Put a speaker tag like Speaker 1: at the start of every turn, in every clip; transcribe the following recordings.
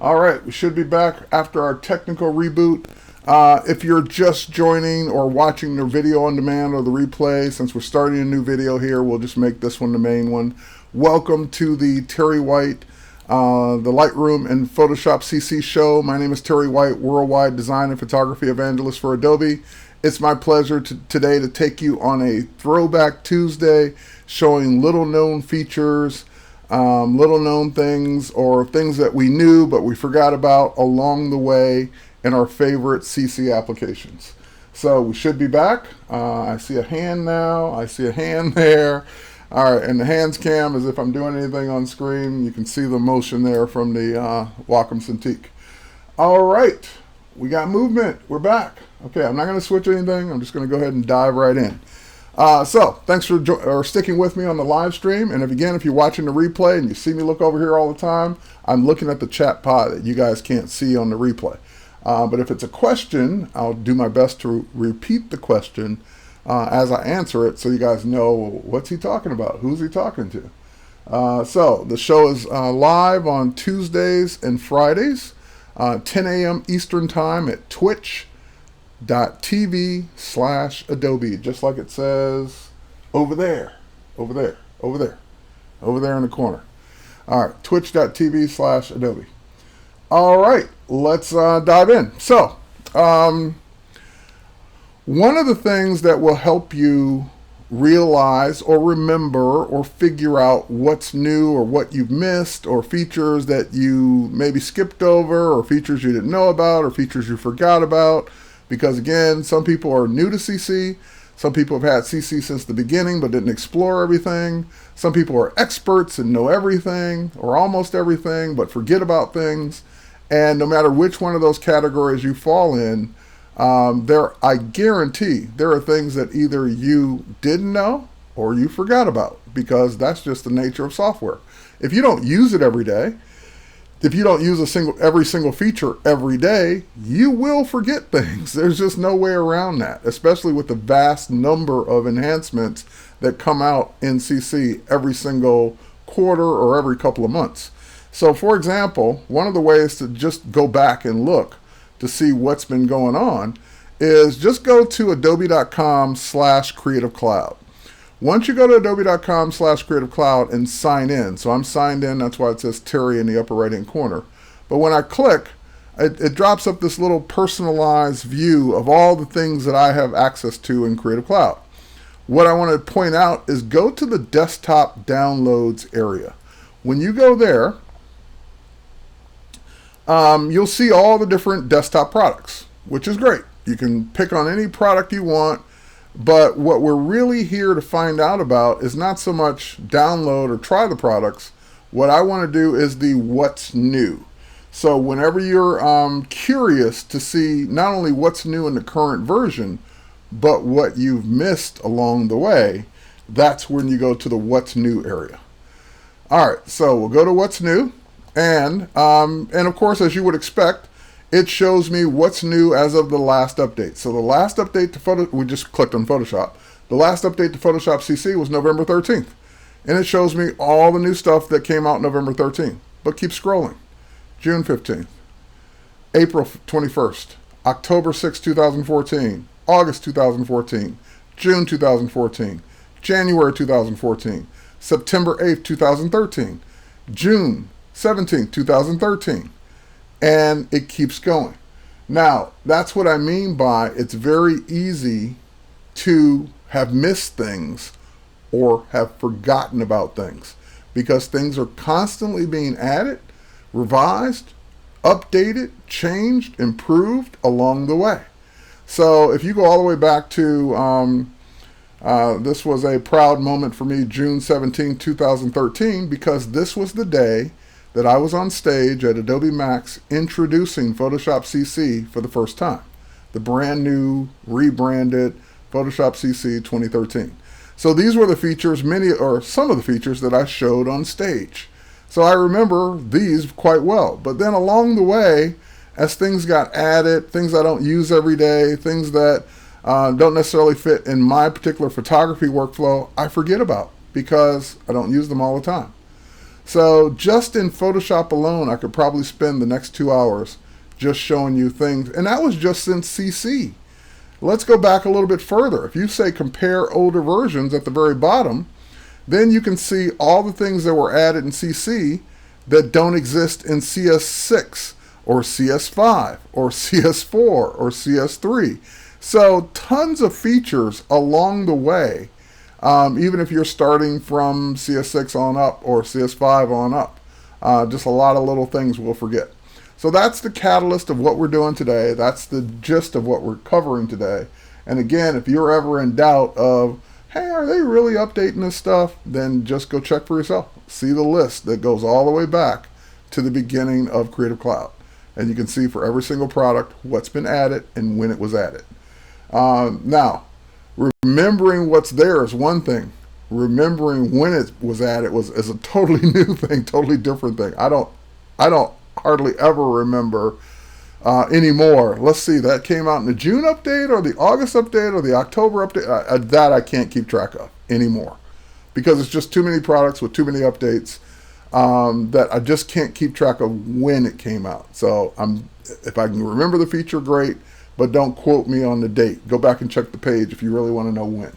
Speaker 1: All right, we should be back after our technical reboot. If you're just joining or watching the video on demand or the replay, since we're starting a new video here, we'll just make this one the main one. Welcome to the Terry White, the Lightroom and Photoshop CC show. My name is Terry White, worldwide design and photography evangelist for Adobe. It's my pleasure today to take you on a Throwback Tuesday, showing little known features, little known things, or things that we knew but we forgot about along the way in our favorite CC applications. So we should be back. I see a hand now. I see a hand there. All right, and the hands cam is if I'm doing anything on screen. You can see the motion there from the Wacom Cintiq. All right, we got movement. We're back. Okay, I'm not going to switch anything. I'm just going to go ahead and dive right in. So thanks for sticking with me on the live stream. And if you're watching the replay and you see me look over here all the time, I'm looking at the chat pod that you guys can't see on the replay. But if it's a question, I'll do my best to repeat the question as I answer it, so you guys know what's he talking about, who's he talking to. So the show is live on Tuesdays and Fridays, 10 a.m. Eastern Time at twitch.tv/Adobe, just like it says over there in the corner. All right, twitch.tv/Adobe. All right, let's dive in. So one of the things that will help you realize or remember or figure out what's new or what you've missed, or features that you maybe skipped over, or features you didn't know about, or features you forgot about, because again, some people are new to CC, some people have had CC since the beginning but didn't explore everything, some people are experts and know everything or almost everything but forget about things. And no matter which one of those categories you fall in, I guarantee there are things that either you didn't know or you forgot about, because that's just the nature of software. If you don't use it every day, if you don't use every single feature every day, you will forget things. There's just no way around that, especially with the vast number of enhancements that come out in CC every single quarter or every couple of months. So for example, one of the ways to just go back and look to see what's been going on is just go to adobe.com/creativecloud. Once you go to adobe.com/creativecloud and sign in, so I'm signed in, that's why it says Terry in the upper right hand corner. But when I click, it drops up this little personalized view of all the things that I have access to in Creative Cloud. What I want to point out is go to the desktop downloads area. When you go there, you'll see all the different desktop products, which is great. You can pick on any product you want, but what we're really here to find out about is not so much download or try the products. What I want to do is the what's new. So whenever you're curious to see not only what's new in the current version, but what you've missed along the way, that's when you go to the what's new area. All right, so we'll go to what's new. And of course, as you would expect, it shows me what's new as of the last update. So the last update to we just clicked on Photoshop. The last update to Photoshop CC was November 13th. And it shows me all the new stuff that came out November 13th. But keep scrolling. June 15th, April 21st, October 6, 2014, August 2014, June 2014, January 2014, September 8th, 2013, June 17, 2013, and it keeps going. Now, that's what I mean by it's very easy to have missed things or have forgotten about things, because things are constantly being added, revised, updated, changed, improved along the way. So if you go all the way back to, this was a proud moment for me, June 17, 2013, because this was the day that I was on stage at Adobe Max introducing Photoshop CC for the first time. The brand new, rebranded Photoshop CC 2013. So these were the features, some of the features that I showed on stage. So I remember these quite well. But then along the way, as things got added, things I don't use every day, things that don't necessarily fit in my particular photography workflow, I forget about because I don't use them all the time. So just in Photoshop alone, I could probably spend the next 2 hours just showing you things. And that was just since CC. Let's go back a little bit further. If you say compare older versions at the very bottom, then you can see all the things that were added in CC that don't exist in CS6 or CS5 or CS4 or CS3. So tons of features along the way, even if you're starting from CS6 on up or CS5 on up. Just a lot of little things we'll forget. So that's the catalyst of what we're doing today. That's the gist of what we're covering today. And again, if you're ever in doubt of, hey, are they really updating this stuff? Then just go check for yourself. See the list that goes all the way back to the beginning of Creative Cloud. And you can see for every single product what's been added and when it was added. Now, remembering what's there is one thing. Remembering when it was added is a totally new thing, totally different thing. I don't hardly ever remember anymore. Let's see, that came out in the June update or the August update or the October update. That I can't keep track of anymore because it's just too many products with too many updates that I just can't keep track of when it came out. So if I can remember the feature, great, but don't quote me on the date. Go back and check the page if you really want to know when.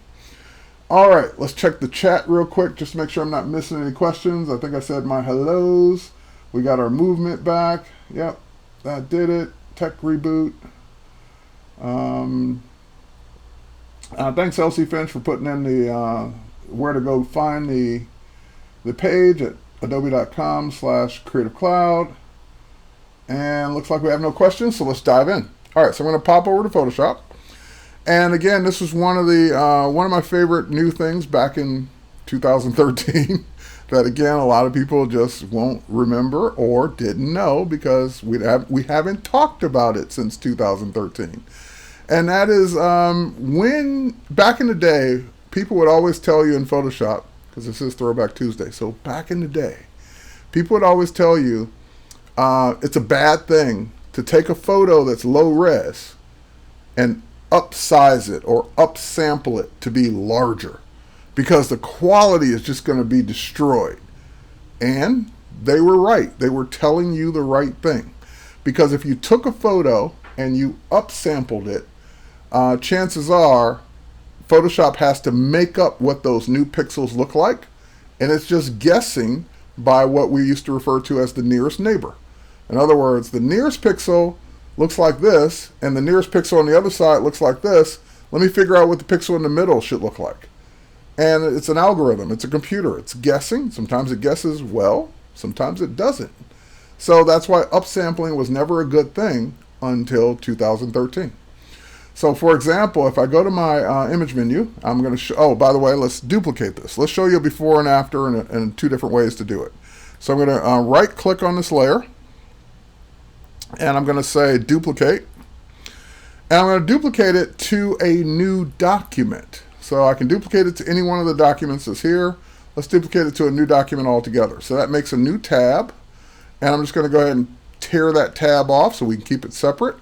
Speaker 1: All right, let's check the chat real quick just to make sure I'm not missing any questions. I think I said my hellos. We got our movement back. Yep, that did it. Tech reboot. Thanks, Elsie Finch, for putting in the where to go find the page at adobe.com/Creative Cloud. And looks like we have no questions, so let's dive in. All right, so I'm going to pop over to Photoshop. And again, this was one of my favorite new things back in 2013. That again, a lot of people just won't remember or didn't know because we haven't talked about it since 2013. And that is when, back in the day, people would always tell you in Photoshop, because this is Throwback Tuesday, so back in the day, people would always tell you it's a bad thing to take a photo that's low res and upsize it or upsample it to be larger, because the quality is just going to be destroyed. And they were right. They were telling you the right thing. Because if you took a photo and you upsampled it, chances are Photoshop has to make up what those new pixels look like. And it's just guessing by what we used to refer to as the nearest neighbor. In other words, the nearest pixel looks like this, and the nearest pixel on the other side looks like this. Let me figure out what the pixel in the middle should look like. And it's an algorithm. It's a computer. It's guessing. Sometimes it guesses well. Sometimes it doesn't. So that's why upsampling was never a good thing until 2013. So for example, if I go to my image menu, I'm going to show, oh, by the way, let's duplicate this. Let's show you a before and after and two different ways to do it. So I'm going to right click on this layer and I'm going to say duplicate. And I'm going to duplicate it to a new document. So I can duplicate it to any one of the documents that's here. Let's duplicate it to a new document altogether. So that makes a new tab. And I'm just going to go ahead and tear that tab off so we can keep it separate.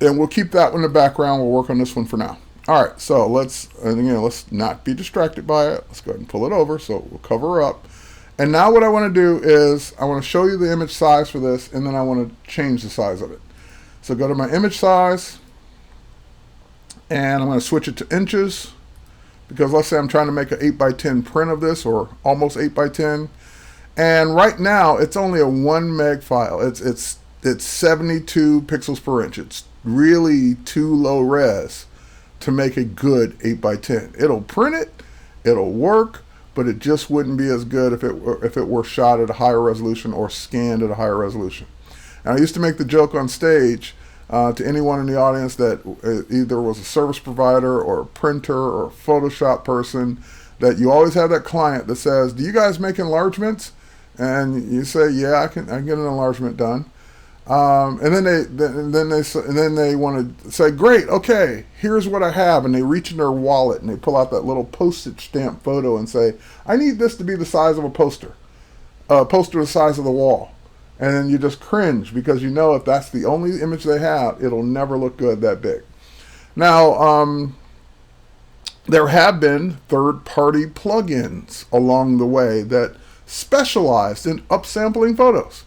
Speaker 1: And we'll keep that one in the background. We'll work on this one for now. All right, so let's not be distracted by it. Let's go ahead and pull it over so we'll cover up. And now what I want to do is I want to show you the image size for this, and then I want to change the size of it. So go to my image size, and I'm going to switch it to inches, because let's say I'm trying to make an 8x10 print of this, or almost 8x10. And right now it's only a 1 meg file. It's 72 pixels per inch. It's really too low res to make a good 8x10. It'll print it, it'll work, but it just wouldn't be as good if it were shot at a higher resolution or scanned at a higher resolution. And I used to make the joke on stage to anyone in the audience that either was a service provider or a printer or a Photoshop person, that you always have that client that says, "Do you guys make enlargements?" And you say, "Yeah, I can get an enlargement done." And then they want to say, "Great, okay, here's what I have," and they reach in their wallet and they pull out that little postage stamp photo and say, "I need this to be the size of a poster the size of the wall." And then you just cringe, because you know if that's the only image they have, it'll never look good that big. Now, there have been third-party plugins along the way that specialized in upsampling photos.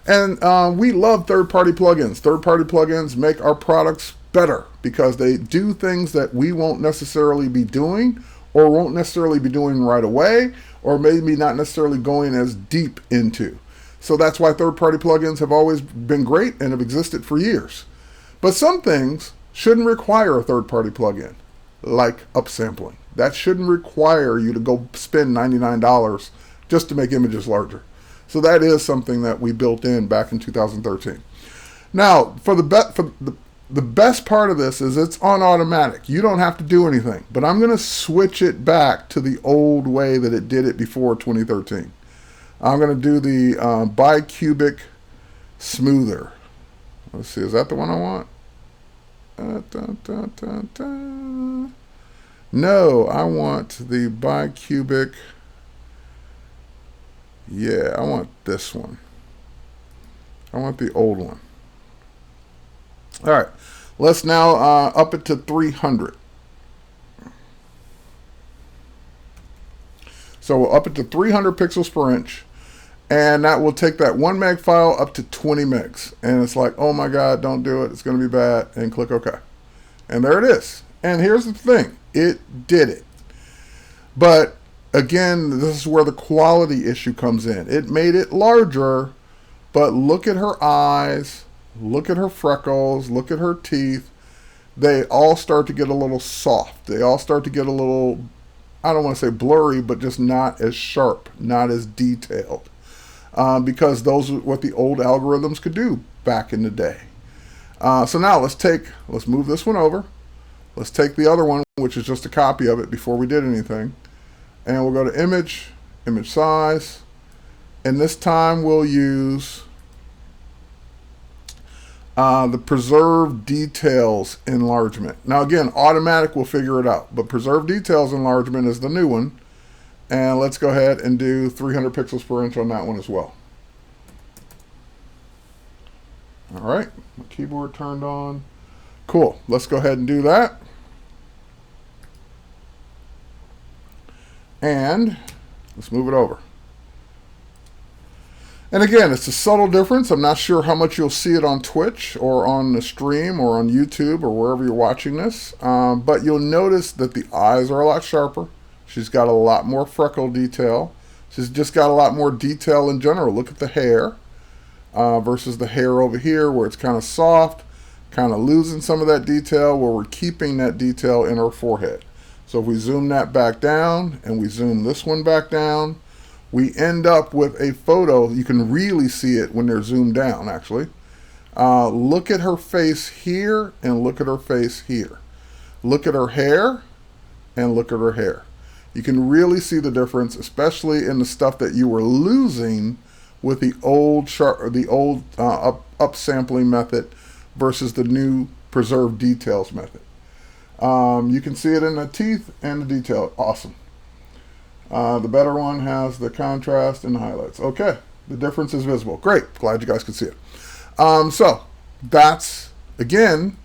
Speaker 1: And we love third-party plugins. Third-party plugins make our products better because they do things that we won't necessarily be doing, or won't necessarily be doing right away, or maybe not necessarily going as deep into. So that's why third-party plugins have always been great and have existed for years. But some things shouldn't require a third-party plugin, like upsampling. That shouldn't require you to go spend $99 just to make images larger. So that is something that we built in back in 2013. Now, for the best part of this is it's on automatic. You don't have to do anything. But I'm going to switch it back to the old way that it did it before 2013. I'm going to do the bicubic smoother. Let's see, is that the one I want? No, I want the bicubic. Yeah, I want this one. I want the old one. All right, let's now up it to 300. So we'll up it to 300 pixels per inch, and that will take that 1 meg file up to 20 megs. And it's like, oh my God, don't do it. It's going to be bad. And click OK. And there it is. And here's the thing. It did it. But again, this is where the quality issue comes in. It made it larger, but look at her eyes, look at her freckles, look at her teeth. They all start to get a little soft. They all start to get a little, I don't want to say blurry, but just not as sharp, not as detailed. Because those are what the old algorithms could do back in the day. So now let's move this one over. Let's take the other one, which is just a copy of it before we did anything. And we'll go to image, image size. And this time we'll use the preserve details enlargement. Now again, automatic will figure it out, but preserve details enlargement is the new one. And let's go ahead and do 300 pixels per inch on that one as well. All right, my keyboard turned on. Cool, let's go ahead and do that. And let's move it over. And again, it's a subtle difference. I'm not sure how much you'll see it on Twitch or on the stream or on YouTube or wherever you're watching this. But you'll notice that the eyes are a lot sharper. She's got a lot more freckle detail. She's just got a lot more detail in general. Look at the hair versus the hair over here where it's kind of soft, kind of losing some of that detail, where we're keeping that detail in her forehead. So if we zoom that back down and we zoom this one back down, we end up with a photo. You can really see it when they're zoomed down, actually. Look at her face here and look at her face here. Look at her hair and look at her hair. You can really see the difference, especially in the stuff that you were losing with the old upsampling method versus the new preserve details method. You can see it in the teeth and the detail. Awesome. The better one has the contrast and the highlights. Okay, the difference is visible. Great, glad you guys could see it. So that's, again,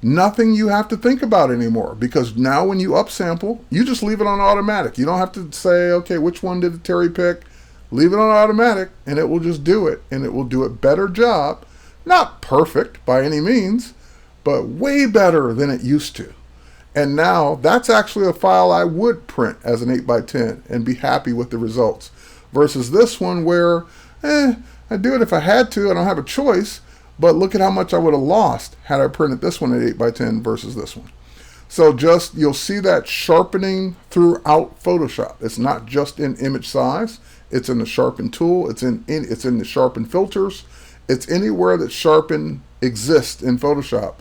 Speaker 1: nothing you have to think about anymore, because now when you upsample, you just leave it on automatic. You don't have to say, okay, which one did Terry pick? Leave it on automatic and it will just do it, and it will do a better job. Not perfect by any means, but way better than it used to. And now that's actually a file I would print as an 8x10 and be happy with the results, versus this one where I'd do it if I had to. I don't have a choice, but look at how much I would have lost had I printed this one at 8x10 versus this one. So just, you'll see that sharpening throughout Photoshop. It's not just in image size. It's in the sharpen tool. It's in the sharpen filters. It's anywhere that sharpen exists in Photoshop.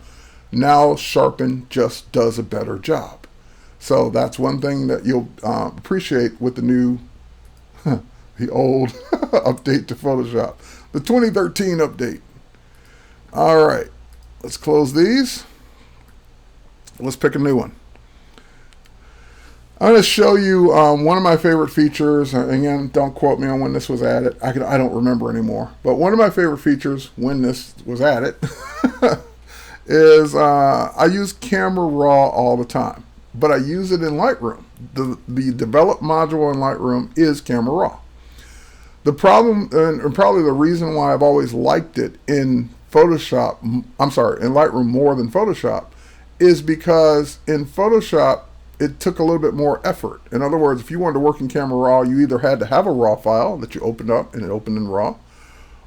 Speaker 1: Now sharpen just does a better job. So that's one thing that you'll appreciate with the new, the old update to Photoshop, the 2013 update. All right, let's close these. Let's pick a new one. I'm going to show you one of my favorite features. Again, don't quote me on when this was added. I don't remember anymore. But one of my favorite features when this was added is I use Camera Raw all the time, but I use it in Lightroom. The developed module in Lightroom is Camera Raw. The problem, and probably the reason why I've always liked it in Photoshop, I'm sorry, in Lightroom more than Photoshop, is because in Photoshop, it took a little bit more effort. In other words, if you wanted to work in Camera Raw, you either had to have a RAW file that you opened up and it opened in RAW,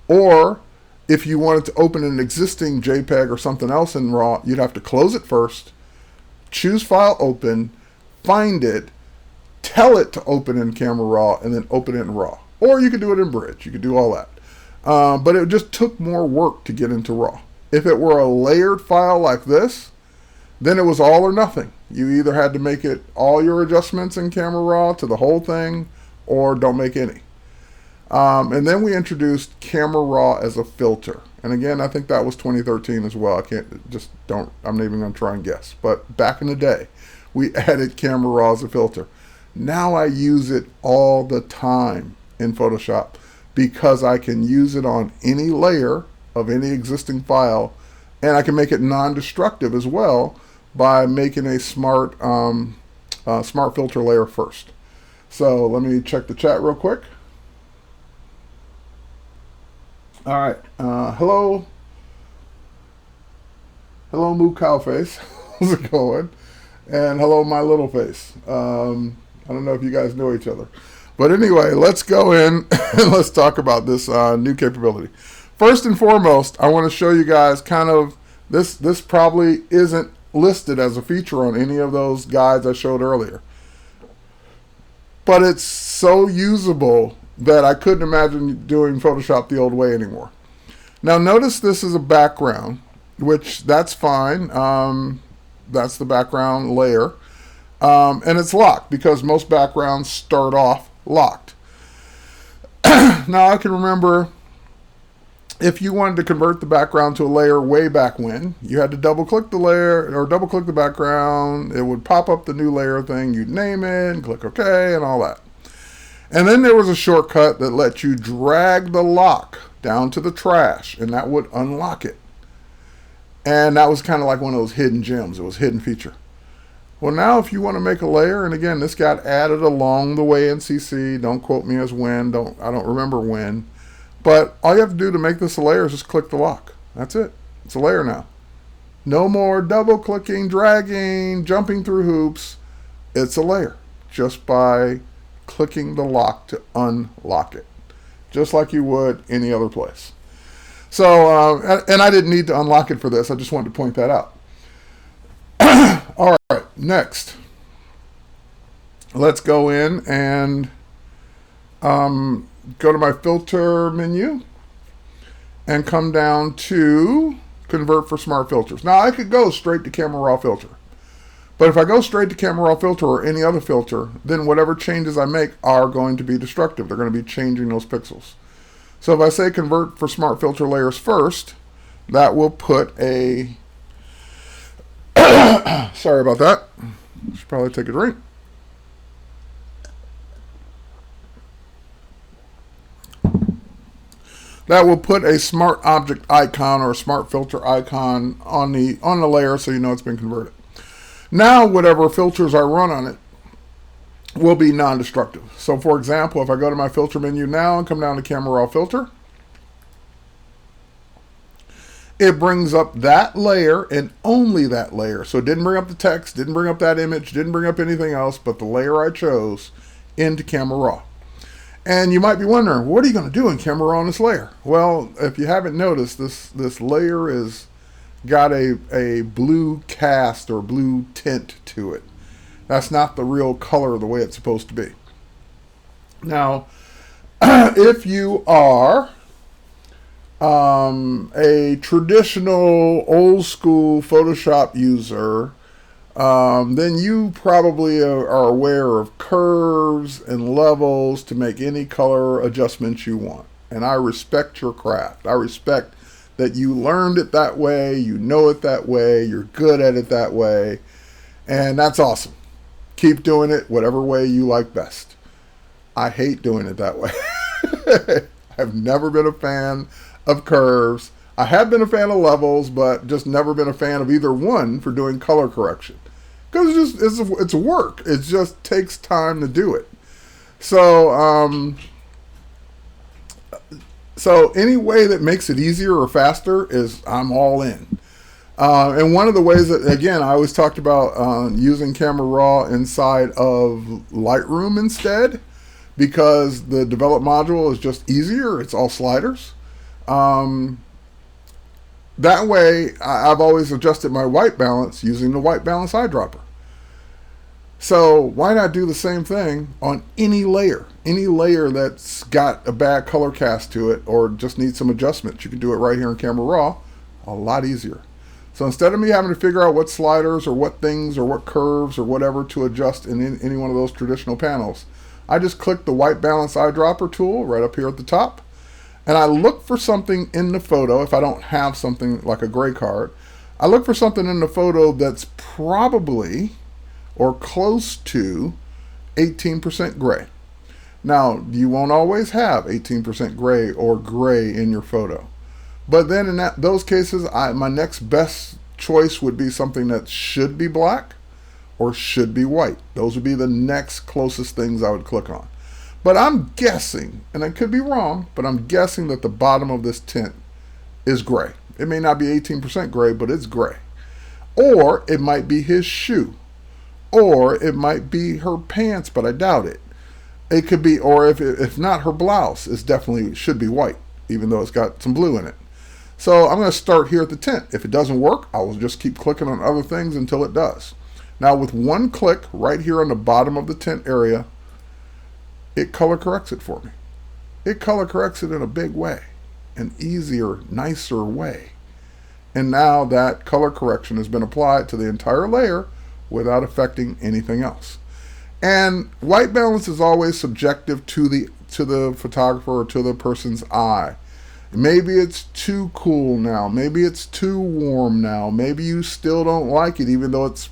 Speaker 1: or if you wanted to open an existing JPEG or something else in RAW, you'd have to close it first, choose File Open, find it, tell it to open in Camera Raw, and then open it in RAW. Or you could do it in Bridge. You could do all that. But it just took more work to get into RAW. If it were a layered file like this, then it was all or nothing. You either had to make it all your adjustments in Camera Raw to the whole thing, or don't make any. And then we introduced Camera Raw as a filter. And again, I think that was 2013 as well. I'm not even going to try and guess. But back in the day, we added Camera Raw as a filter. Now I use it all the time in Photoshop because I can use it on any layer of any existing file, and I can make it non-destructive as well by making a smart filter layer first. So let me check the chat real quick. All right, hello Moo Cowface, how's it going? And hello My Little Face. I don't know if you guys know each other. But anyway, let's go in and let's talk about this new capability. First and foremost, I want to show you guys kind of, this probably isn't listed as a feature on any of those guides I showed earlier. But it's so usable that I couldn't imagine doing Photoshop the old way anymore. Now notice this is a background, which that's fine. That's the background layer. And it's locked because most backgrounds start off locked. Now I can remember if you wanted to convert the background to a layer way back when, you had to double click the layer or double click the background. It would pop up the new layer thing. You'd name it and click OK and all that. And then there was a shortcut that let you drag the lock down to the trash and that would unlock it. And that was kind of like one of those hidden gems. It was a hidden feature. Well, now if you want to make a layer, and again, this got added along the way in CC. Don't quote me as when. I don't remember when. But all you have to do to make this a layer is just click the lock. That's it. It's a layer now. No more double clicking, dragging, jumping through hoops. It's a layer just by clicking the lock to unlock it, just like you would any other place. So, and I didn't need to unlock it for this. I just wanted to point that out. All right, next, let's go in and go to my filter menu and come down to convert for smart filters. Now I could go straight to Camera Raw filter, but if I go straight to Camera Raw filter or any other filter, then whatever changes I make are going to be destructive. They're going to be changing those pixels. So if I say convert for smart filter layers first, that will put a sorry about that. Should probably take a drink. That will put a smart object icon or a smart filter icon on the layer so you know it's been converted. Now whatever filters I run on it will be non-destructive. So for example, if I go to my filter menu now and come down to Camera Raw filter, it brings up that layer and only that layer. So it didn't bring up the text, didn't bring up that image, didn't bring up anything else but the layer I chose into Camera Raw. And you might be wondering, what are you going to do in Camera Raw on this layer? Well, if you haven't noticed, this layer is got a blue cast or blue tint to it. That's not the real color the way it's supposed to be. Now, if you are a traditional old school Photoshop user, then you probably are aware of curves and levels to make any color adjustments you want. And I respect your craft. I respect that you learned it that way, you know it that way, you're good at it that way, and that's awesome. Keep doing it whatever way you like best. I hate doing it that way. I've never been a fan of curves. I have been a fan of levels, but just never been a fan of either one for doing color correction. Because it's work. It just takes time to do it. So So any way that makes it easier or faster is I'm all in. And one of the ways that, again, I always talked about using Camera Raw inside of Lightroom instead, because the develop module is just easier. It's all sliders. That way, I've always adjusted my white balance using the white balance eyedropper. So why not do the same thing on any layer? Any layer that's got a bad color cast to it or just needs some adjustments, you can do it right here in Camera Raw, a lot easier. So instead of me having to figure out what sliders or what things or what curves or whatever to adjust in any one of those traditional panels, I just click the white balance eyedropper tool right up here at the top, and I look for something in the photo. If I don't have something like a gray card, I look for something in the photo that's probably or close to 18% gray. Now, you won't always have 18% gray or gray in your photo. But then in those cases, my next best choice would be something that should be black or should be white. Those would be the next closest things I would click on. But I'm guessing, and I could be wrong, but I'm guessing that the bottom of this tint is gray. It may not be 18% gray, but it's gray. Or it might be his shoe. Or it might be her pants, but I doubt it. It could be, or if not, her blouse is definitely should be white, even though it's got some blue in it. So I'm going to start here at the tint. If it doesn't work, I will just keep clicking on other things until it does. Now with one click right here on the bottom of the tint area, it color corrects it for me. It color corrects it in a big way, an easier, nicer way. And now that color correction has been applied to the entire layer without affecting anything else. And white balance is always subjective to the photographer or to the person's eye. Maybe it's too cool now. Maybe it's too warm now. Maybe you still don't like it even though it's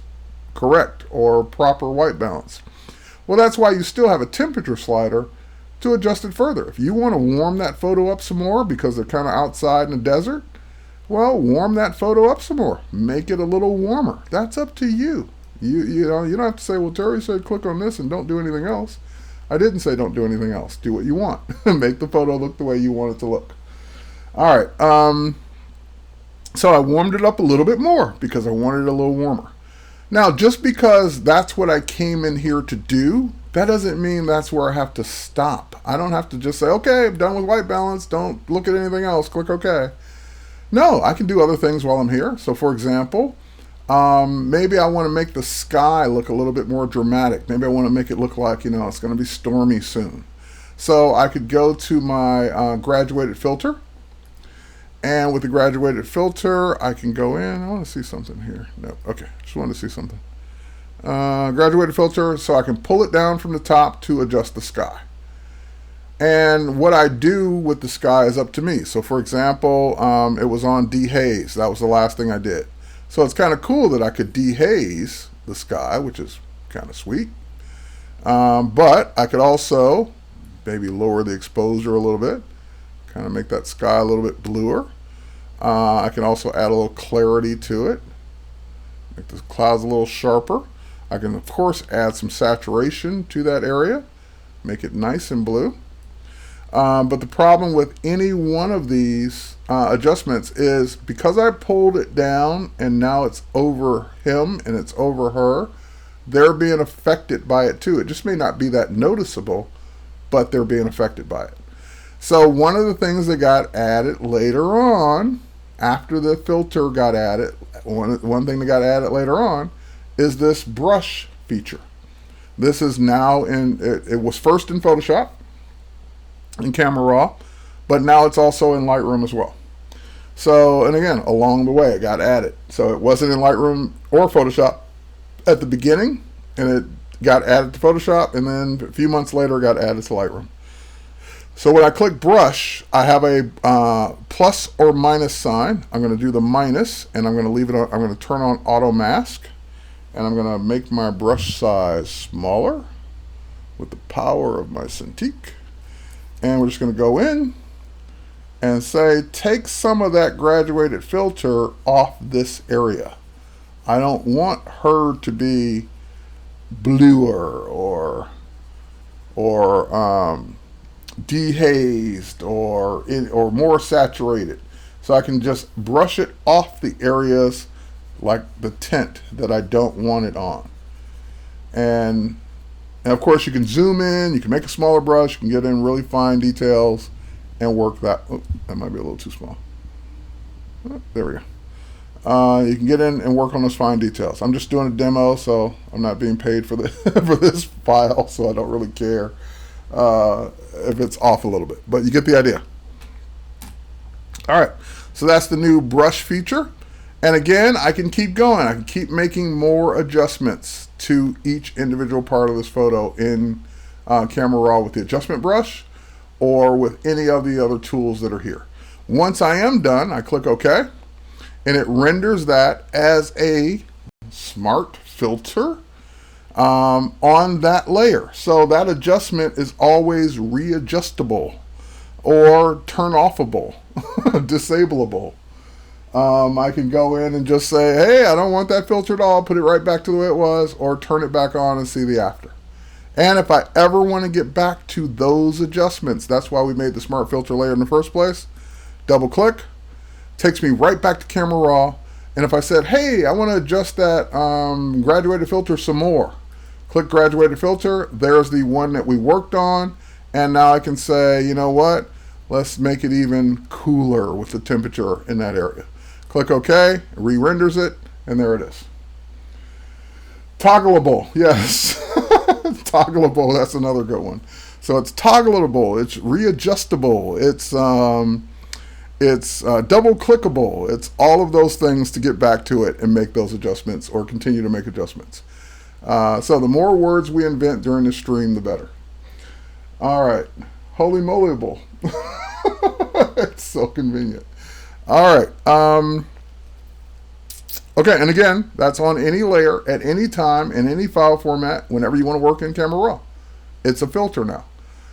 Speaker 1: correct or proper white balance. Well, that's why you still have a temperature slider to adjust it further. If you want to warm that photo up some more because they're kind of outside in the desert, well, warm that photo up some more. Make it a little warmer. That's up to you. You know, you don't have to say, well, Terry said click on this and don't do anything else. I didn't say don't do anything else. Do what you want. Make the photo look the way you want it to look. All right. So I warmed it up a little bit more because I wanted it a little warmer. Now, just because that's what I came in here to do, that doesn't mean that's where I have to stop. I don't have to just say, okay, I'm done with white balance. Don't look at anything else. Click OK. No, I can do other things while I'm here. So, for example, maybe I want to make the sky look a little bit more dramatic. Maybe I want to make it look like, it's going to be stormy soon. So I could go to my graduated filter. And with the graduated filter, I can go in. I want to see something here. No, okay, just wanted to see something. Graduated filter, so I can pull it down from the top to adjust the sky. And what I do with the sky is up to me. So for example, it was on dehaze. That was the last thing I did. So it's kind of cool that I could dehaze the sky, which is kind of sweet. But I could also maybe lower the exposure a little bit, kind of make that sky a little bit bluer. I can also add a little clarity to it, make the clouds a little sharper. I can, of course, add some saturation to that area, make it nice and blue. But the problem with any one of these adjustments is because I pulled it down and now it's over him and it's over her, they're being affected by it too. It just may not be that noticeable, but they're being affected by it. So one of the things that got added later on, after the filter got added, one thing that got added later on is this brush feature. This is now it was first in Photoshop, in Camera Raw, but now it's also in Lightroom as well. So, and again, along the way it got added. So it wasn't in Lightroom or Photoshop at the beginning, and it got added to Photoshop, and then a few months later it got added to Lightroom. So when I click brush, I have a plus or minus sign. I'm going to do the minus, and I'm going to leave it on, I'm going to turn on auto mask, and I'm going to make my brush size smaller with the power of my Cintiq. And we're just going to go in and say, take some of that graduated filter off this area. I don't want her to be bluer or dehazed or more saturated. So I can just brush it off the areas like the tint that I don't want it on. And of course you can zoom in, you can make a smaller brush, you can get in really fine details and work that. Oh, that might be a little too small. Oh, there we go. You can get in and work on those fine details. I'm just doing a demo, so I'm not being paid for for this file, so I don't really care if it's off a little bit, but you get the idea. All right, so that's the new brush feature. And again, I can keep going. I can keep making more adjustments to each individual part of this photo in Camera Raw with the adjustment brush or with any of the other tools that are here. Once I am done, I click OK, and it renders that as a smart filter on that layer. So that adjustment is always readjustable or turn offable, disableable. I can go in and just say, hey, I don't want that filter at all, put it right back to the way it was, or turn it back on and see the after. And if I ever want to get back to those adjustments, that's why we made the smart filter layer in the first place. Double click, takes me right back to Camera Raw. And if I said, hey, I want to adjust that graduated filter some more, click graduated filter, there's the one that we worked on. And now I can say, you know what, let's make it even cooler with the temperature in that area. Click OK, re-renders it, and there it is. Toggleable, yes. Toggleable, that's another good one. So it's toggleable, it's readjustable, it's double clickable. It's all of those things to get back to it and make those adjustments or continue to make adjustments. So the more words we invent during the stream, the better. All right, holy molyable. It's so convenient. All right. Okay, and again, that's on any layer at any time in any file format whenever you want to work in Camera Raw. It's a filter now.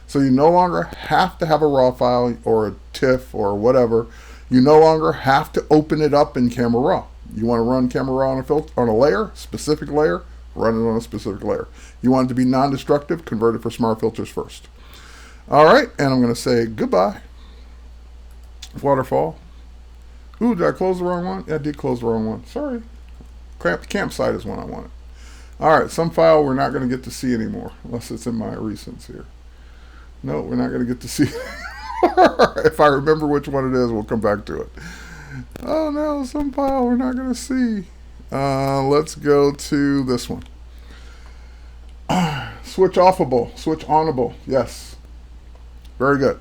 Speaker 1: So you no longer have to have a raw file or a TIFF or whatever. You no longer have to open it up in Camera Raw. You want to run Camera Raw on a filter, on a layer, specific layer, run it on a specific layer. You want it to be non-destructive, convert it for smart filters first. All right, and I'm going to say goodbye. Waterfall. Ooh, did I close the wrong one? Yeah, I did close the wrong one. Sorry. Campsite is one I wanted. All right, some file we're not going to get to see anymore, unless it's in my recents here. No, we're not going to get to see. If I remember which one it is, we'll come back to it. Oh no, some file we're not going to see. Let's go to this one. Switch offable, switch onable. Yes. Very good.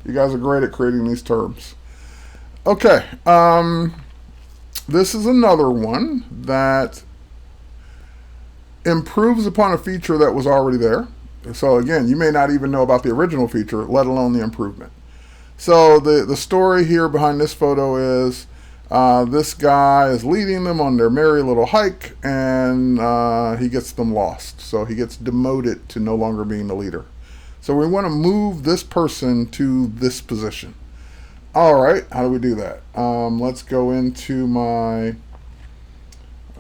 Speaker 1: You guys are great at creating these terms. Okay. This is another one that improves upon a feature that was already there. So again, you may not even know about the original feature, let alone the improvement. So the story here behind this photo is this guy is leading them on their merry little hike, and he gets them lost. So he gets demoted to no longer being the leader. So we want to move this person to this position. All right, how do we do that? Let's go into my,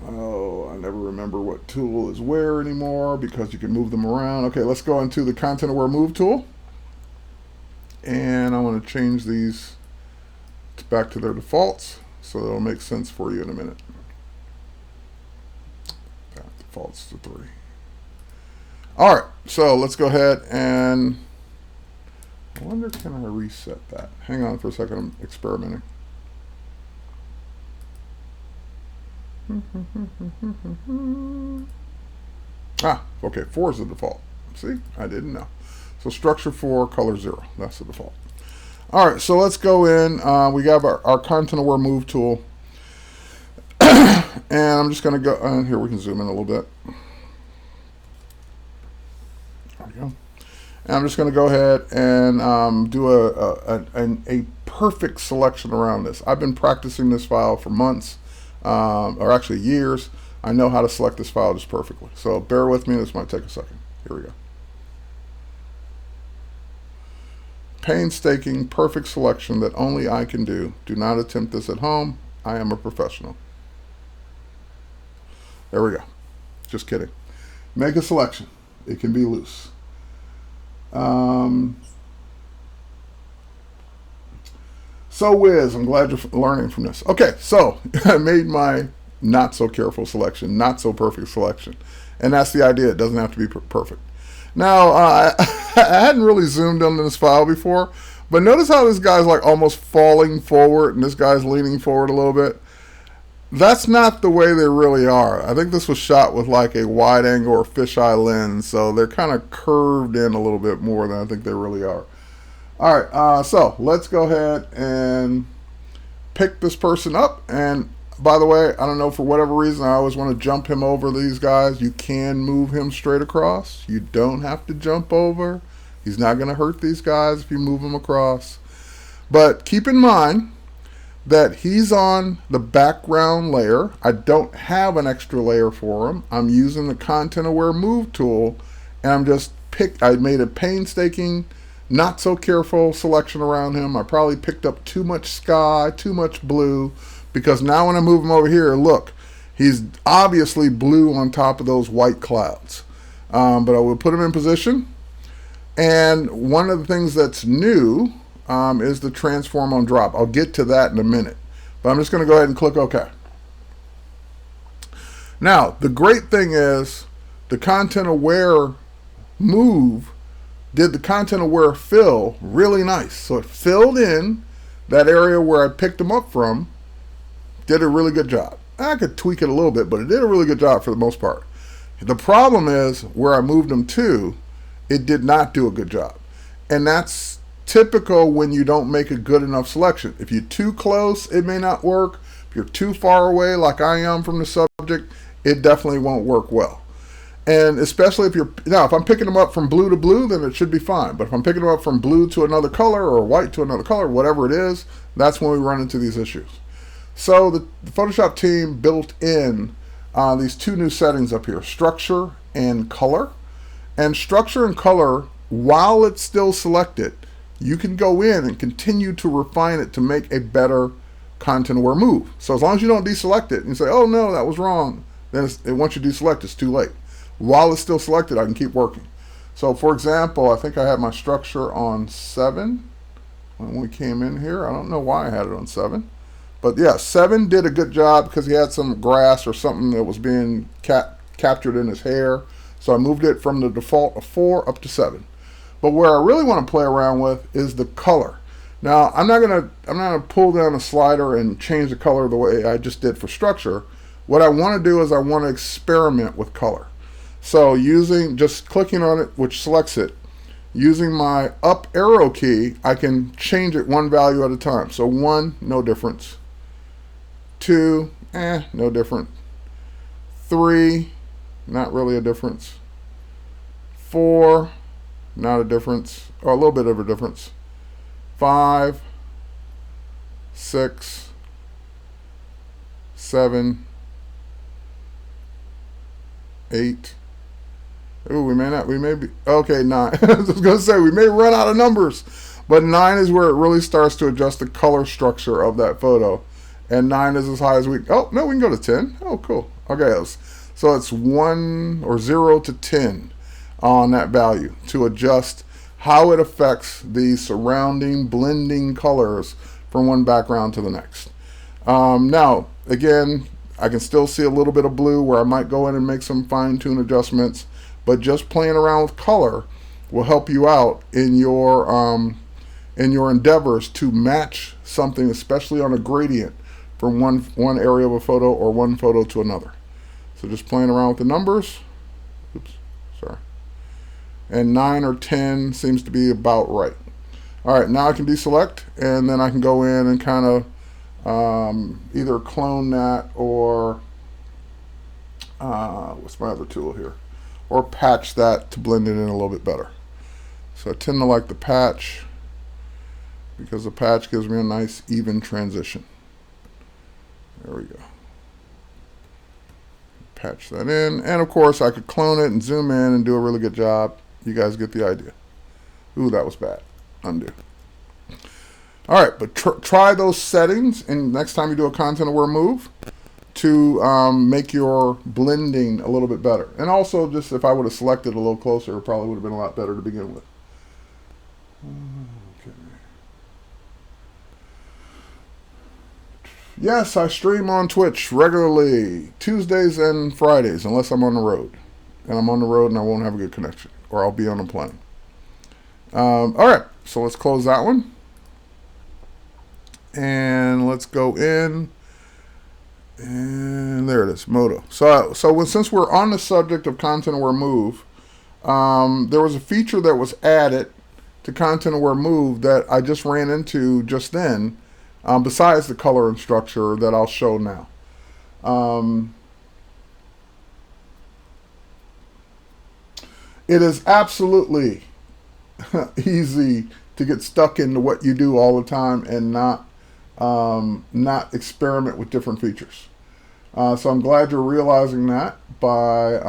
Speaker 1: I never remember what tool is where anymore because you can move them around. Okay, let's go into the Content Aware Move tool. And I want to change these back to their defaults so it'll make sense for you in a minute. That defaults to 3. All right, so let's go ahead and I wonder, can I reset that? Hang on for a second, I'm experimenting. Okay, 4 is the default. See, I didn't know. So structure 4, color 0, that's the default. All right, so let's go in. We got our Content Aware Move tool. And I'm just gonna go, here we can zoom in a little bit. There we go. And I'm just going to go ahead and do a perfect selection around this. I've been practicing this file for months, or actually years. I know how to select this file just perfectly. So bear with me, this might take a second. Here we go. Painstaking, perfect selection that only I can do. Do not attempt this at home. I am a professional. There we go. Just kidding. Make a selection. It can be loose. So Wiz, I'm glad you're learning from this. Okay, so I made my not so careful selection, not so perfect selection. And that's the idea. It doesn't have to be perfect. Now, I hadn't really zoomed in this file before, but notice how this guy's like almost falling forward and this guy's leaning forward a little bit. That's not the way they really are. I think this was shot with like a wide angle or fisheye lens, so they're kind of curved in a little bit more than I think they really are. All right, so let's go ahead and pick this person up. And by the way, I don't know, for whatever reason, I always want to jump him over these guys. You can move him straight across. You don't have to jump over. He's not going to hurt these guys if you move him across. But keep in mind that he's on the background layer. I don't have an extra layer for him. I'm using the Content Aware Move tool, and I made a painstaking, not so careful selection around him. I probably picked up too much sky, too much blue, because now when I move him over here, look, he's obviously blue on top of those white clouds. But I will put him in position. And one of the things that's new is the transform on drop. I'll get to that in a minute. But I'm just going to go ahead and click OK. Now, the great thing is the Content Aware Move did the Content Aware fill really nice. So it filled in that area where I picked him up from, did a really good job. I could tweak it a little bit, but it did a really good job for the most part. The problem is where I moved him to, it did not do a good job. And that's typical when you don't make a good enough selection. If you're too close, it may not work. If you're too far away, like I am from the subject, it definitely won't work well. And especially if I'm picking them up from blue to blue, then it should be fine. But if I'm picking them up from blue to another color or white to another color, whatever it is, that's when we run into these issues. So the Photoshop team built in these two new settings up here, structure and color. And structure and color, while it's still selected, you can go in and continue to refine it to make a better Content Aware Move. So as long as you don't deselect it and say, oh no, that was wrong, then once you deselect, it's too late. While it's still selected, I can keep working. So for example, I think I had my structure on 7 when we came in here. I don't know why I had it on 7. But yeah, 7 did a good job because he had some grass or something that was being captured in his hair. So I moved it from the default of 4 up to 7. But where I really want to play around with is the color. Now I'm not gonna pull down a slider and change the color the way I just did for structure. What I want to do is I want to experiment with color. So just clicking on it, which selects it, using my up arrow key, I can change it one value at a time. So 1, no difference. 2, no different. 3, not really a difference. 4, not a difference, or a little bit of a difference. 5, 6, 7, 8. Ooh, we may be, okay, 9. I was going to say, we may run out of numbers, but 9 is where it really starts to adjust the color structure of that photo. And 9 is as high as oh, no, we can go to 10. Oh, cool. Okay, so it's 1 or 0 to 10 on that value to adjust how it affects the surrounding blending colors from one background to the next. Now, again, I can still see a little bit of blue where I might go in and make some fine-tune adjustments, but just playing around with color will help you out in your endeavors to match something, especially on a gradient, from one area of a photo or one photo to another. So just playing around with the numbers. Oops, sorry. And 9 or 10 seems to be about right. All right, now I can deselect, and then I can go in and kind of either clone that or what's my other tool here? Or patch that to blend it in a little bit better. So I tend to like the patch because the patch gives me a nice even transition. There we go. Patch that in, and of course I could clone it and zoom in and do a really good job. You guys get the idea. Ooh, that was bad. Undo. All right, but try those settings, and next time you do a Content Aware Move, to make your blending a little bit better. And also, just if I would have selected a little closer, it probably would have been a lot better to begin with. Okay. Yes, I stream on Twitch regularly, Tuesdays and Fridays, unless I'm on the road. And I'm on the road and I won't have a good connection, or I'll be on a plane. All right, so let's close that one. And let's go in. And there it is, Moto. Since we're on the subject of content aware move, there was a feature that was added to content aware move that I just ran into just then, besides the color and structure that I'll show now. It is absolutely easy to get stuck into what you do all the time and not experiment with different features. So I'm glad you're realizing that by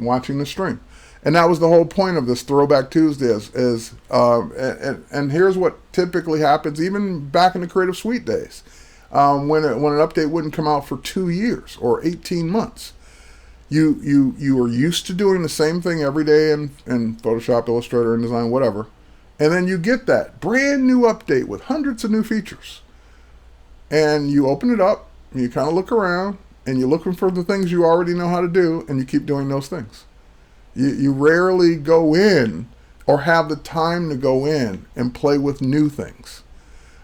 Speaker 1: watching the stream. And that was the whole point of this Throwback Tuesday and here's what typically happens even back in the Creative Suite days, when an update wouldn't come out for 2 years or 18 months. You are used to doing the same thing every day in Photoshop, Illustrator, InDesign, whatever. And then you get that brand new update with hundreds of new features. And you open it up, and you kind of look around, and you're looking for the things you already know how to do, and you keep doing those things. You rarely go in or have the time to go in and play with new things.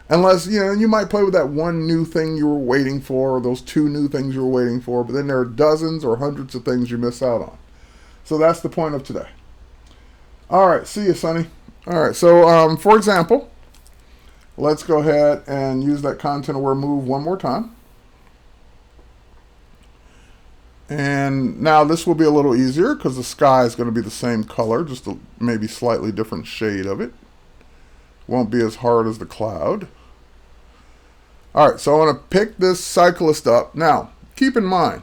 Speaker 1: Unless, you might play with that one new thing you were waiting for, or those 2 new things you were waiting for, but then there are dozens or hundreds of things you miss out on. So that's the point of today. All right, see you, Sonny. All right, so for example, let's go ahead and use that content aware move one more time. And now this will be a little easier because the sky is going to be the same color, just a maybe slightly different shade of it. Won't be as hard as the cloud. All right, so I want to pick this cyclist up. Now, keep in mind,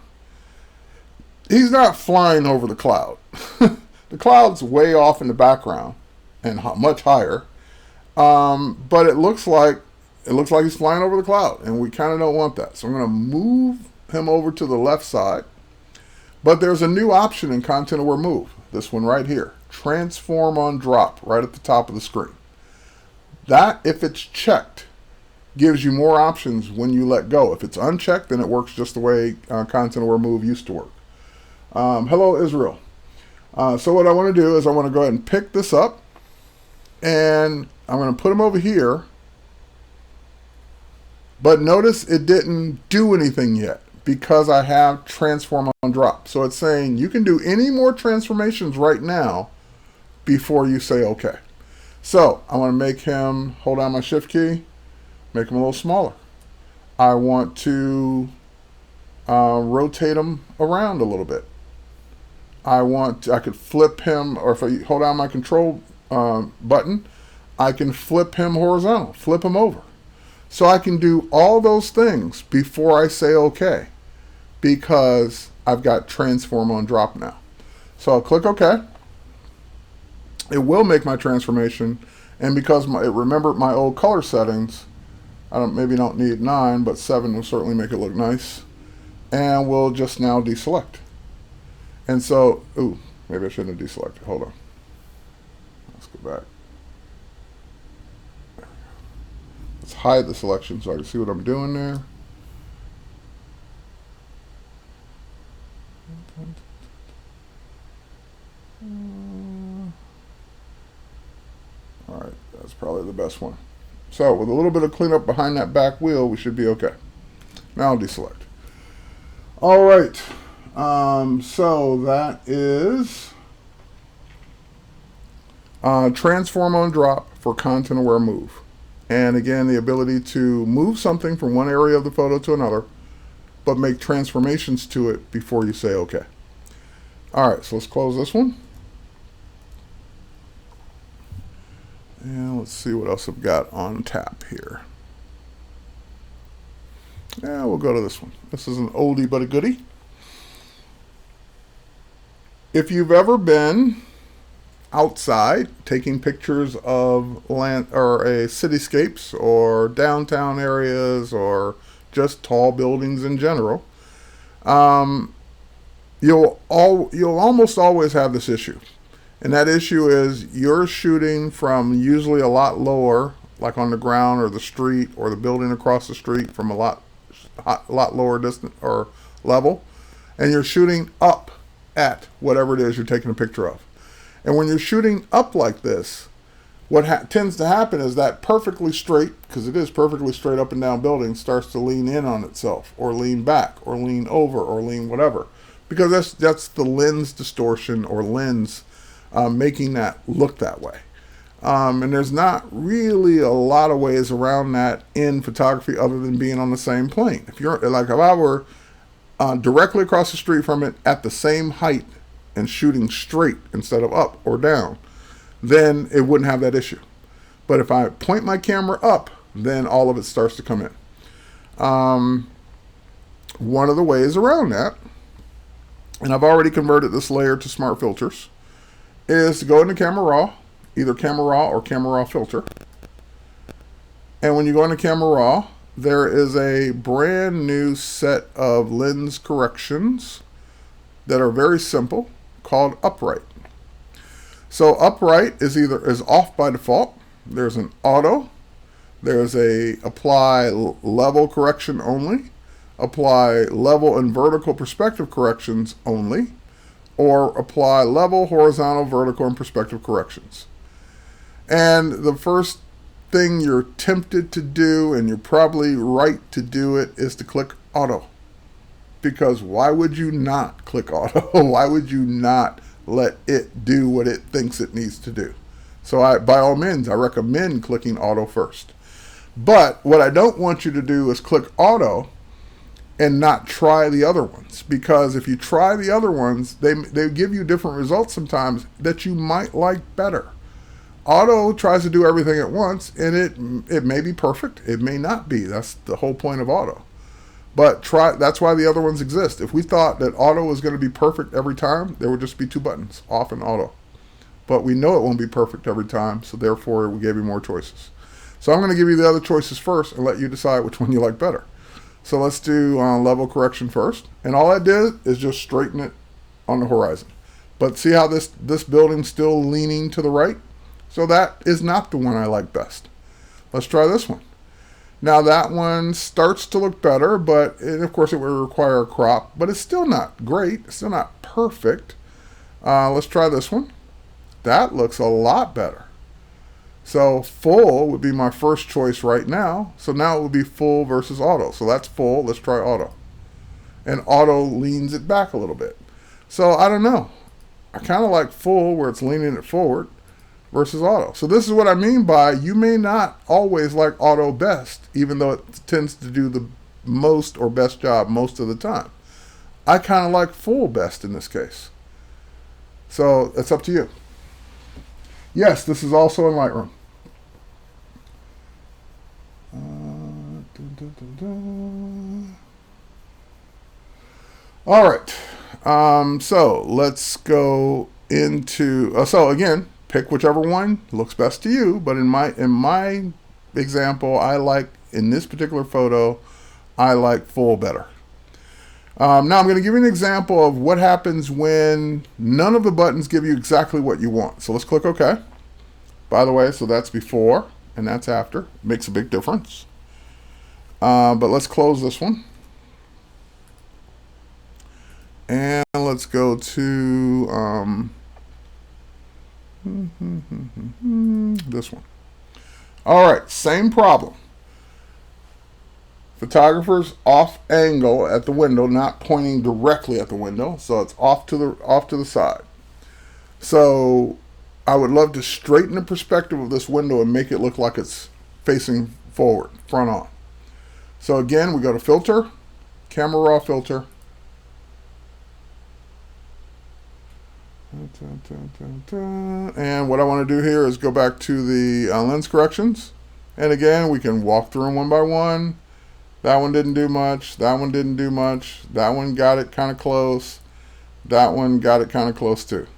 Speaker 1: he's not flying over the cloud. The cloud's way off in the background and much higher. But it looks like he's flying over the cloud, and we kind of don't want that. So I'm going to move him over to the left side. But there's a new option in Content Aware Move, this one right here, Transform on Drop, right at the top of the screen. That, if it's checked, gives you more options when you let go. If it's unchecked, then it works just the way Content Aware Move used to work. Hello, Israel. So what I want to do is I want to go ahead and pick this up, and I'm going to put him over here. But notice it didn't do anything yet because I have Transform on Drop. So it's saying you can do any more transformations right now before you say OK. So I want to make him, hold down my Shift key, make him a little smaller. I want to rotate him around a little bit. I could flip him, or if I hold down my Control button, I can flip him horizontal, flip him over. So I can do all those things before I say OK, because I've got Transform on Drop now. So I'll click OK. It will make my transformation, and because it remembered my old color settings, maybe don't need 9, but 7 will certainly make it look nice. And we'll just now deselect. And so, maybe I shouldn't have deselected. Hold on. Let's go back. Let's hide the selection so I can see what I'm doing there. All right, that's probably the best one. So with a little bit of cleanup behind that back wheel, we should be okay. Now I'll deselect. All right, so that is Transform on Drop for Content Aware Move. And again, the ability to move something from one area of the photo to another, but make transformations to it before you say OK. All right, so let's close this one. And let's see what else I've got on tap here. Yeah, we'll go to this one. This is an oldie but a goodie. If you've ever been outside taking pictures of land or cityscapes or downtown areas or just tall buildings in general, you'll almost always have this issue. And that issue is you're shooting from usually a lot lower, like on the ground or the street or the building across the street, from a lot lot lower distance or level, and you're shooting up at whatever it is you're taking a picture of. And when you're shooting up like this, what tends to happen is that perfectly straight, because it is perfectly straight up and down building, starts to lean in on itself, or lean back, or lean over, or lean whatever, because that's the lens distortion or lens making that look that way. And there's not really a lot of ways around that in photography other than being on the same plane. If I were directly across the street from it at the same height and shooting straight instead of up or down, then it wouldn't have that issue. But if I point my camera up, then all of it starts to come in. One of the ways around that, and I've already converted this layer to smart filters, is to go into Camera Raw, either Camera Raw or Camera Raw Filter. And when you go into Camera Raw, there is a brand new set of lens corrections that are very simple, called upright. So upright is off by default. There's an auto. There's a apply level correction only, apply level and vertical perspective corrections only, or apply level, horizontal, vertical, and perspective corrections. And the first thing you're tempted to do, and you're probably right to do it, is to click auto. Because why would you not click auto? Why would you not let it do what it thinks it needs to do? So by all means, I recommend clicking auto first. But what I don't want you to do is click auto and not try the other ones. Because if you try the other ones, they give you different results sometimes that you might like better. Auto tries to do everything at once, and it may be perfect. It may not be. That's the whole point of auto. But that's why the other ones exist. If we thought that auto was going to be perfect every time, there would just be two buttons, off and auto. But we know it won't be perfect every time, so therefore we gave you more choices. So I'm going to give you the other choices first and let you decide which one you like better. So let's do level correction first. And all I did is just straighten it on the horizon. But see how this building's still leaning to the right? So that is not the one I like best. Let's try this one. Now that one starts to look better, and of course it would require a crop, but it's still not great. It's still not perfect. Let's try this one. That looks a lot better. So full would be my first choice right now. So now it would be full versus auto. So that's full. Let's try auto. And auto leans it back a little bit. So I don't know. I kind of like full where it's leaning it forward versus auto. So this is what I mean by you may not always like auto best, even though it tends to do the most or best job most of the time. I kind of like full best in this case. So it's up to you. Yes, this is also in Lightroom. All right. So let's go into, so again, pick whichever one looks best to you. But in my example, in this particular photo, I like full better. Now I'm going to give you an example of what happens when none of the buttons give you exactly what you want. So let's click OK. By the way, so that's before and that's after. Makes a big difference. But let's close this one. And let's go to this one. All right, same problem. Photographer's off angle at the window, not pointing directly at the window, so it's off to the side. So I would love to straighten the perspective of this window and make it look like it's facing forward, front on. So again, we go to Filter, Camera Raw Filter. And what I want to do here is go back to the lens corrections. And again, we can walk through them one by one. That one didn't do much. That one didn't do much. That one got it kind of close. That one got it kind of close too.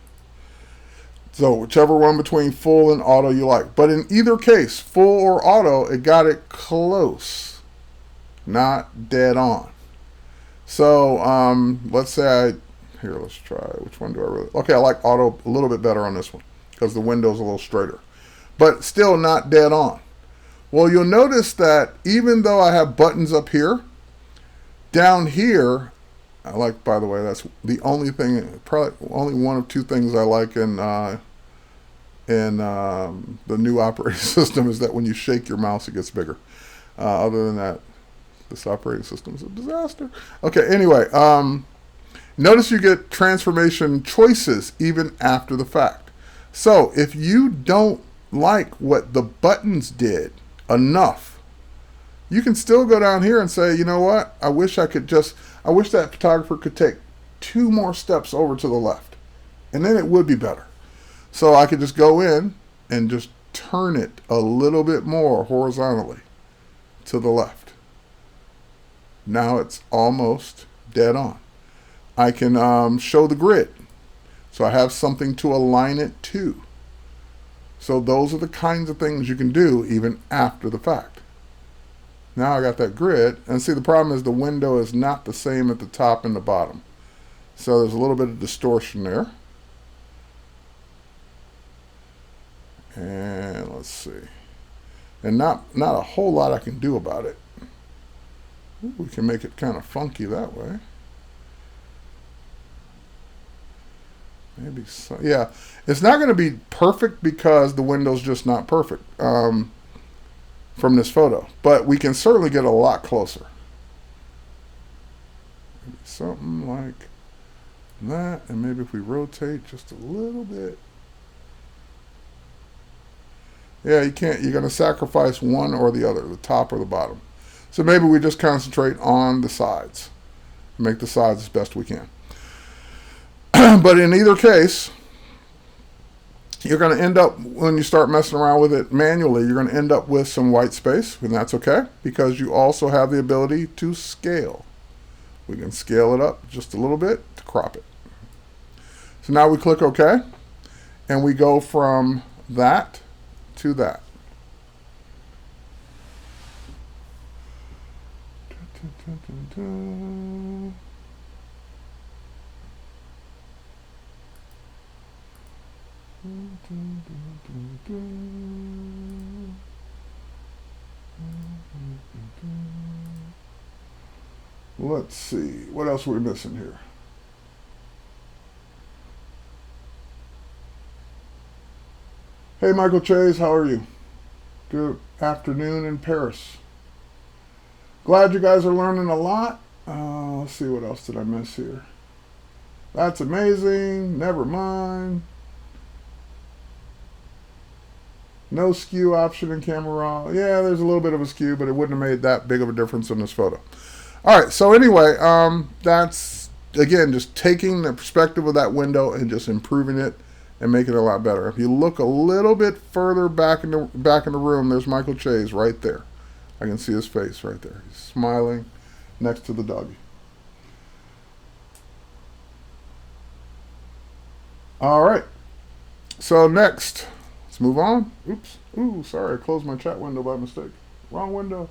Speaker 1: So whichever one between full and auto you like. But in either case, full or auto, it got it close, not dead on. So let's say let's try, which one do I really, okay, I like auto a little bit better on this one because the window's a little straighter, but still not dead on. Well, you'll notice that even though I have buttons up here, Down here, I like, by the way, that's the only thing, probably only one of two things I like in the new operating system is that when you shake your mouse, it gets bigger. Other than that, this operating system is a disaster. Okay, anyway, notice you get transformation choices even after the fact. So if you don't like what the buttons did enough, you can still go down here and say, you know what, I wish that photographer could take 2 more steps over to the left, and then it would be better. So I could just go in and just turn it a little bit more horizontally to the left. Now it's almost dead on. I can show the grid, so I have something to align it to. So those are the kinds of things you can do even after the fact. Now I got that grid, and see, the problem is the window is not the same at the top and the bottom. So there's a little bit of distortion there. And let's see. And not a whole lot I can do about it. We can make it kind of funky that way. Maybe so. Yeah, it's not going to be perfect because the window's just not perfect from this photo. But we can certainly get a lot closer. Maybe something like that. And maybe if we rotate just a little bit. Yeah, you can't. You're going to sacrifice one or the other, the top or the bottom. So maybe we just concentrate on the sides. Make the sides as best we can. But in either case, you're going to end up, when you start messing around with it manually, you're going to end up with some white space, and that's okay, because you also have the ability to scale. We can scale it up just a little bit to crop it. So now we click OK, and we go from that to that. Let's see, what else are we missing here? Hey, Michael Chase, how are you? Good afternoon in Paris. Glad you guys are learning a lot. Let's see, what else did I miss here? That's amazing. Never mind. No skew option in camera raw. Yeah, there's a little bit of a skew, but it wouldn't have made that big of a difference in this photo. All right, so anyway, that's, again, just taking the perspective of that window and just improving it and making it a lot better. If you look a little bit further back in the room, there's Michael Chase right there. I can see his face right there. He's smiling next to the doggy. All right. So next, let's move on. Oops. Ooh, sorry. I closed my chat window by mistake. Wrong window.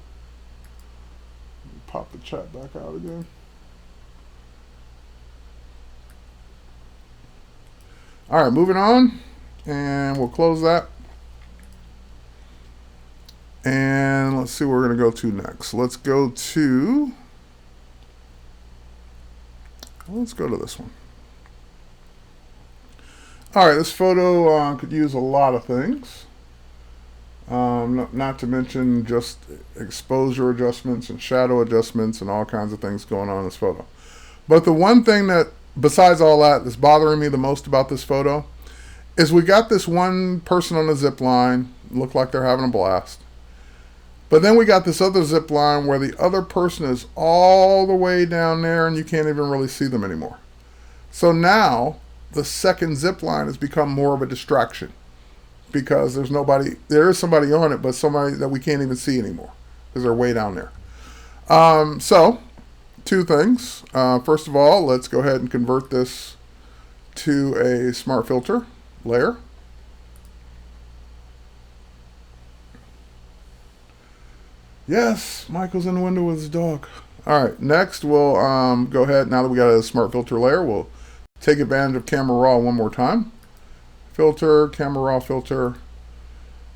Speaker 1: Pop the chat back out again. All right, moving on. And we'll close that. And let's see where we're going to go to next. Let's go to this one. All right, this photo could use a lot of things. Not to mention just exposure adjustments and shadow adjustments and all kinds of things going on in this photo. But the one thing that, besides all that, that's bothering me the most about this photo is we got this one person on a zip line, look like they're having a blast. But then we got this other zip line where the other person is all the way down there and you can't even really see them anymore. So now the second zip line has become more of a distraction because there is somebody on it, but somebody that we can't even see anymore because they're way down there. So two things. First of all, let's go ahead and convert this to a smart filter layer. Yes, Michael's in the window with his dog. All right, next we'll go ahead, now that we got a smart filter layer, we'll take advantage of camera raw one more time. Filter, camera raw filter,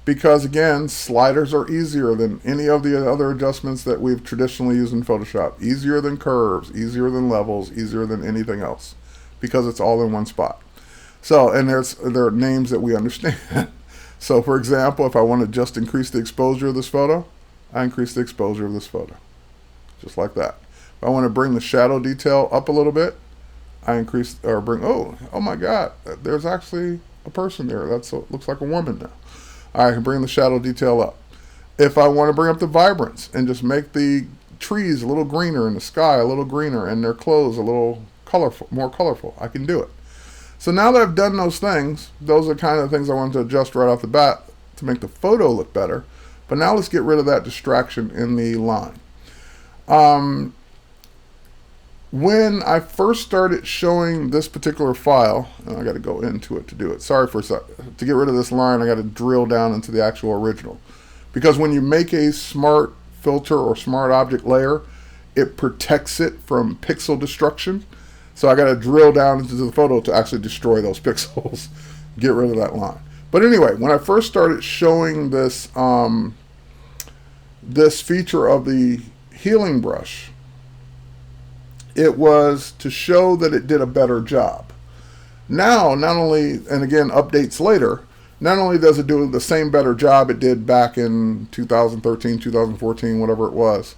Speaker 1: because again, sliders are easier than any of the other adjustments that we've traditionally used in Photoshop. Easier than curves, easier than levels, easier than anything else, because it's all in one spot. So, and there are names that we understand. So for example, if I want to just increase the exposure of this photo, I increase the exposure of this photo. Just like that. If I want to bring the shadow detail up a little bit, I increase, or bring, oh my God, there's actually a person there. Looks like a woman now. I can bring the shadow detail up. If I want to bring up the vibrance and just make the trees a little greener and the sky a little greener and their clothes a little colorful, more colorful, I can do it. So now that I've done those things, those are kind of the things I wanted to adjust right off the bat to make the photo look better. But now let's get rid of that distraction in the line. When I first started showing this particular file, and I got to go into it to do it. Sorry for a sec. To get rid of this line, I got to drill down into the actual original. Because when you make a smart filter or smart object layer, it protects it from pixel destruction. So I got to drill down into the photo to actually destroy those pixels, get rid of that line. But anyway, when I first started showing this, this feature of the healing brush, it was to show that it did a better job. Now, not only, and again, updates later, not only does it do the same better job it did back in 2013, 2014, whatever it was,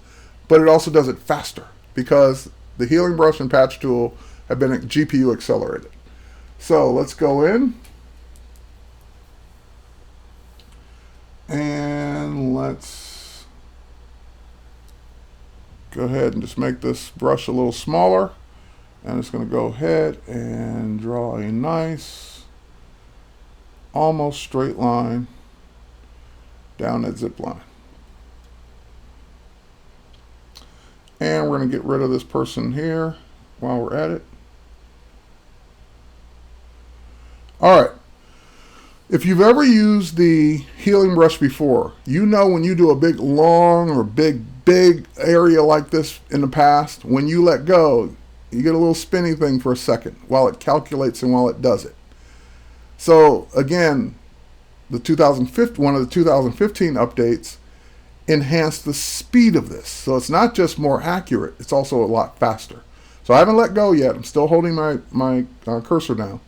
Speaker 1: but it also does it faster because the healing brush and patch tool have been GPU accelerated. So let's go in and let's go ahead and just make this brush a little smaller, and it's going to go ahead and draw a nice almost straight line down that zip line. And we're going to get rid of this person here while we're at it. Alright, if you've ever used the healing brush before, you know when you do a big long or big area like this in the past, when you let go, you get a little spinny thing for a second while it calculates and while it does it. So again, one of the 2015 updates enhanced the speed of this. So it's not just more accurate, it's also a lot faster. So I haven't let go yet. I'm still holding my cursor down.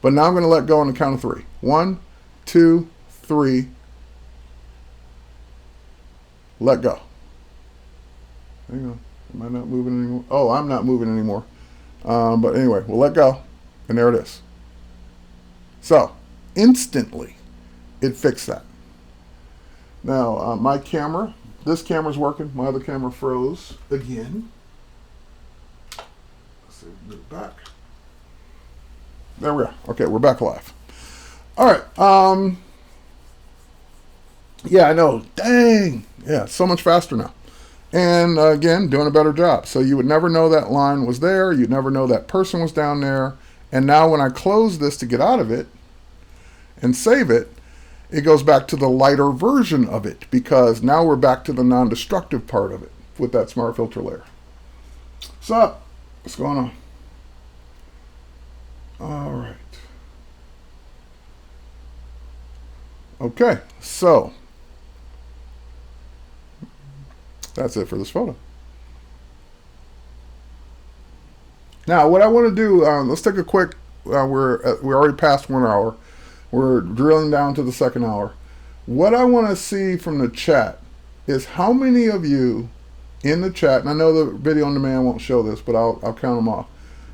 Speaker 1: But now I'm going to let go on the count of 3. 1, 2, 3. Let go. Hang on. Am I not moving anymore? Oh, I'm not moving anymore. But anyway, we'll let go. And there it is. So, instantly, it fixed that. Now, my camera, this camera's working. My other camera froze again. Let's see, move it back. There we are. Okay, we're back alive. All right. Yeah, I know. Dang. Yeah, so much faster now. And again, doing a better job. So you would never know that line was there. You'd never know that person was down there. And now when I close this to get out of it and save it, it goes back to the lighter version of it because now we're back to the non-destructive part of it with that smart filter layer. So, what's going on? All right. Okay, so that's it for this photo. Now, what I want to do, let's take a quick. We're already past 1 hour. We're drilling down to the second hour. What I want to see from the chat is how many of you in the chat, and I know the video on demand won't show this, but I'll count them off.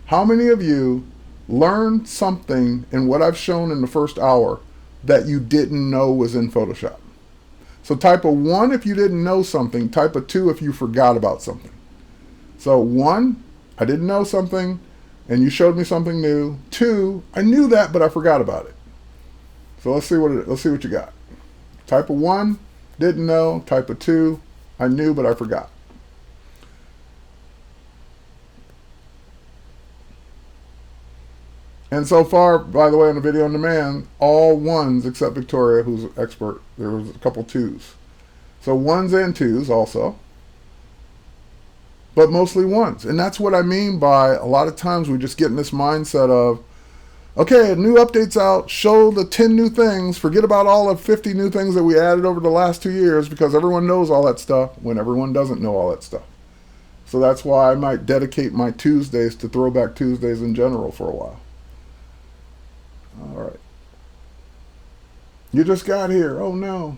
Speaker 1: How many of you learned something in what I've shown in the first hour that you didn't know was in Photoshop? So type a 1 if you didn't know something, type a 2 if you forgot about something. So 1, I didn't know something and you showed me something new. 2, I knew that but I forgot about it. So let's see what you got. Type a 1, didn't know, type a 2, I knew but I forgot. And so far, by the way, on the video on demand, all 1s except Victoria, who's an expert. There was a couple 2s. So 1s and 2s also. But mostly 1s. And that's what I mean by a lot of times we just get in this mindset of, Okay, a new update's out. Show the 10 new things. Forget about all of 50 new things that we added over the last 2 years, because everyone knows all that stuff when everyone doesn't know all that stuff. So that's why I might dedicate my Tuesdays to Throwback Tuesdays in general for a while. All right. You just got here. Oh no.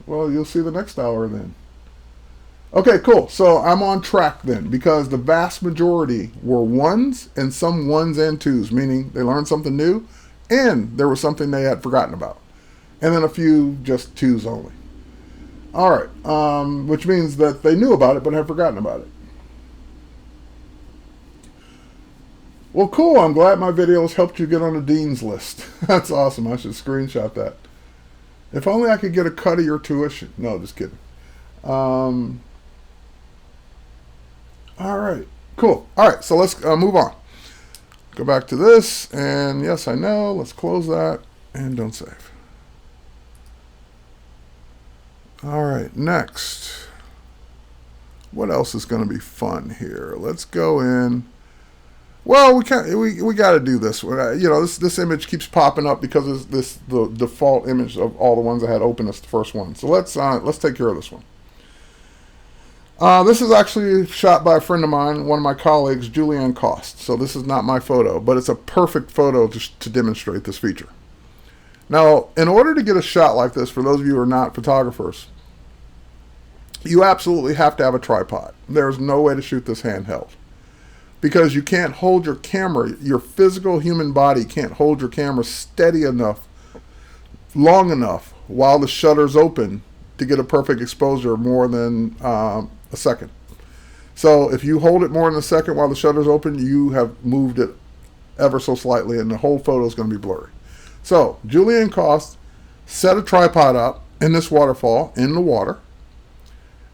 Speaker 1: Well, you'll see the next hour then. Okay, cool. So I'm on track then, because the vast majority were ones, and some ones and twos, meaning they learned something new and there was something they had forgotten about. And then a few just twos only. All right, which means that they knew about it but had forgotten about it. Well, cool. I'm glad my videos helped you get on the Dean's list. That's awesome. I should screenshot that. If only I could get a cut of your tuition. No, just kidding. All right, cool. All right, so let's move on. Go back to this, and yes, I know. Let's close that, and don't save. All right, next. What else is going to be fun here? Let's go in. Well, we got to do this. You know, this image keeps popping up because it's the default image of all the ones I had open as the first one. So let's take care of this one. This is actually shot by a friend of mine, one of my colleagues, Julianne Cost. So this is not my photo, but it's a perfect photo to demonstrate this feature. Now, in order to get a shot like this, for those of you who are not photographers, you absolutely have to have a tripod. There's no way to shoot this handheld, because you can't hold your camera, your physical human body can't hold your camera steady enough, long enough, while the shutter's open to get a perfect exposure more than a second. So if you hold it more than a second while the shutter's open, you have moved it ever so slightly, and the whole photo is going to be blurry. So Julianne Cost set a tripod up in this waterfall in the water,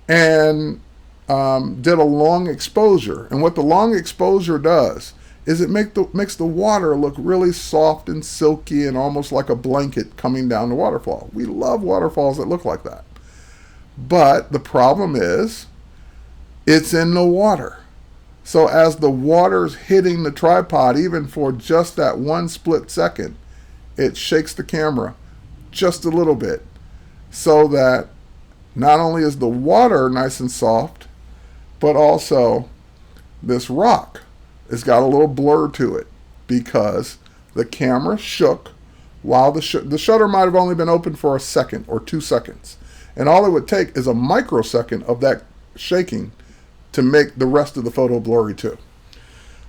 Speaker 1: and did a long exposure. And what the long exposure does is it makes the water look really soft and silky and almost like a blanket coming down the waterfall. We love waterfalls that look like that. But the problem is it's in the water. So as the water's hitting the tripod, even for just that one split second, it shakes the camera just a little bit, so that not only is the water nice and soft, but also this rock has got a little blur to it, because the camera shook while the shutter might have only been open for a second or 2 seconds. And all it would take is a microsecond of that shaking to make the rest of the photo blurry too.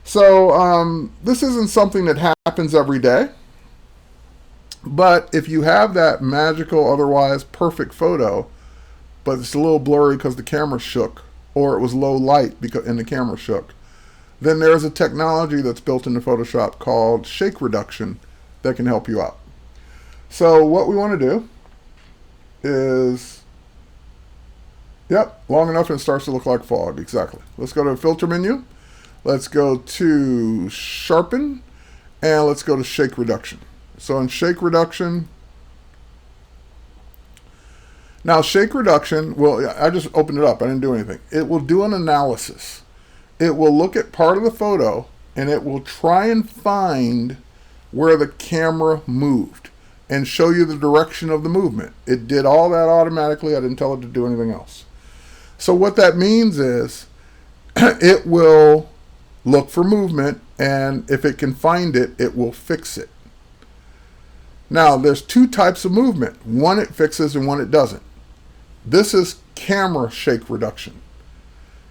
Speaker 1: So this isn't something that happens every day. But if you have that magical, otherwise perfect photo, but it's a little blurry because the camera shook, or it was low light and the camera shook, then there's a technology that's built into Photoshop called shake reduction that can help you out. So what we want to do is, yep, long enough and it starts to look like fog. Exactly. Let's go to the filter menu. Let's go to sharpen, and let's go to shake reduction. So in shake reduction, now shake reduction, well, I just opened it up. I didn't do anything. It will do an analysis. It will look at part of the photo, and it will try and find where the camera moved and show you the direction of the movement. It did all that automatically. I didn't tell it to do anything else. So what that means is it will look for movement, and if it can find it, it will fix it. Now, there's 2 types of movement. One it fixes and one it doesn't. This is camera shake reduction.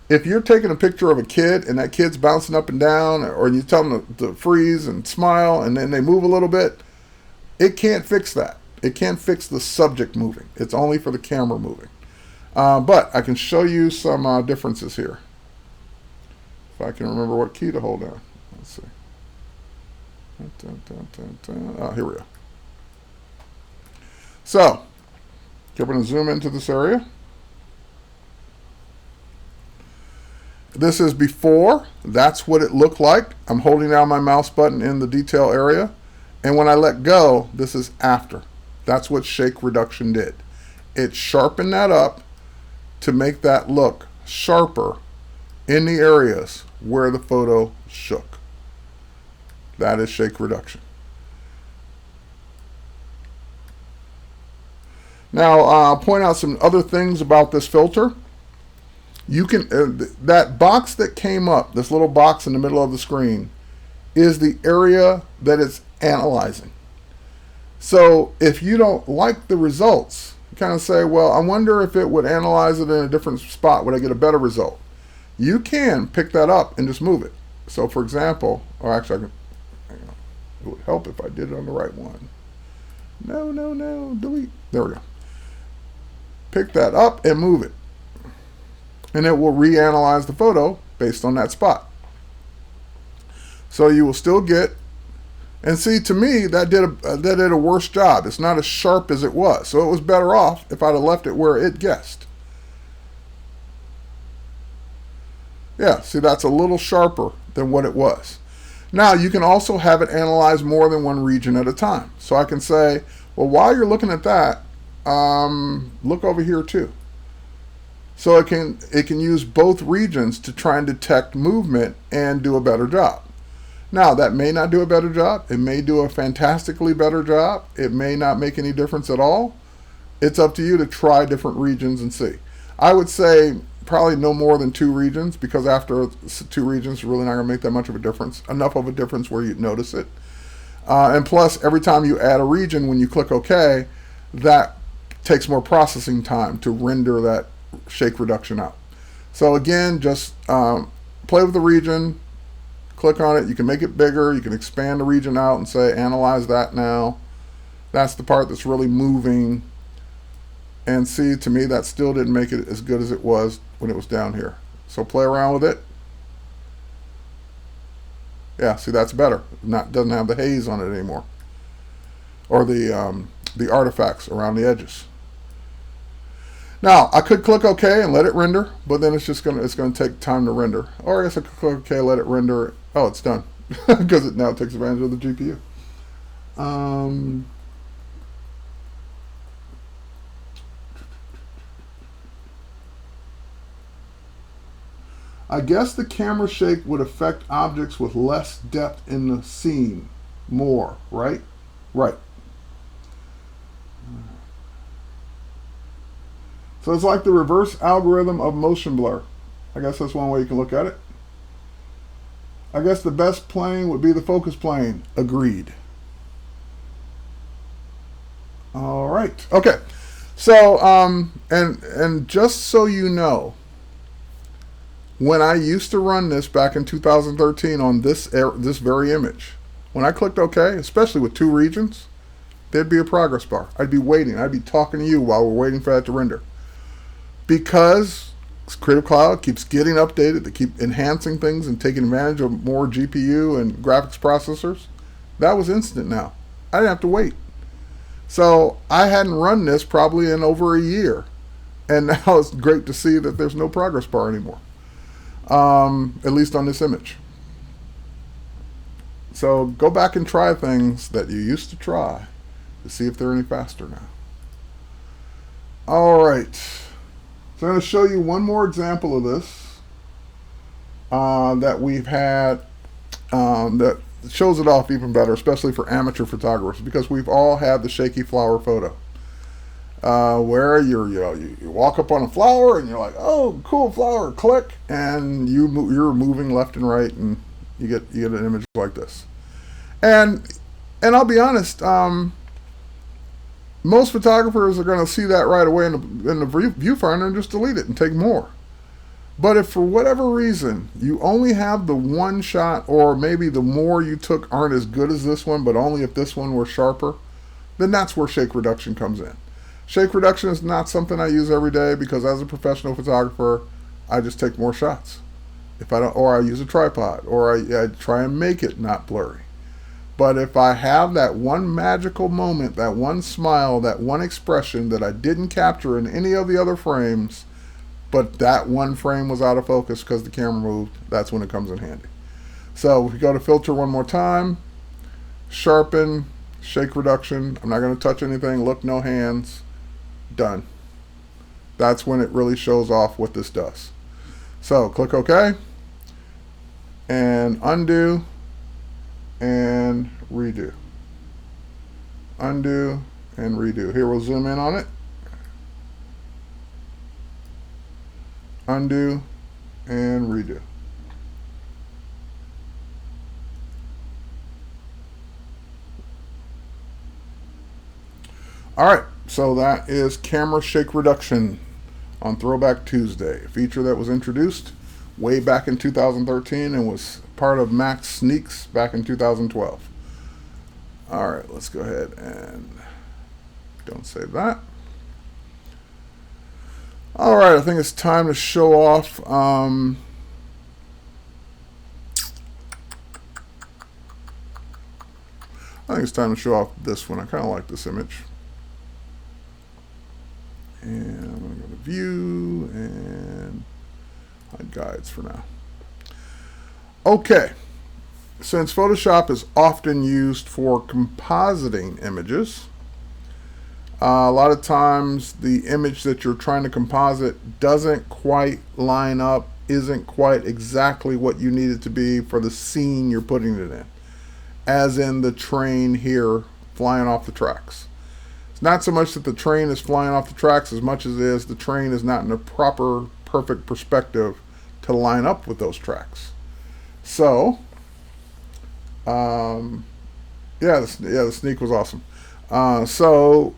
Speaker 1: If you're taking a picture of a kid and that kid's bouncing up and down, or you tell them to freeze and smile and then they move a little bit, it can't fix that. It can't fix the subject moving. It's only for the camera moving. But I can show you some differences here. If I can remember what key to hold down. Let's see. Here we go. So, I'm going to zoom into this area. This is before. That's what it looked like. I'm holding down my mouse button in the detail area. And when I let go, this is after. That's what shake reduction did. It sharpened that up to make that look sharper in the areas where the photo shook. That is shake reduction. Now, I'll point out some other things about this filter. You can that box that came up, this little box in the middle of the screen, is the area that it's analyzing. So if you don't like the results, you kind of say, well, I wonder if it would analyze it in a different spot. Would I get a better result? You can pick that up and just move it. So for example, or actually, it would help if I did it on the right one. No, delete. There we go. Pick that up and move it. And it will reanalyze the photo based on that spot. So you will still get, and see, to me, that did a worse job. It's not as sharp as it was. So it was better off if I'd have left it where it guessed. Yeah, see, that's a little sharper than what it was. Now, you can also have it analyze more than one region at a time. So I can say, well, while you're looking at that, look over here too. So it can use both regions to try and detect movement and do a better job. Now, that may not do a better job. It may do a fantastically better job. It may not make any difference at all. It's up to you to try different regions and see. I would say probably no more than 2 regions, because after 2 regions, you're really not going to make that much of a difference. Enough of a difference where you'd notice it. And plus, every time you add a region, when you click OK, that takes more processing time to render that shake reduction out. So again, just play with the region, click on it. You can make it bigger. You can expand the region out and say, analyze that now. That's the part that's really moving. And see, to me, that still didn't make it as good as it was when it was down here. So play around with it. Yeah, see, that's better. Doesn't have the haze on it anymore, or the artifacts around the edges. Now, I could click OK and let it render, but then it's gonna take time to render. Or I guess I could click OK, let it render. Oh, it's done, because it now takes advantage of the GPU. I guess the camera shake would affect objects with less depth in the scene more, right? Right. So it's like the reverse algorithm of motion blur. I guess that's one way you can look at it. I guess the best plane would be the focus plane. Agreed. All right. Okay. So, and just so you know, when I used to run this back in 2013 on this very image, when I clicked OK, especially with 2 regions, there'd be a progress bar. I'd be waiting. I'd be talking to you while we're waiting for that to render. Because Creative Cloud keeps getting updated, they keep enhancing things and taking advantage of more GPU and graphics processors, that was instant now. I didn't have to wait. So I hadn't run this probably in over a year. And now it's great to see that there's no progress bar anymore. At least on this image. So go back and try things that you used to try to see if they're any faster now. All right. So I'm going to show you one more example of this that we've had that shows it off even better, especially for amateur photographers, because we've all had the shaky flower photo. Where you walk up on a flower and you're like, oh, cool flower, click, and you're moving left and right, and you get an image like this. And I'll be honest, most photographers are going to see that right away in the viewfinder and just delete it and take more. But if for whatever reason you only have the one shot, or maybe the more you took aren't as good as this one, but only if this one were sharper, then that's where shake reduction comes in. Shake reduction is not something I use every day, because as a professional photographer, I just take more shots. If I don't, or I use a tripod, or I try and make it not blurry. But if I have that one magical moment, that one smile, that one expression that I didn't capture in any of the other frames, but that one frame was out of focus because the camera moved, that's when it comes in handy. So if we go to filter one more time, sharpen, shake reduction, I'm not going to touch anything, look, no hands, done. That's when it really shows off what this does. So click OK, and undo, and redo. Undo and redo. Here, we'll zoom in on it. undo, and redo. All right, so that is camera shake reduction on Throwback Tuesday, a feature that was introduced way back in 2013 and was part of Mac's Sneaks back in 2012. All right, let's go ahead and don't save that. All right, I think it's time to show off this one. I kind of like this image. And I'm going to go to View and hide guides for now. Okay, since Photoshop is often used for compositing images, a lot of times the image that you're trying to composite doesn't quite line up, isn't quite exactly what you need it to be for the scene you're putting it in, as in the train here flying off the tracks. It's not so much that the train is flying off the tracks as much as it is the train is not in a proper, perfect perspective to line up with those tracks. So, the sneak was awesome. So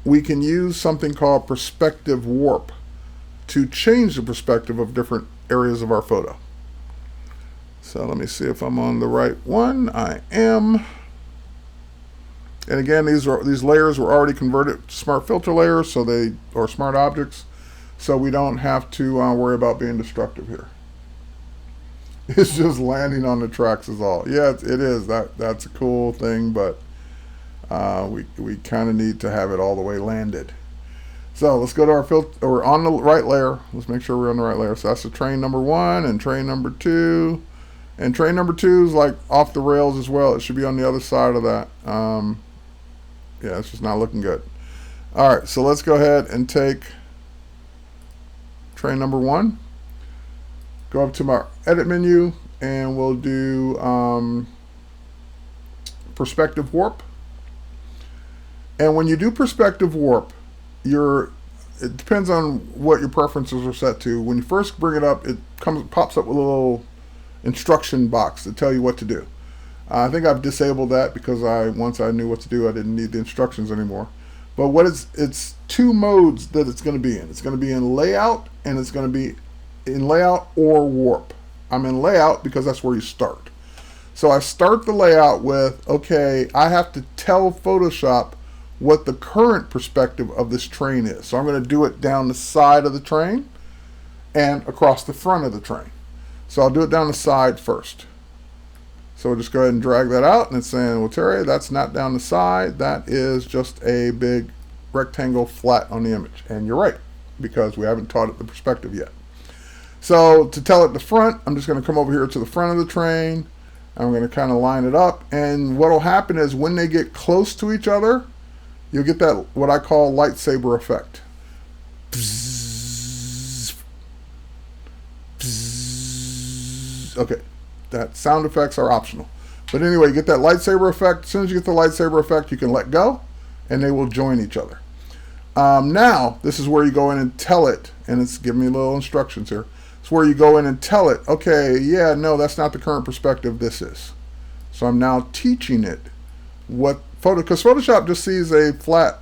Speaker 1: we can use something called perspective warp to change the perspective of different areas of our photo. So let me see if I'm on the right one. I am. And again, these layers were already converted to smart filter layers, or smart objects, so we don't have to worry about being destructive here. It's just landing on the tracks is all. Yeah, it is. That's a cool thing, but we kind of need to have it all the way landed. So let's go to our filter. We're on the right layer. Let's make sure we're on the right layer. So that's the train number 1 and train number 2. And train number 2 is like off the rails as well. It should be on the other side of that. Yeah, it's just not looking good. All right, so let's go ahead and take train number 1. Go up to my edit menu and we'll do perspective warp. And when you do perspective warp, it depends on what your preferences are set to. When you first bring it up, it pops up with a little instruction box to tell you what to do. I think I've disabled that because once I knew what to do, I didn't need the instructions anymore. But it's 2 modes that it's going to be in. It's going to be in layout, and it's going to be in layout or warp. I'm in layout because that's where you start. So I start the layout with, okay, I have to tell Photoshop what the current perspective of this train is. So I'm going to do it down the side of the train and across the front of the train. So I'll do it down the side first. So we'll just go ahead and drag that out, and it's saying, well, Terry, that's not down the side. That is just a big rectangle flat on the image. And you're right, because we haven't taught it the perspective yet. So to tell it the front, I'm just going to come over here to the front of the train. I'm going to kind of line it up. And what will happen is when they get close to each other, you'll get that, what I call lightsaber effect. Okay, that sound effects are optional. But anyway, you get that lightsaber effect. As soon as you get the lightsaber effect, you can let go, and they will join each other. Now, this is where you go in and tell it, and it's giving me little instructions here. It's where you go in and tell it, okay, yeah, no, that's not the current perspective, this is. So I'm now teaching it because Photoshop just sees a flat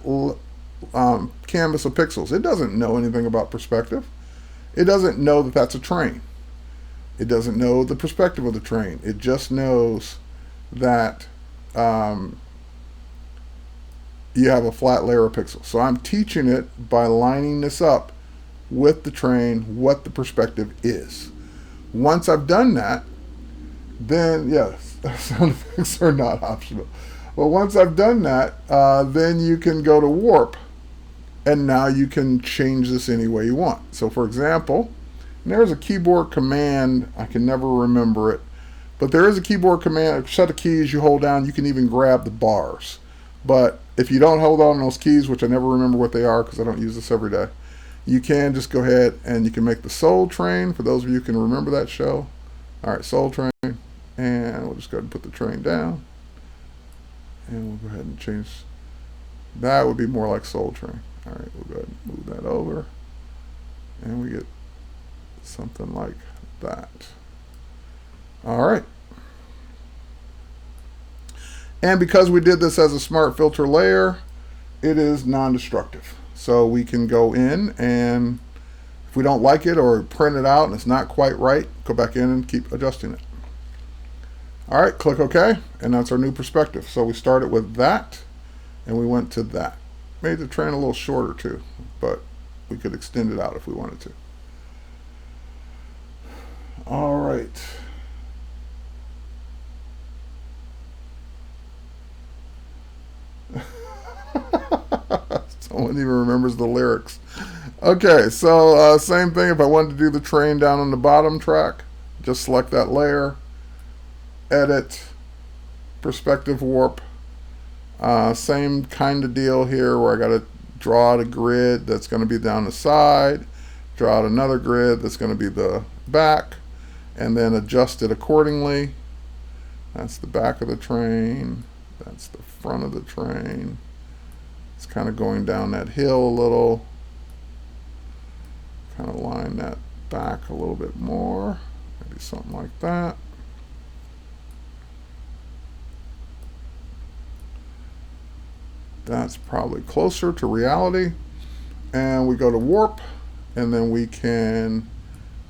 Speaker 1: canvas of pixels. It doesn't know anything about perspective. It doesn't know that that's a train. It doesn't know the perspective of the train. It just knows that you have a flat layer of pixels. So I'm teaching it by lining this up with the train what the perspective is. Once I've done that, then yes, sound effects are not optional. But once I've done that, then you can go to warp, and now you can change this any way you want. So for example, there's a keyboard command, I can never remember it, but there is a keyboard command, a set of keys you hold down. You can even grab the bars. But if you don't hold on those keys, which I never remember what they are because I don't use this every day, you can just go ahead and you can make the Soul Train, for those of you who can remember that show. All right, Soul Train, and we'll just go ahead and put the train down. And we'll go ahead and change, that would be more like Soul Train. All right, we'll go ahead and move that over. And we get Something like that. All right. And because we did this as a smart filter layer, it is non-destructive. So we can go in, and if we don't like it or print it out and it's not quite right, go back in and keep adjusting it. All right, click OK, and that's our new perspective. So we started with that, and we went to that. Made the train a little shorter too, but we could extend it out if we wanted to. All right. Someone even remembers the lyrics. Okay, so same thing. If I wanted to do the train down on the bottom track, just select that layer, edit, perspective warp. Same kind of deal here where I got to draw out a grid that's going to be down the side, draw out another grid that's going to be the back, and then adjust it accordingly. That's the back of the train. That's the front of the train. It's kind of going down that hill a little. Kind of line that back a little bit more. Maybe something like that. That's probably closer to reality. And we go to warp, and then we can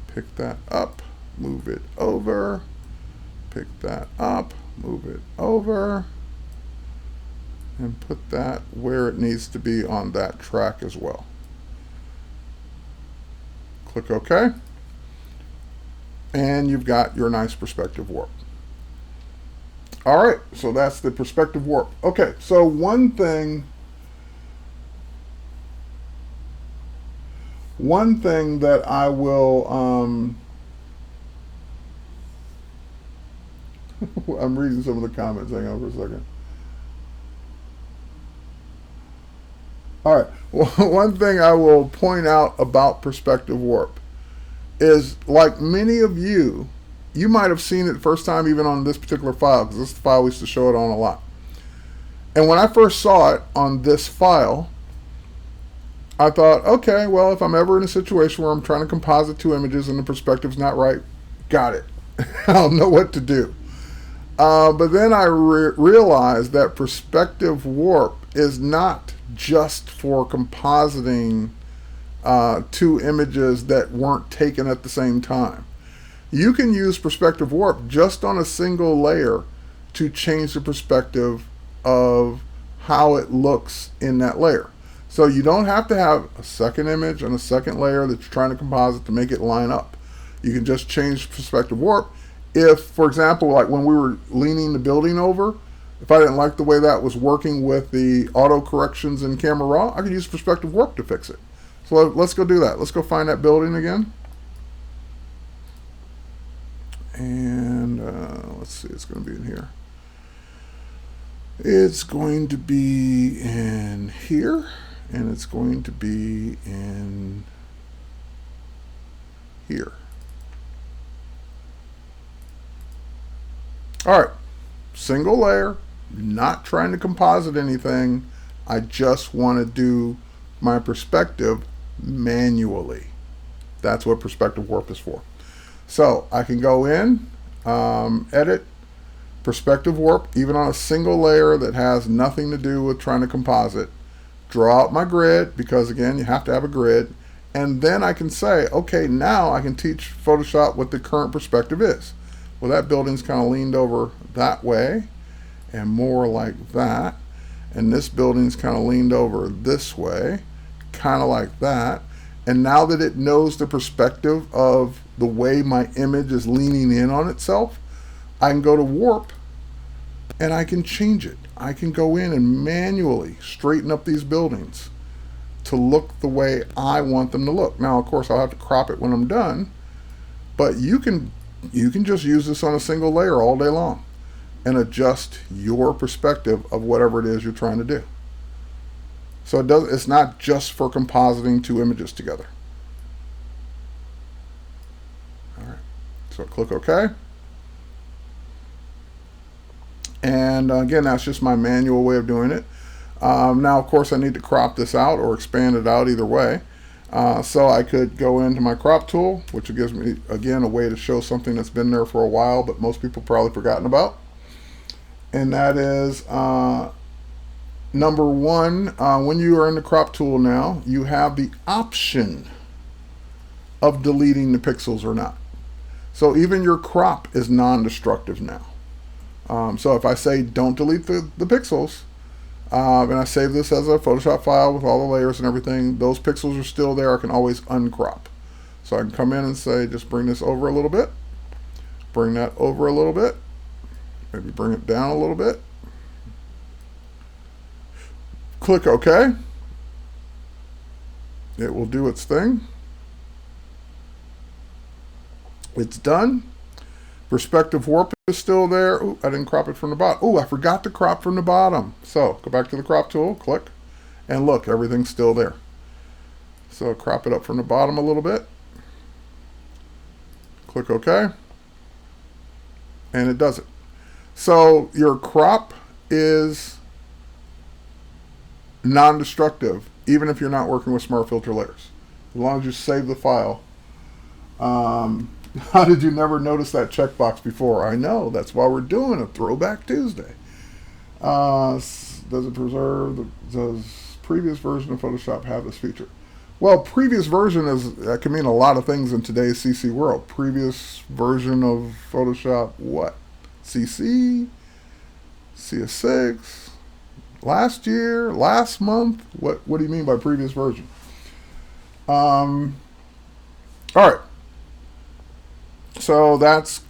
Speaker 1: pick that up, move it over, pick that up, move it over, and put that where it needs to be on that track as well. Click OK, and you've got your nice perspective warp. All right, so that's the perspective warp. Okay, so one thing that I will, I'm reading some of the comments. Hang on for a second. All right, well, one thing I will point out about perspective warp is, like many of you, you might have seen it first time even on this particular file, because this is the file we used to show it on a lot. And when I first saw it on this file, I thought, okay, well, if I'm ever in a situation where I'm trying to composite two images and the perspective's not right, got it. I'll know what to do. But then I realized that perspective warp is not just for compositing two images that weren't taken at the same time. You can use perspective warp just on a single layer to change the perspective of how it looks in that layer. So you don't have to have a second image and a second layer that you're trying to composite to make it line up. You can just change perspective warp. If, for example, like when we were leaning the building over, if I didn't like the way that was working with the auto corrections in Camera Raw, I could use perspective warp to fix it. So let's go do that. Let's go find that building again. And let's see, it's going to be in here. It's going to be in here, and it's going to be in here. All right, single layer, not trying to composite anything. I just want to do my perspective manually. That's what perspective warp is for. So I can go in, edit, perspective warp, even on a single layer that has nothing to do with trying to composite. Draw out my grid, because again, you have to have a grid. And then I can say, okay, now I can teach Photoshop what the current perspective is. Well, that building's kind of leaned over that way and more like that. And this building's kind of leaned over this way, kind of like that. And now that it knows the perspective of the way my image is leaning in on itself, I can go to warp and I can change it. I can go in and manually straighten up these buildings to look the way I want them to look. Now, of course, I'll have to crop it when I'm done, but you can just use this on a single layer all day long and adjust your perspective of whatever it is you're trying to do. So it's not just for compositing two images together. All right, so click OK. And again, that's just my manual way of doing it. Now, of course, I need to crop this out or expand it out either way. So I could go into my crop tool, which gives me, again, a way to show something that's been there for a while, but most people probably forgotten about. And that is number one, when you are in the crop tool now, you have the option of deleting the pixels or not. So even your crop is non-destructive now. So if I say don't delete the pixels, and I save this as a Photoshop file with all the layers and everything, those pixels are still there. I can always uncrop. So I can come in and say, just bring this over a little bit, bring that over a little bit, maybe bring it down a little bit. Click OK. It will do its thing. It's done. Perspective warp is still there. Ooh, I didn't crop it from the bottom. Oh, I forgot to crop from the bottom. So go back to the crop tool, click, and look, everything's still there. So crop it up from the bottom a little bit. Click OK. And it does it. So your crop is non-destructive, even if you're not working with Smart Filter layers. As long as you save the file. How did you never notice that checkbox before? I know, that's why we're doing a Throwback Tuesday. Does it preserve, does previous version of Photoshop have this feature? Well, previous version that can mean a lot of things in today's CC world. Previous version of Photoshop, what? CC? CS6? Last year? Last month? What do you mean by previous version? All right. So that's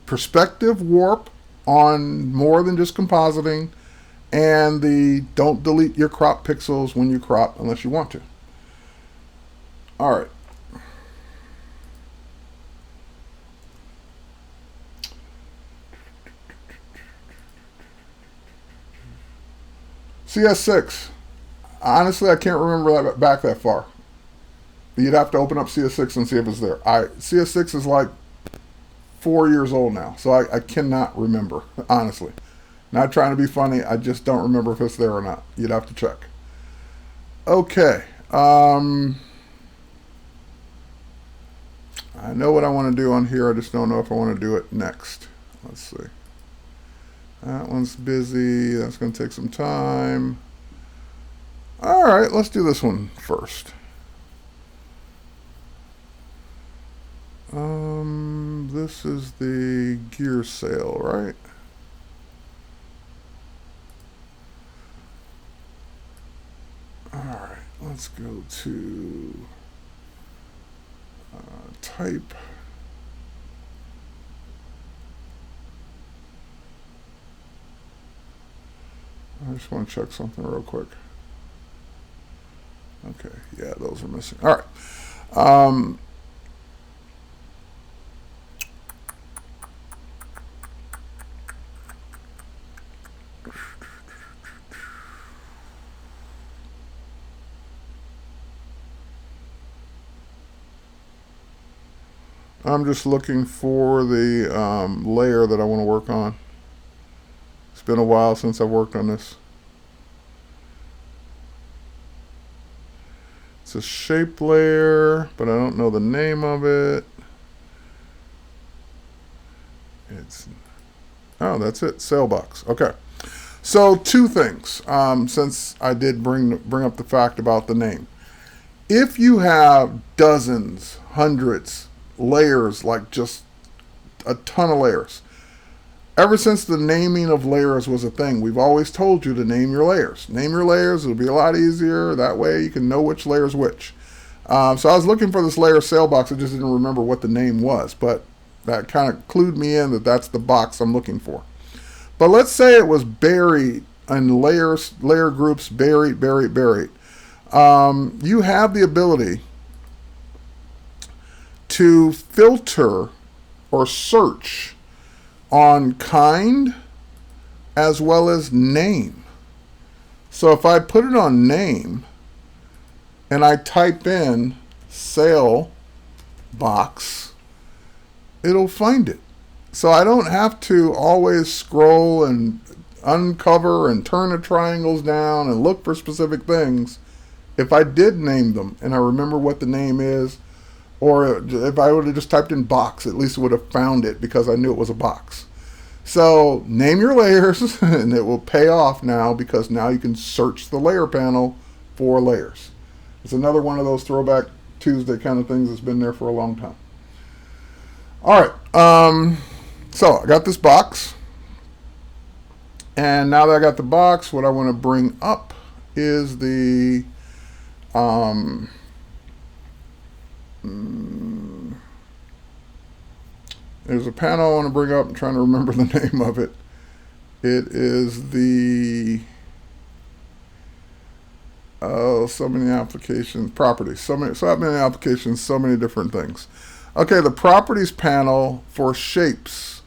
Speaker 1: perspective warp on more than just compositing, and the don't delete your crop pixels when you crop unless you want to. All right. CS6. Honestly, I can't remember that back that far. You'd have to open up CS6 and see if it's there. CS6 is like 4 years old now, so I cannot remember, honestly. Not trying to be funny, I just don't remember if it's there or not. You'd have to check. Okay. I know what I want to do on here, I just don't know if I want to do it next. Let's see. That one's busy, that's going to take some time. Alright, let's do this one first. This is the gear sale, right? Alright, let's go to type. I just want to check something real quick. Okay, yeah, those are missing. Alright. I'm just looking for the layer that I want to work on. It's been a while since I've worked on this. It's a shape layer, but I don't know the name of it. Oh, that's it, Sailbox. Okay. So two things, since I did bring up the fact about the name. If you have dozens, hundreds, layers, like just a ton of layers. Ever since the naming of layers was a thing, we've always told you to name your layers. Name your layers, it'll be a lot easier. That way you can know which layer's which. So I was looking for this layer Sailbox, I just didn't remember what the name was, but that kind of clued me in that that's the box I'm looking for. But let's say it was buried in layer groups, buried. You have the ability to filter or search on kind as well as name. So if I put it on name and I type in sail box, it'll find it. So I don't have to always scroll and uncover and turn the triangles down and look for specific things. If I did name them and I remember what the name is, or if I would have just typed in box, at least it would have found it because I knew it was a box. So name your layers and it will pay off now, because now you can search the layer panel for layers. It's another one of those Throwback Tuesday kind of things that's been there for a long time. All right, so I got this box, and now that I got the box, what I want to bring up is the there's a panel I want to bring up. I'm trying to remember the name of it. It is the so many applications, properties, so many applications, so many different things. Okay, the properties panel for shapes.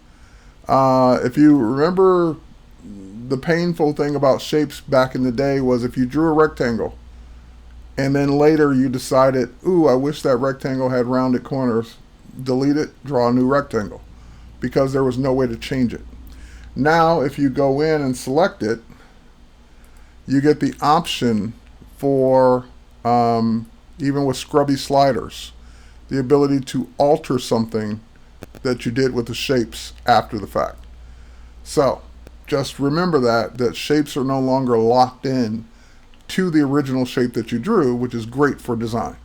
Speaker 1: If you remember, the painful thing about shapes back in the day was if you drew a rectangle and then later you decided, ooh, I wish that rectangle had rounded corners, delete it, draw a new rectangle, because there was no way to change it. Now, if you go in and select it, you get the option for, even with scrubby sliders, the ability to alter something that you did with the shapes after the fact. So just remember that shapes are no longer locked in to the original shape that you drew, which is great for design.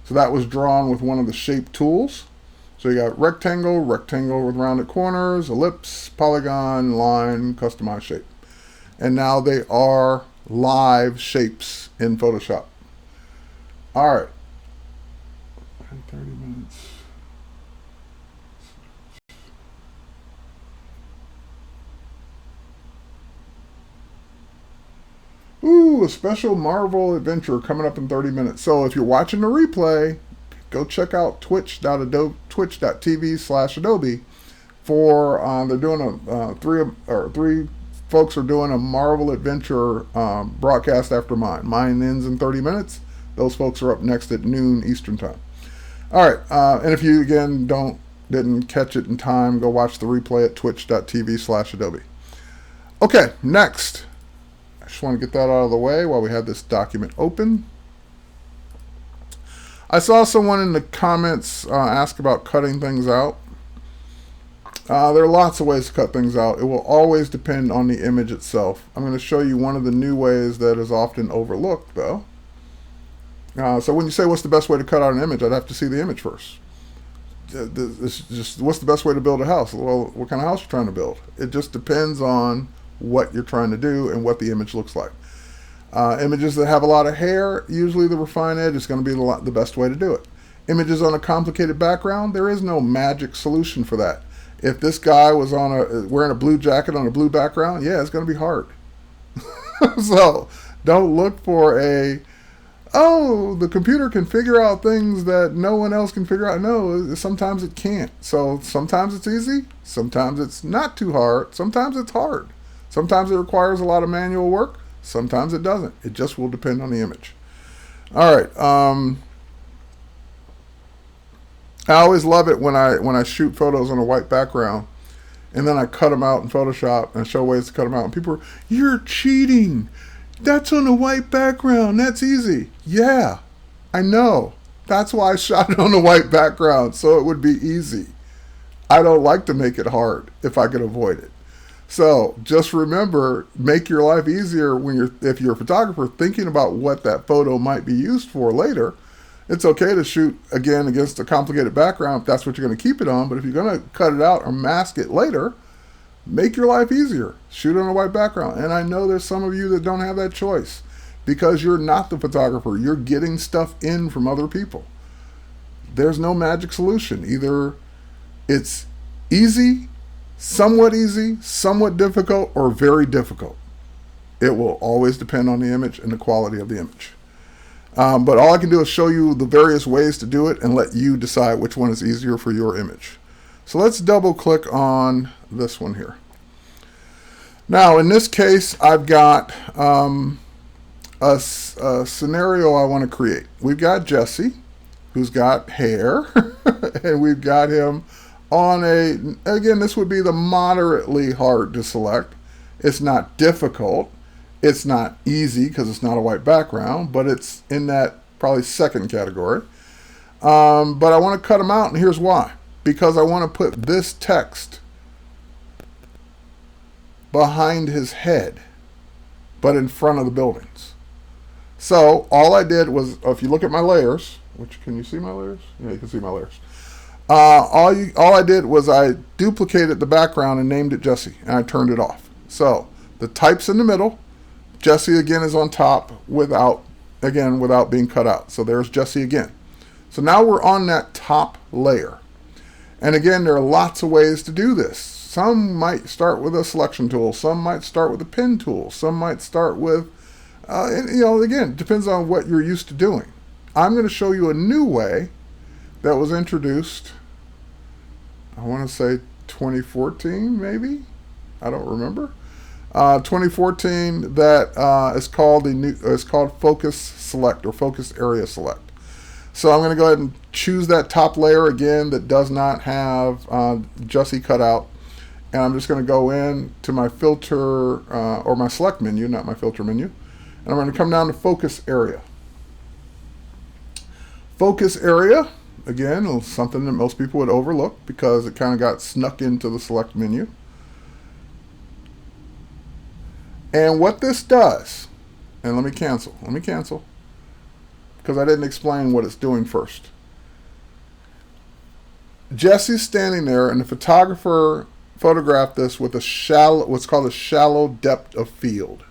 Speaker 1: So that was drawn with one of the shape tools. So you got rectangle, rectangle with rounded corners, ellipse, polygon, line, customize shape. And now they are live shapes in Photoshop. All right. 30 minutes. Ooh, a special Marvel adventure coming up in 30 minutes. So if you're watching the replay, go check out twitch.tv/Adobe for they're doing a three folks are doing a Marvel adventure broadcast after mine. Mine ends in 30 minutes. Those folks are up next at noon Eastern time. All right, and if you again didn't catch it in time, go watch the replay at twitch.tv/Adobe. Okay, next. I just want to get that out of the way while we have this document open. I saw someone in the comments ask about cutting things out. There are lots of ways to cut things out. It will always depend on the image itself. I'm going to show you one of the new ways that is often overlooked, though. So when you say what's the best way to cut out an image, I'd have to see the image first. It's just, what's the best way to build a house? Well, what kind of house you're trying to build? It just depends on what you're trying to do and what the image looks like. Images that have a lot of hair, usually the refine edge is going to be the best way to do it. Images on a complicated background, there is no magic solution for that. If this guy was wearing a blue jacket on a blue background, yeah, it's going to be hard. So don't look for the computer can figure out things that no one else can figure out. No, sometimes it can't. So sometimes it's easy, sometimes it's not too hard, sometimes it's hard. Sometimes it requires a lot of manual work, sometimes it doesn't. It just will depend on the image. All right. I always love it when I shoot photos on a white background and then I cut them out in Photoshop and show ways to cut them out. And people are, you're cheating. That's on a white background. That's easy. Yeah, I know. That's why I shot it on a white background, so it would be easy. I don't like to make it hard if I can avoid it. So just remember, make your life easier if you're a photographer thinking about what that photo might be used for later. It's okay to shoot again against a complicated background if that's what you're going to keep it on, but if you're going to cut it out or mask it later, make your life easier. Shoot on a white background. And I know there's some of you that don't have that choice because you're not the photographer. You're getting stuff in from other people. There's no magic solution. Either it's easy, somewhat difficult, or very difficult. It will always depend on the image and the quality of the image. But all I can do is show you the various ways to do it and let you decide which one is easier for your image. So let's double click on this one here. Now in this case, I've got a scenario I want to create. We've got Jesse, who's got hair, and we've got him on again, this would be the moderately hard to select. It's not difficult. It's not easy because it's not a white background, but it's in that probably second category. But I want to cut them out, and here's why. Because I want to put this text behind his head, but in front of the buildings. So all I did was, if you look at my layers, which, can you see my layers? Yeah, you can see my layers. All I did was I duplicated the background and named it Jesse, and I turned it off. So the type's in the middle. Jesse again is on top without being cut out. So there's Jesse again. So now we're on that top layer. And again, there are lots of ways to do this. Some might start with a selection tool. Some might start with a pen tool. Some might start with, again, it depends on what you're used to doing. I'm going to show you a new way that was introduced, I want to say 2014 maybe? I don't remember. 2014 that is called Focus Select or Focus Area Select. So I'm going to go ahead and choose that top layer again that does not have Jesse cut out. And I'm just going to go in to my filter or my select menu, not my filter menu. And I'm going to come down to Focus Area. Focus Area, again, is something that most people would overlook because it kind of got snuck into the select menu. And what this does, and let me cancel, because I didn't explain what it's doing first. Jesse's standing there, and the photographer photographed this with what's called a shallow depth of field.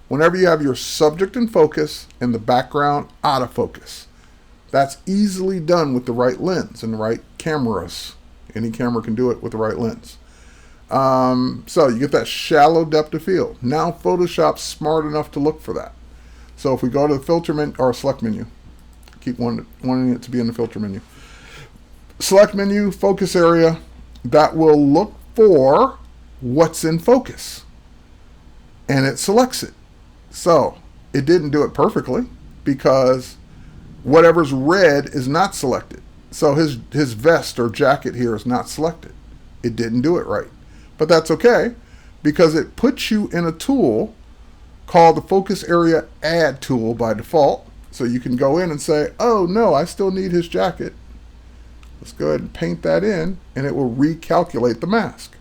Speaker 1: Whenever you have your subject in focus and the background out of focus, that's easily done with the right lens and the right cameras. Any camera can do it with the right lens. So you get that shallow depth of field. Now Photoshop's smart enough to look for that. So if we go to the filter menu or select menu, keep wanting it to be in the filter menu. Select menu, focus area, that will look for what's in focus. And it selects it. So it didn't do it perfectly because whatever's red is not selected. So his vest or jacket here is not selected. It didn't do it right. But that's okay because it puts you in a tool called the Focus Area Add tool by default. So you can go in and say, oh no, I still need his jacket. Let's go ahead and paint that in, and it will recalculate the mask.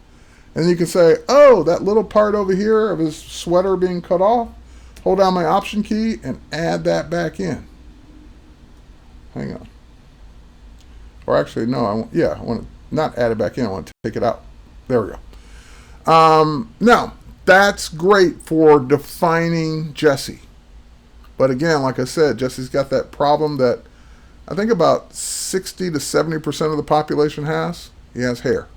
Speaker 1: And you can say, oh, that little part over here of his sweater being cut off, hold down my Option key and add that back in. Hang on. Or actually, no, I want to not add it back in, I want to take it out. There we go. Now, that's great for defining Jesse. But again, like I said, Jesse's got that problem that I think about 60 to 70% of the population has. He has hair.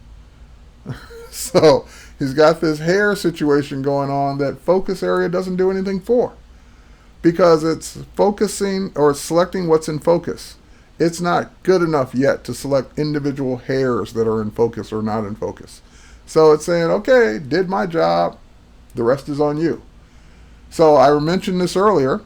Speaker 1: So he's got this hair situation going on that focus area doesn't do anything for. Because it's focusing or selecting what's in focus. It's not good enough yet to select individual hairs that are in focus or not in focus. So it's saying, okay, did my job, the rest is on you. So I mentioned this earlier.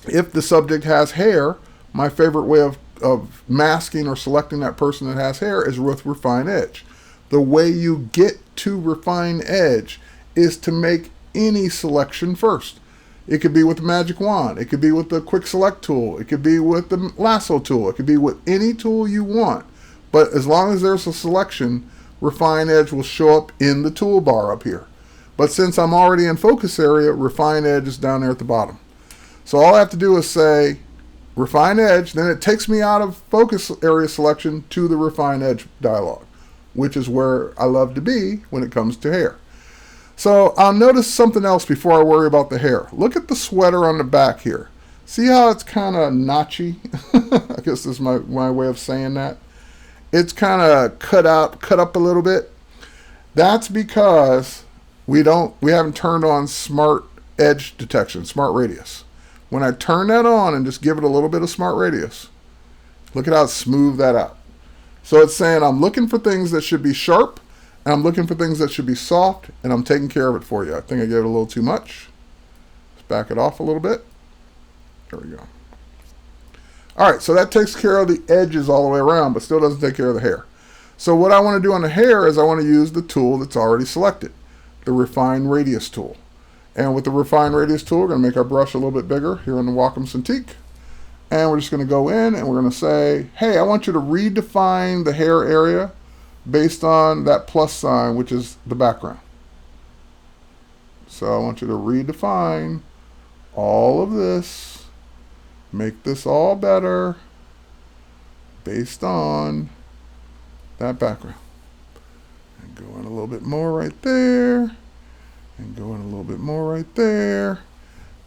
Speaker 1: If the subject has hair, my favorite way of masking or selecting that person that has hair is with Refine Edge. The way you get to Refine Edge is to make any selection first. It could be with the magic wand. It could be with the quick select tool. It could be with the lasso tool. It could be with any tool you want. But as long as there's a selection, Refine Edge will show up in the toolbar up here. But since I'm already in focus area, Refine Edge is down there at the bottom. So all I have to do is say Refine Edge, then it takes me out of focus area selection to the Refine Edge dialog, which is where I love to be when it comes to hair. So I'll notice something else before I worry about the hair. Look at the sweater on the back here. See how it's kind of notchy? I guess this is my way of saying that. It's kind of cut up a little bit. That's because we haven't turned on smart edge detection, smart radius. When I turn that on and just give it a little bit of smart radius, look at how smooth that out. So it's saying I'm looking for things that should be sharp, and I'm looking for things that should be soft, and I'm taking care of it for you. I think I gave it a little too much. Let's back it off a little bit. There we go. All right, so that takes care of the edges all the way around, but still doesn't take care of the hair. So what I want to do on the hair is I want to use the tool that's already selected, the Refine Radius tool. And with the Refine Radius tool, we're going to make our brush a little bit bigger here in the Wacom Cintiq. And we're just going to go in and we're going to say, hey, I want you to redefine the hair area based on that plus sign, which is the background. So I want you to redefine all of this, make this all better based on that background. And go in a little bit more right there, and go in a little bit more right there.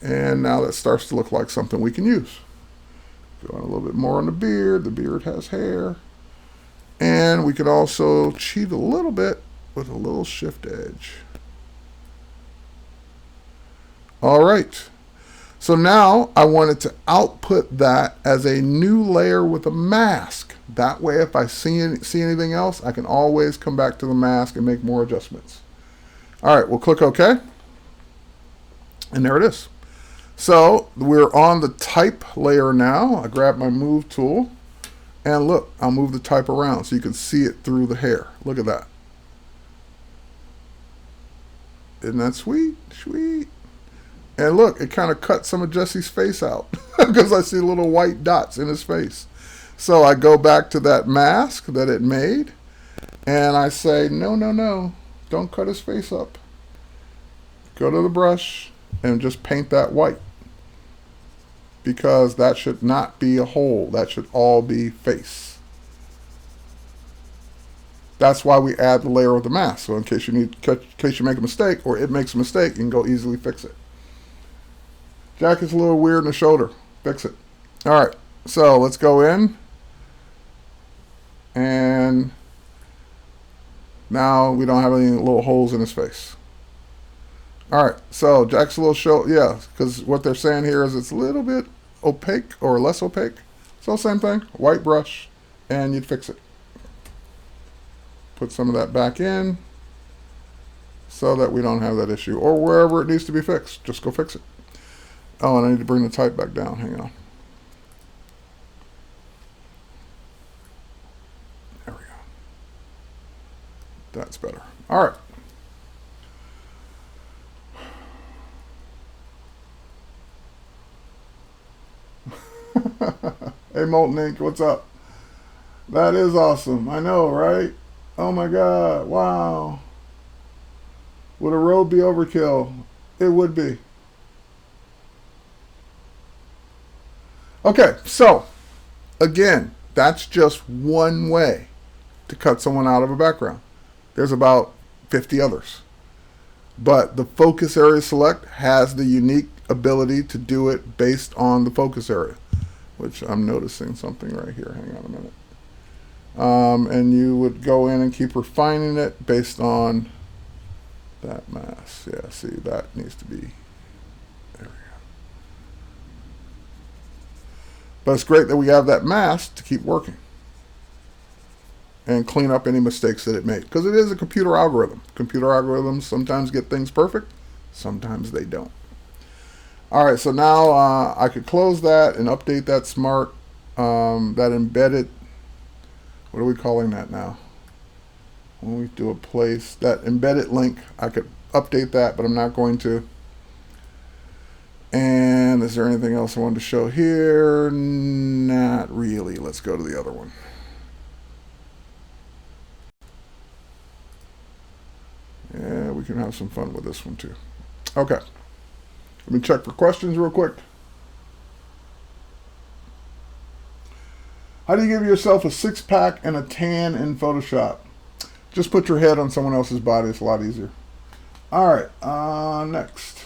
Speaker 1: And now that starts to look like something we can use. Go in a little bit more on the beard. The beard has hair. And we could also cheat a little bit with a little shift edge. All right. So now I wanted to output that as a new layer with a mask. That way, if I see anything else, I can always come back to the mask and make more adjustments. All right, we'll click OK. And there it is. So we're on the type layer now. I grab my move tool. And look, I'll move the type around so you can see it through the hair. Look at that. Isn't that sweet? Sweet. And look, it kind of cut some of Jesse's face out because I see little white dots in his face. So I go back to that mask that it made and I say, no, no, no, don't cut his face up. Go to the brush and just paint that white, because that should not be a hole. That should all be face. That's why we add the layer of the mask. So in case you make a mistake or it makes a mistake, you can go easily fix it. Jacket's a little weird in the shoulder. Fix it. All right. So let's go in. And now we don't have any little holes in his face. All right. So Jack's a little yeah, because what they're saying here is it's a little bit opaque or less opaque. So same thing. White brush, and you'd fix it. Put some of that back in so that we don't have that issue. Or wherever it needs to be fixed, just go fix it. Oh, and I need to bring the type back down. Hang on. There we go. That's better. All right. Hey, Molten Ink, what's up? That is awesome. I know, right? Oh my God. Wow. Would a robe be overkill? It would be. Okay, so again, that's just one way to cut someone out of a background. There's about 50 others. But the focus area select has the unique ability to do it based on the focus area, which I'm noticing something right here. Hang on a minute. And you would go in and keep refining it based on that mask. Yeah, see, that needs to be. There we go. But it's great that we have that mask to keep working and clean up any mistakes that it made, because it is a computer algorithm. Computer algorithms sometimes get things perfect, sometimes they don't. All right, so now I could close that and update that smart, that embedded, what are we calling that now? When we do a place, that embedded link, I could update that, but I'm not going to. And is there anything else I wanted to show here? Not really. Let's go to the other one. Yeah, we can have some fun with this one too. Okay. Let me check for questions real quick. How do you give yourself a six-pack and a tan in Photoshop? Just put your head on someone else's body. It's a lot easier. All right, next.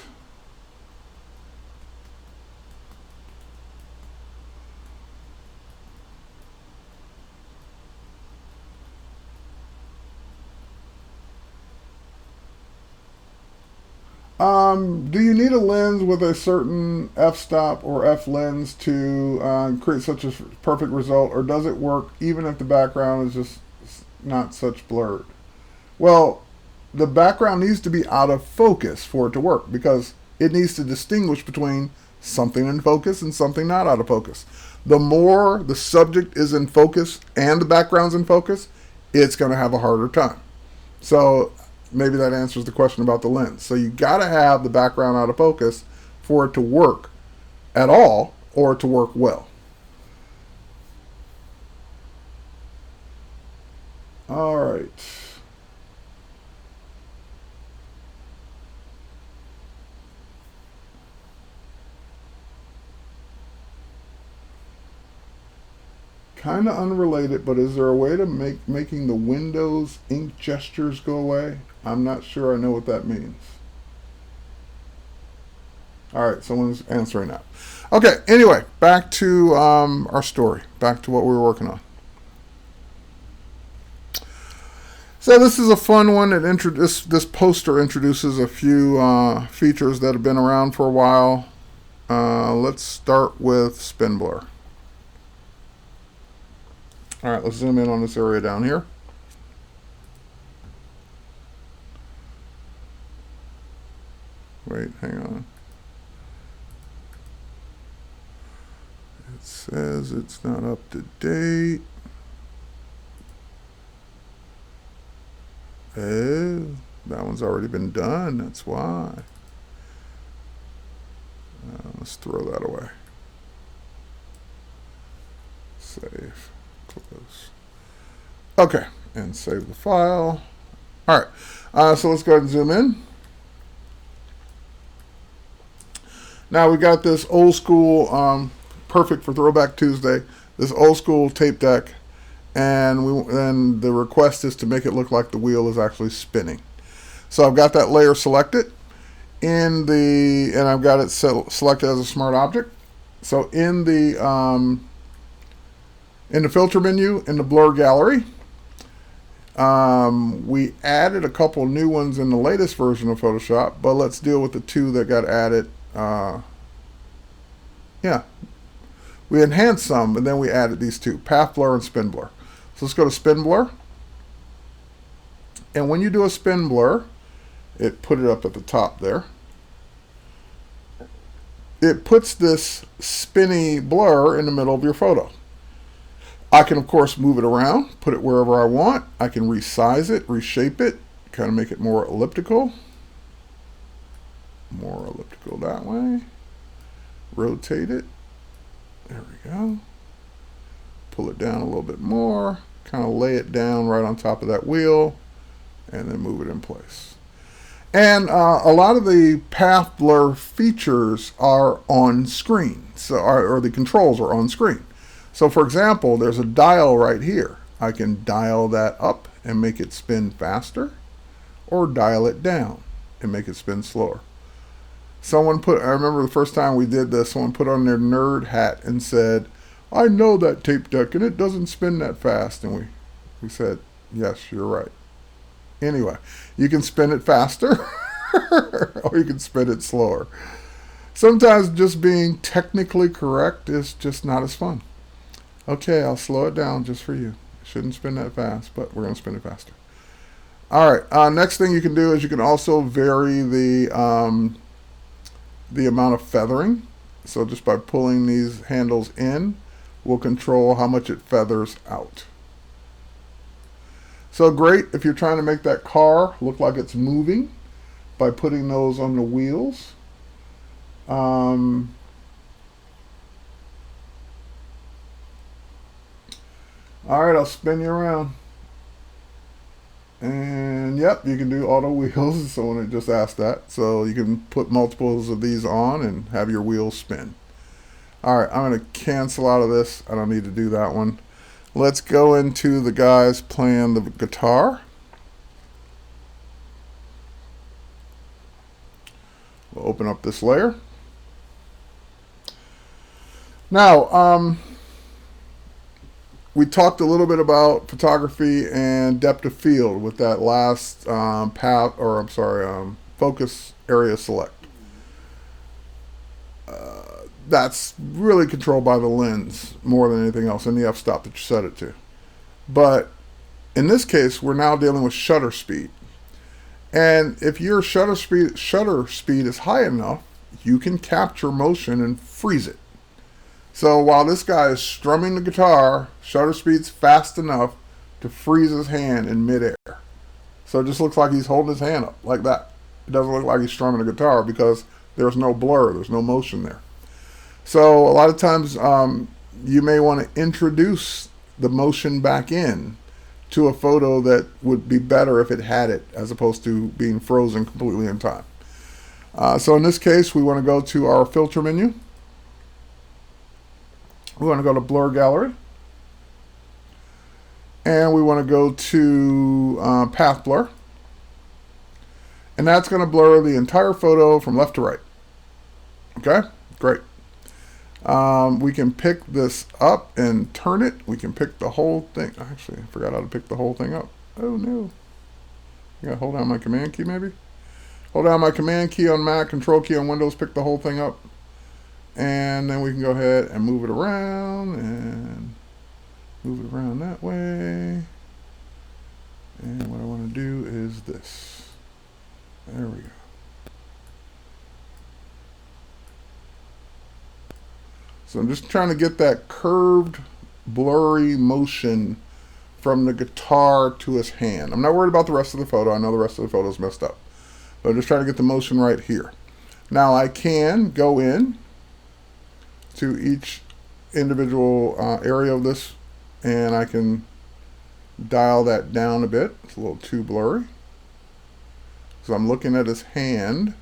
Speaker 1: Do you need a lens with a certain f-stop or f-lens to create such a perfect result, or does it work even if the background is just not such blurred? Well, the background needs to be out of focus for it to work, because it needs to distinguish between something in focus and something not out of focus. The more the subject is in focus and the background's in focus, it's going to have a harder time. So maybe that answers the question about the lens. So you got to have the background out of focus for it to work at all or to work well. All right. Kind of unrelated, but is there a way to making the Windows ink gestures go away? I'm not sure I know what that means. All right, someone's answering that. Okay, anyway, back to our story, back to what we were working on. So this is a fun one. This poster introduces a few features that have been around for a while. Let's start with spin blur. All right, let's zoom in on this area down here. Wait, hang on. It says it's not up to date. Oh, that one's already been done, that's why. Let's throw that away. Save. Close. Okay, and save the file. All right, so let's go ahead and zoom in. Now we got this old school, perfect for Throwback Tuesday, this old school tape deck, and the request is to make it look like the wheel is actually spinning. So I've got that layer selected and I've got it selected as a smart object. So in the filter menu, in the blur gallery, we added a couple new ones in the latest version of Photoshop, but let's deal with the two that got added. We enhanced some, and then we added these two, path blur and spin blur. So let's go to spin blur. And when you do a spin blur, it put it up at the top there. It puts this spinny blur in the middle of your photo. I can, of course, move it around, put it wherever I want. I can resize it, reshape it, kind of make it more elliptical. More elliptical that way. Rotate it. There we go. Pull it down a little bit more. Kind of lay it down right on top of that wheel. And then move it in place. And a lot of the path blur features are on screen. So, or the controls are on screen. So for example, there's a dial right here. I can dial that up and make it spin faster, or dial it down and make it spin slower. I remember the first time we did this, someone put on their nerd hat and said, I know that tape deck and it doesn't spin that fast. And we said, yes, you're right. Anyway, you can spin it faster or you can spin it slower. Sometimes just being technically correct is just not as fun. Okay, I'll slow it down just for you. It shouldn't spin that fast, but we're going to spin it faster. All right, next thing you can do is you can also vary the amount of feathering. So just by pulling these handles in, we'll control how much it feathers out. So great if you're trying to make that car look like it's moving by putting those on the wheels. All right, I'll spin you around. And yep, you can do auto wheels. Someone had just asked that. So you can put multiples of these on and have your wheels spin. All right, I'm going to cancel out of this. I don't need to do that one. Let's go into the guys playing the guitar. We'll open up this layer. Now, we talked a little bit about photography and depth of field with that last focus area select. That's really controlled by the lens more than anything else, and the f-stop that you set it to. But in this case, we're now dealing with shutter speed. And if your shutter speed is high enough, you can capture motion and freeze it. So while this guy is strumming the guitar, shutter speed's fast enough to freeze his hand in midair. So it just looks like he's holding his hand up like that. It doesn't look like he's strumming a guitar because there's no blur, there's no motion there. So a lot of times you may want to introduce the motion back in to a photo that would be better if it had it, as opposed to being frozen completely in time. So in this case, we want to go to our filter menu. We want to go to Blur Gallery. And we want to go to Path Blur. And that's going to blur the entire photo from left to right. Okay, great. We can pick this up and turn it. We can pick the whole thing. Actually, I forgot how to pick the whole thing up. Oh no. I gotta hold down my command key maybe. Hold down my command key on Mac, control key on Windows, pick the whole thing up. And then we can go ahead and move it around and move it around that way. And what I want to do is this. There we go. So I'm just trying to get that curved, blurry motion from the guitar to his hand. I'm not worried about the rest of the photo. I know the rest of the photo is messed up. But I'm just trying to get the motion right here. Now I can go in to each individual area of this, and I can dial that down a bit. It's a little too blurry. So I'm looking at his hand.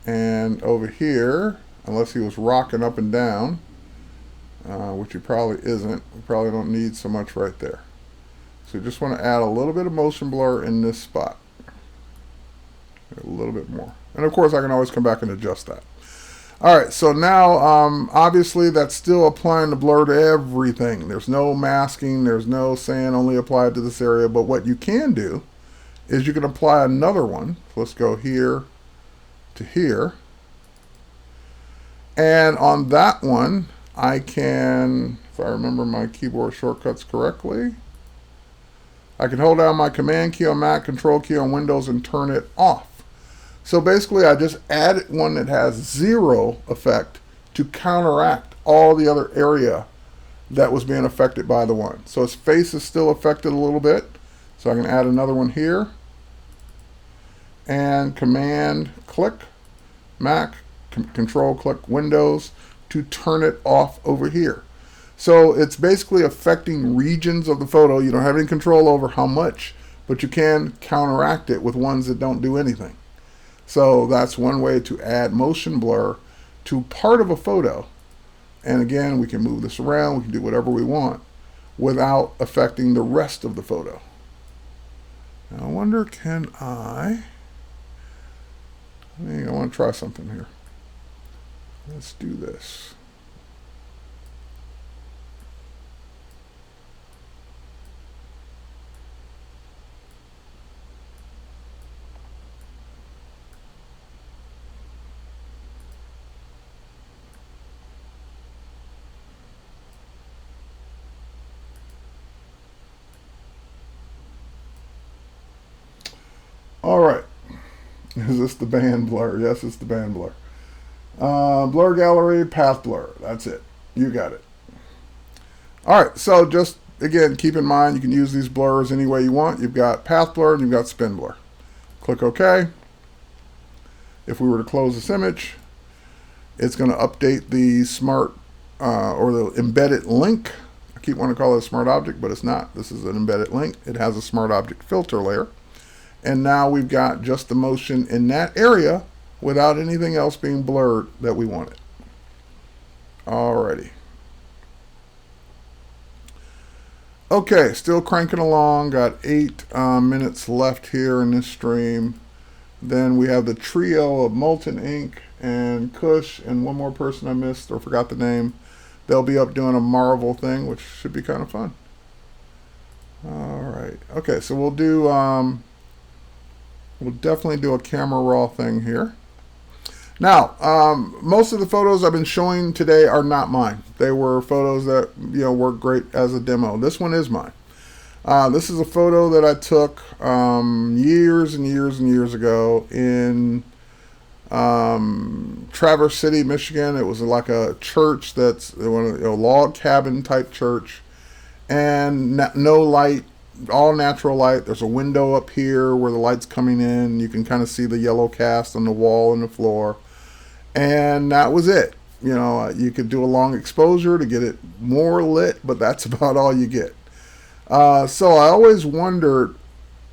Speaker 1: And over here, unless he was rocking up and down, which he probably isn't, we probably don't need so much right there. So you just want to add a little bit of motion blur in this spot. A little bit more. And of course I can always come back and adjust that. Alright, so now obviously that's still applying the blur to everything. There's no masking, there's no saying only apply it to this area, but what you can do is you can apply another one. So let's go here to here. And on that one, I can, if I remember my keyboard shortcuts correctly, I can hold down my command key on Mac, control key on Windows, and turn it off. So basically I just added one that has zero effect to counteract all the other area that was being affected by the one. So his face is still affected a little bit. So I can add another one here. And command click Mac, control click Windows to turn it off over here. So it's basically affecting regions of the photo. You don't have any control over how much, but you can counteract it with ones that don't do anything. So that's one way to add motion blur to part of a photo. And again, we can move this around, we can do whatever we want without affecting the rest of the photo. Now I wonder, I want to try something here. Let's do this. All right. Is this the band blur? Yes, it's the band blur. Blur Gallery, Path Blur. That's it. You got it. All right. So just, again, keep in mind you can use these blurs any way you want. You've got Path Blur and you've got Spin Blur. Click OK. If we were to close this image, it's going to update the smart or the embedded link. I keep wanting to call it a smart object, but it's not. This is an embedded link. It has a smart object filter layer. And now we've got just the motion in that area without anything else being blurred that we wanted. Alrighty. Okay, still cranking along. Got 8 minutes left here in this stream. Then we have the trio of Molten Ink and Kush and one more person I missed or forgot the name. They'll be up doing a Marvel thing, which should be kind of fun. Alright. Okay, so we'll do... we'll definitely do a camera raw thing here. Now, most of the photos I've been showing today are not mine. They were photos that work great as a demo. This one is mine. This is a photo that I took years and years and years ago in Traverse City, Michigan. It was like a church that's a log cabin type church, and no light, all natural light. There's a window up here where the light's coming in. You can kind of see the yellow cast on the wall and the floor. And that was it. You know, you could do a long exposure to get it more lit, but that's about all you get. So I always wondered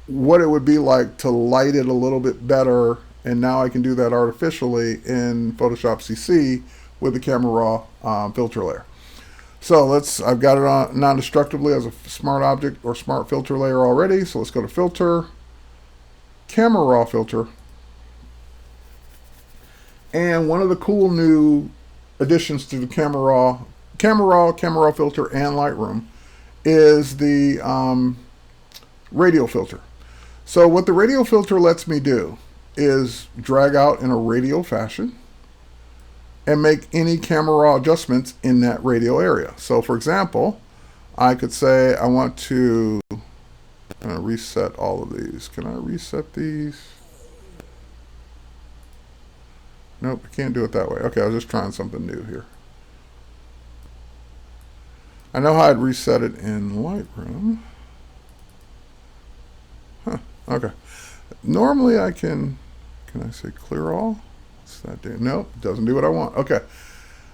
Speaker 1: what it would be like to light it a little bit better, and now I can do that artificially in Photoshop CC with the Camera Raw filter layer. So I've got it on non-destructively as a smart object or smart filter layer already. So let's go to Filter, Camera Raw Filter. And one of the cool new additions to the Camera Raw filter, and Lightroom is the Radial filter. So what the Radial filter lets me do is drag out in a radial fashion and make any Camera Raw adjustments in that radial area. So for example, I could say I want to reset all of these. Can I reset these? Nope, I can't do it that way. Okay, I was just trying something new here. I know how I'd reset it in Lightroom. Huh, okay. Normally I can I say clear all? What's that do? Nope, doesn't do what I want. Okay.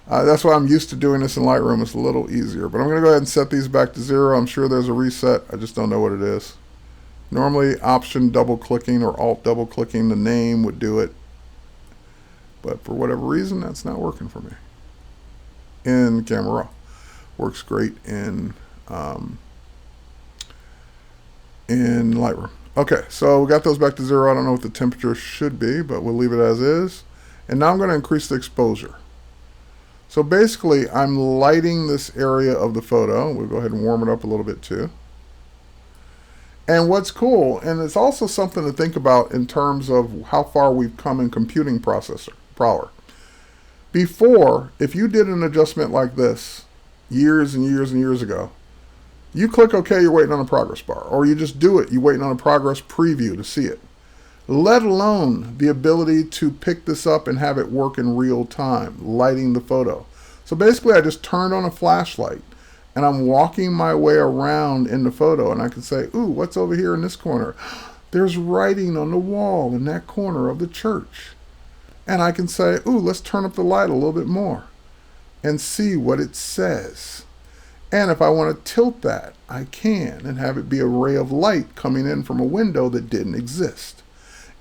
Speaker 1: That's why I'm used to doing this in Lightroom. It's a little easier. But I'm going to go ahead and set these back to 0. I'm sure there's a reset. I just don't know what it is. Normally, Option double-clicking or Alt double-clicking the name would do it. But for whatever reason, that's not working for me. In Camera Raw. Works great in Lightroom. Okay, so we got those back to 0. I don't know what the temperature should be, but we'll leave it as is. And now I'm going to increase the exposure. So basically, I'm lighting this area of the photo. We'll go ahead and warm it up a little bit too. And what's cool, and it's also something to think about in terms of how far we've come in computing processor power. Before, if you did an adjustment like this years and years and years ago, you click OK, you're waiting on a progress bar, or you just do it, you're waiting on a progress preview to see it. Let alone the ability to pick this up and have it work in real time, lighting the photo. So basically I just turned on a flashlight and I'm walking my way around in the photo, and I can say, ooh, what's over here in this corner? There's writing on the wall in that corner of the church. And I can say, ooh, let's turn up the light a little bit more and see what it says. And if I want to tilt that, I can, and have it be a ray of light coming in from a window that didn't exist.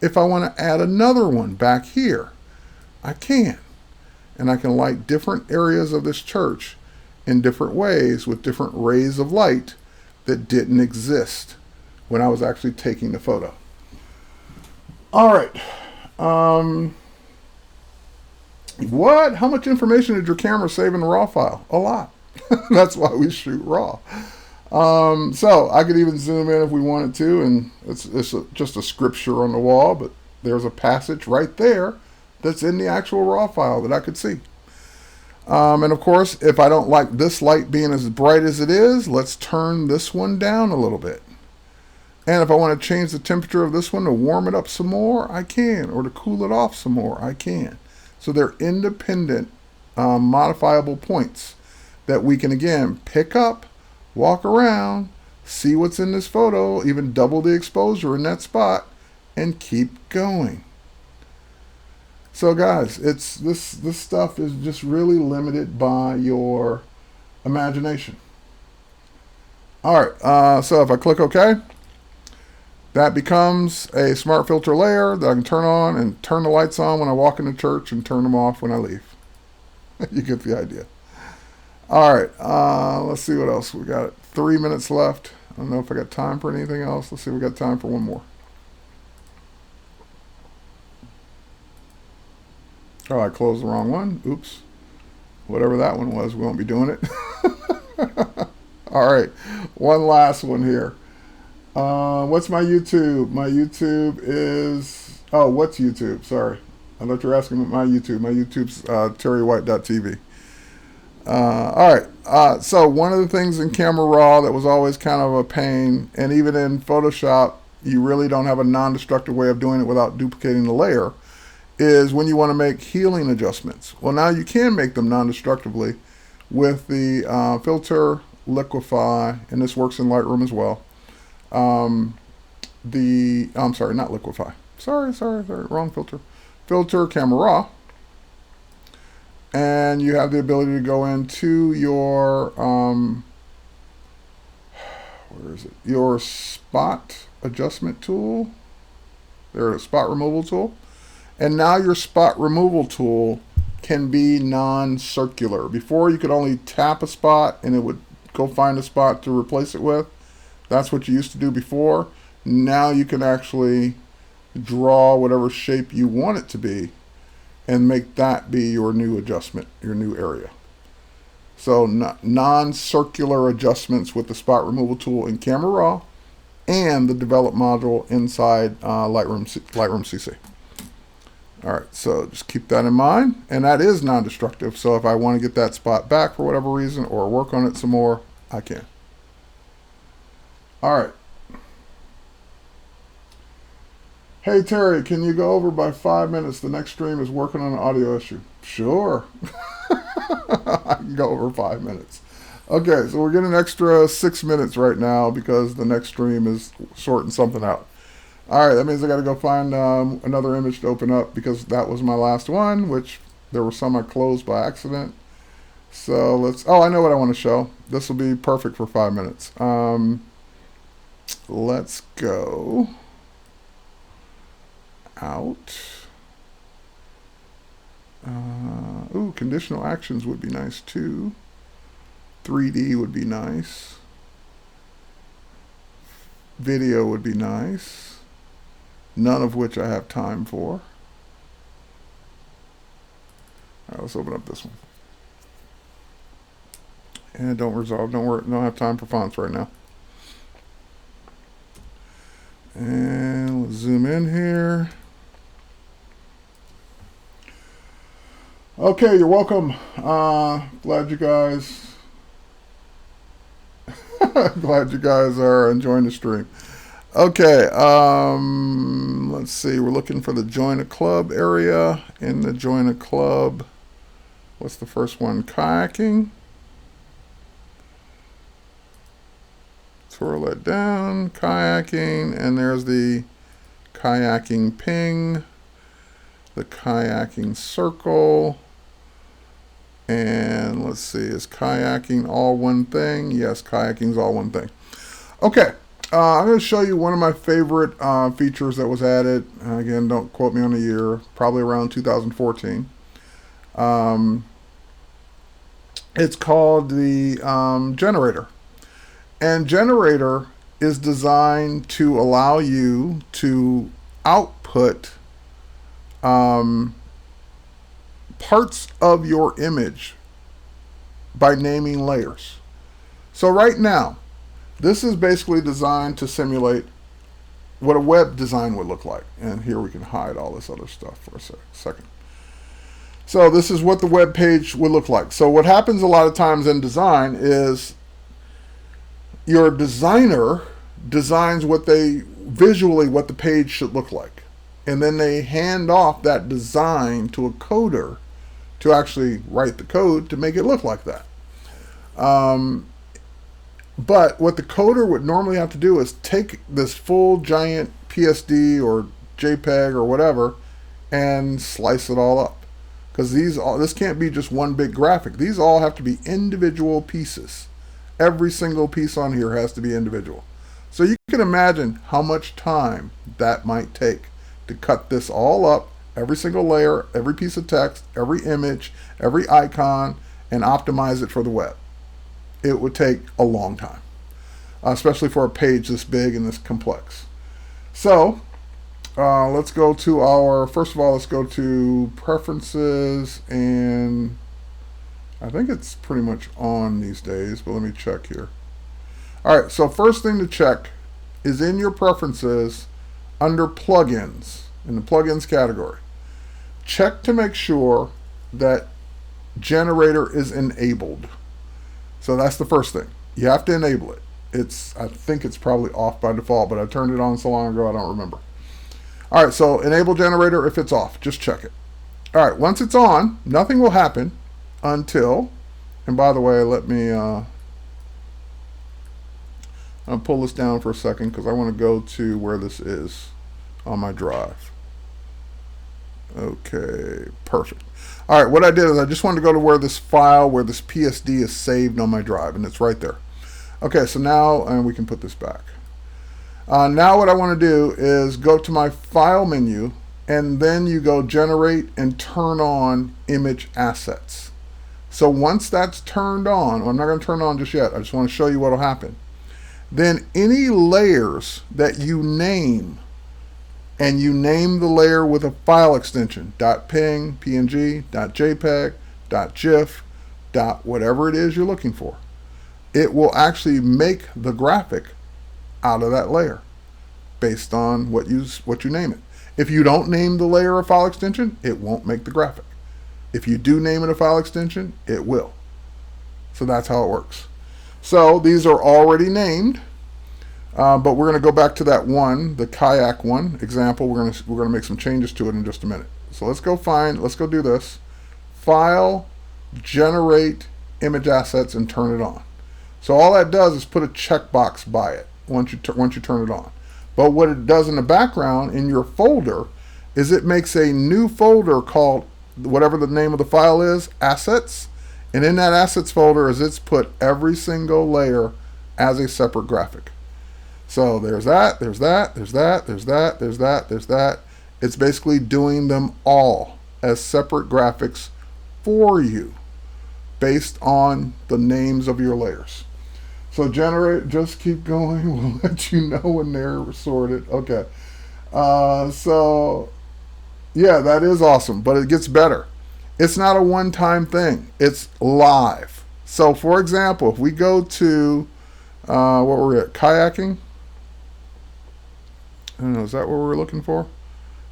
Speaker 1: If I want to add another one back here, I can. And I can light different areas of this church in different ways with different rays of light that didn't exist when I was actually taking the photo. All right. What? How much information did your camera save in the RAW file? A lot. That's why we shoot RAW. So I could even zoom in if we wanted to, and it's just a scripture on the wall, but there's a passage right there that's in the actual RAW file that I could see. And of course, if I don't like this light being as bright as it is, let's turn this one down a little bit. And if I want to change the temperature of this one to warm it up some more, I can, or to cool it off some more, I can. So they're independent modifiable points that we can, again, pick up, walk around, see what's in this photo, even double the exposure in that spot, and keep going. So guys, this stuff is just really limited by your imagination. All right, so if I click OK, that becomes a smart filter layer that I can turn on and turn the lights on when I walk into church and turn them off when I leave. You get the idea. All right, let's see what else. We got 3 minutes left. I don't know if I got time for anything else. Let's see if we got time for one more. Oh, I closed the wrong one. Oops. Whatever that one was, we won't be doing it. All right, one last one here. What's my YouTube? My YouTube is, oh, what's YouTube? Sorry. I thought you were asking about my YouTube. My YouTube's terrywhite.tv. All right. So one of the things in Camera Raw that was always kind of a pain, and even in Photoshop, you really don't have a non-destructive way of doing it without duplicating the layer, is when you want to make healing adjustments. Well, now you can make them non-destructively with the filter, liquefy, and this works in Lightroom as well. I'm sorry, not liquify. Sorry, wrong filter. Filter camera raw. And you have the ability to go into your, where is it? Your spot adjustment tool. There's a spot removal tool. And now your spot removal tool can be non-circular. Before you could only tap a spot and it would go find a spot to replace it with. That's what you used to do before. Now you can actually draw whatever shape you want it to be and make that be your new adjustment, your new area. So non-circular adjustments with the spot removal tool in Camera Raw and the develop module inside Lightroom CC. All right, so just keep that in mind. And that is non-destructive. So if I want to get that spot back for whatever reason or work on it some more, I can. All right. Hey Terry, can you go over by 5 minutes? The next stream is working on an audio issue. Sure. I can go over 5 minutes. Okay, so we're getting an extra 6 minutes right now because the next stream is sorting something out. All right, that means I got to go find another image to open up because that was my last one, which there were some I closed by accident. So let's, oh, I know what I want to show. This will be perfect for 5 minutes. Let's go out. Ooh, conditional actions would be nice too. 3D would be nice. Video would be nice. None of which I have time for. All right, let's open up this one. And don't have time for fonts right now. And let's zoom in here. Okay, you're welcome. Glad you guys are enjoying the stream. Okay, let's see. We're looking for the join a club area. In the join a club, what's the first one? Kayaking. Twirl it down, kayaking, and there's the kayaking ping, the kayaking circle, and let's see, is kayaking all one thing? Yes, kayaking's all one thing. Okay, I'm going to show you one of my favorite features that was added. Again, don't quote me on the year, probably around 2014. It's called the generator. And generator is designed to allow you to output parts of your image by naming layers. So right now, this is basically designed to simulate what a web design would look like. And here we can hide all this other stuff for a second. So this is what the web page would look like. So what happens a lot of times in design is your designer designs visually what the page should look like. And then they hand off that design to a coder to actually write the code to make it look like that. But what the coder would normally have to do is take this full giant PSD or JPEG or whatever and slice it all up. Because this can't be just one big graphic. These all have to be individual pieces. Every single piece on here has to be individual. So you can imagine how much time that might take to cut this all up, every single layer, every piece of text, every image, every icon, and optimize it for the web. It would take a long time, especially for a page this big and this complex. So let's go to first of all, let's go to preferences, and I think it's pretty much on these days, but let me check here. All right, so first thing to check is in your preferences under plugins, in the plugins category. Check to make sure that generator is enabled. So that's the first thing. You have to enable it. I think it's probably off by default, but I turned it on so long ago I don't remember. All right, so enable generator if it's off. Just check it. All right, once it's on, nothing will happen until, and by the way, let me I'll pull this down for a second because I want to go to where this is on my drive. Okay, perfect. All right, what I did is I just wanted to go to where this file, where this PSD is saved on my drive, and it's right there. Okay, so now, and we can put this back. Now what I want to do is go to my file menu, and then you go generate and turn on image assets. So once that's turned on, I'm not going to turn it on just yet, I just want to show you what will happen. Then any layers that you name, and you name the layer with a file extension, .png, .png, .jpeg, .gif, whatever it is you're looking for, it will actually make the graphic out of that layer based on what you name it. If you don't name the layer a file extension, it won't make the graphic. If you do name it a file extension, it will. So that's how it works. So these are already named. But we're going to go back to that one, the kayak one example. We're going to make some changes to it in just a minute. So let's go do this. File, generate image assets, and turn it on. So all that does is put a checkbox by it once you turn it on. But what it does in the background in your folder is it makes a new folder called whatever the name of the file is, assets. And in that assets folder it's put every single layer as a separate graphic. So there's that, there's that, there's that, there's that, there's that, there's that. It's basically doing them all as separate graphics for you based on the names of your layers. So generate, just keep going. We'll let you know when they're sorted. Okay. So yeah, that is awesome, but it gets better. It's not a one-time thing. It's live. So for example, if we go to, what were we at, kayaking? I don't know, is that what we're looking for?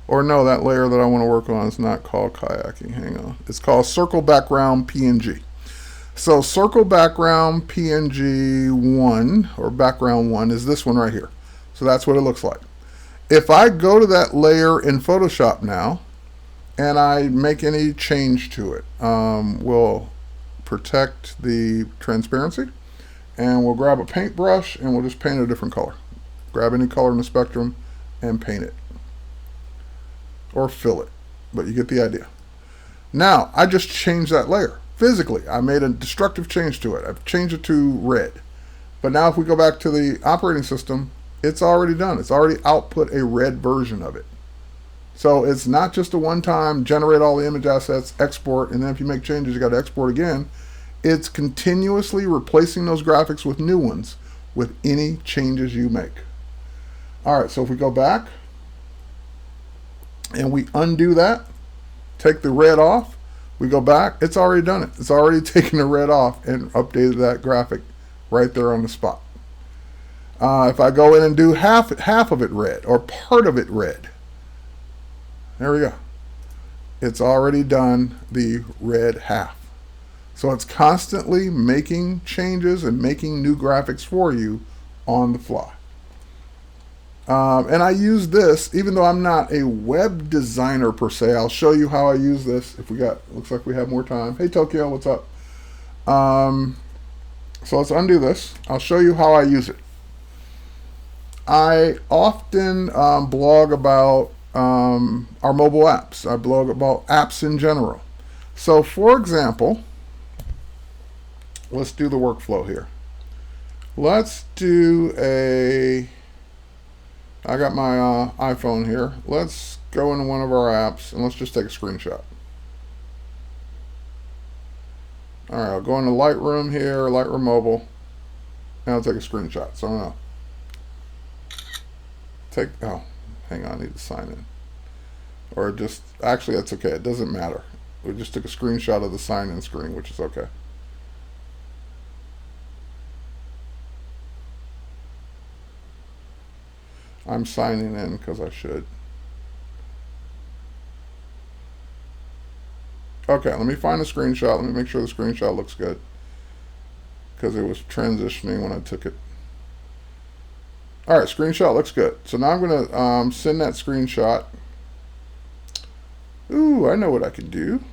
Speaker 1: Or no, that layer that I want to work on is not called kayaking. Hang on. It's called circle background PNG. So circle background PNG 1, or background 1, is this one right here. So that's what it looks like. If I go to that layer in Photoshop now, and I make any change to it, we'll protect the transparency, and we'll grab a paintbrush, and we'll just paint a different color. Grab any color in the spectrum, and paint it. Or fill it. But you get the idea. Now, I just changed that layer. Physically, I made a destructive change to it. I've changed it to red. But now if we go back to the operating system, it's already done. It's already output a red version of it. So it's not just a one-time generate all the image assets, export, and then if you make changes, you got to export again. It's continuously replacing those graphics with new ones with any changes you make. All right, so if we go back and we undo that, take the red off, we go back, it's already done it. It's already taken the red off and updated that graphic right there on the spot. If I go in and do half of it red or part of it red, there we go. It's already done the red half. So it's constantly making changes and making new graphics for you on the fly. And I use this, even though I'm not a web designer per se. I'll show you how I use this if we got, looks like we have more time. Hey Tokyo, what's up? So let's undo this. I'll show you how I use it. I often blog about our mobile apps. I blog about apps in general. So for example, let's do the workflow here. Let's do I got my iPhone here. Let's go into one of our apps and let's just take a screenshot. All right, I'll go into Lightroom here, Lightroom Mobile, and I'll take a screenshot. So now, oh, hang on, I need to sign in. Or just, actually that's okay, it doesn't matter. We just took a screenshot of the sign-in screen, which is okay. I'm signing in because I should. Okay, let me find a screenshot. Let me make sure the screenshot looks good, because it was transitioning when I took it. All right, screenshot looks good. So now I'm going to send that screenshot. Ooh, I know what I can do.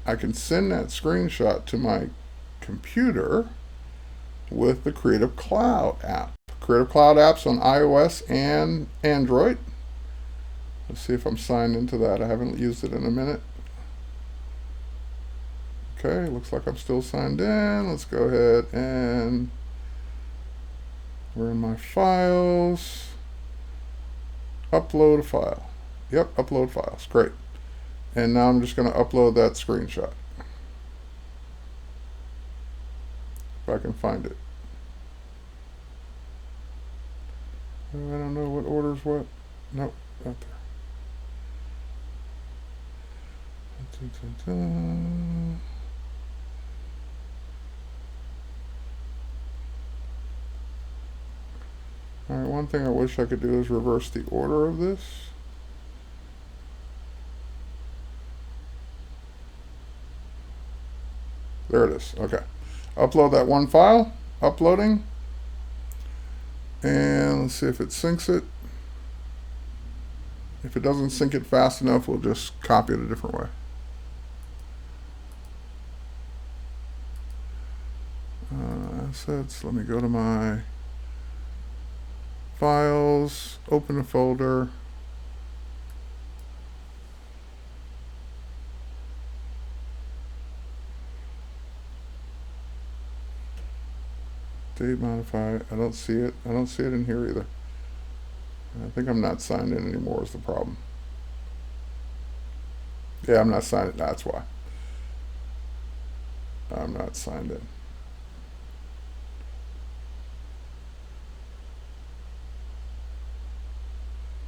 Speaker 1: I can send that screenshot to my computer with the Creative Cloud app. Creative Cloud apps on iOS and Android. Let's see if I'm signed into that. I haven't used it in a minute. Okay, looks like I'm still signed in. Let's go ahead and we're in my files. Upload a file. Yep, upload files. Great. And now I'm just going to upload that screenshot. If I can find it. I don't know what order's what. Nope, not there. Alright, one thing I wish I could do is reverse the order of this. There it is. Okay. Upload that one file. Uploading. And let's see if it syncs it. If it doesn't sync it fast enough, we'll just copy it a different way. Assets. Let me go to my files, open a folder. Date modify. I don't see it. I don't see it in here either. I think I'm not signed in anymore is the problem. Yeah, I'm not signed in. That's why. I'm not signed in.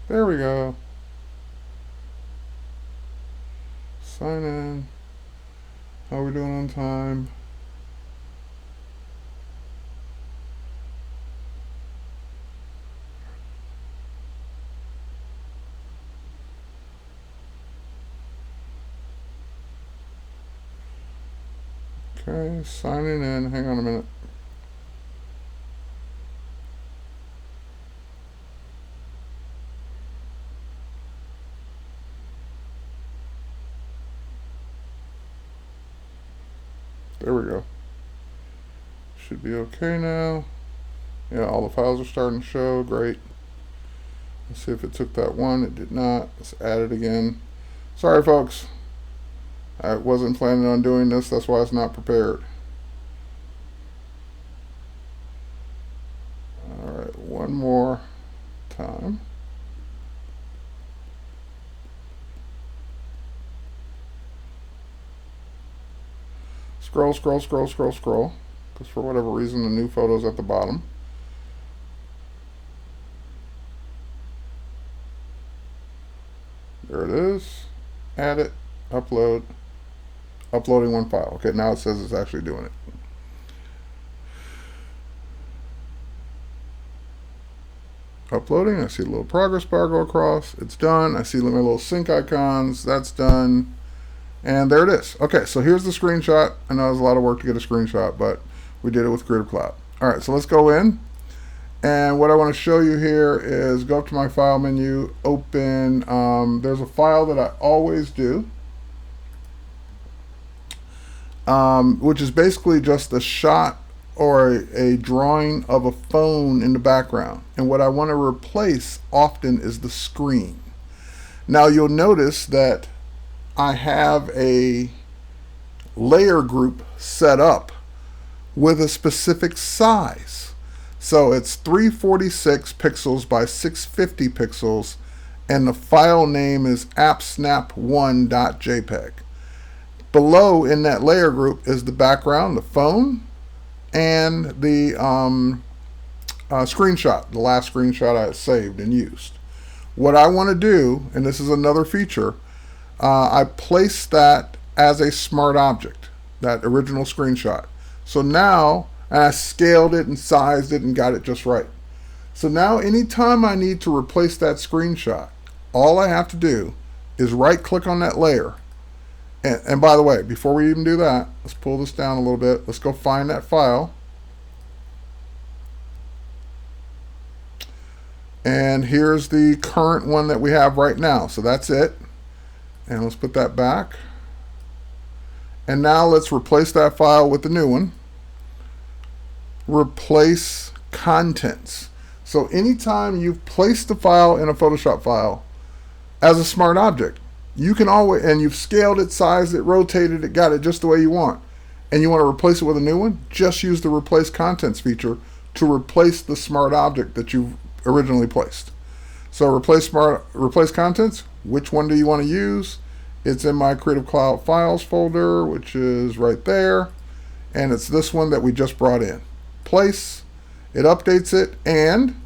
Speaker 1: There we go. Sign in. How are we doing on time? Okay, signing in. Hang on a minute. There we go. Should be okay now. Yeah, all the files are starting to show. Great. Let's see if it took that one. It did not. Let's add it again. Sorry, folks. I wasn't planning on doing this. That's why it's not prepared. All right, one more time. Scroll, scroll, scroll, scroll, scroll. Because for whatever reason, the new photo's at the bottom. There it is. Add it. Upload. Uploading one file. Okay, now it says it's actually doing it. Uploading. I see a little progress bar go across. It's done. I see my little sync icons. That's done. And there it is. Okay, so here's the screenshot. I know it was a lot of work to get a screenshot, but we did it with Creative Cloud. All right, so let's go in. And what I want to show you here is go up to my file menu, open, there's a file that I always do, which is basically just a shot or a drawing of a phone in the background. And what I want to replace often is the screen. Now you'll notice that I have a layer group set up with a specific size. So it's 346 pixels by 650 pixels, and the file name is appsnap1.jpg. Below in that layer group is the background, the phone, and the screenshot, the last screenshot I saved and used. What I want to do, and this is another feature, I place that as a smart object, that original screenshot. So now, and I scaled it and sized it and got it just right. So now anytime I need to replace that screenshot, all I have to do is right click on that layer. And by the way, before we even do that, let's pull this down a little bit. Let's go find that file. And here's the current one that we have right now. So that's it. And let's put that back. And now let's replace that file with the new one. Replace contents. So anytime you've placed the file in a Photoshop file as a smart object, you can always, and you've scaled it, sized it, rotated it, got it just the way you want, and you want to replace it with a new one, just use the replace contents feature to replace the smart object that you've originally placed. So replace contents, which one do you want to use? It's in my Creative Cloud Files folder, which is right there, and it's this one that we just brought in. Place, it updates it, and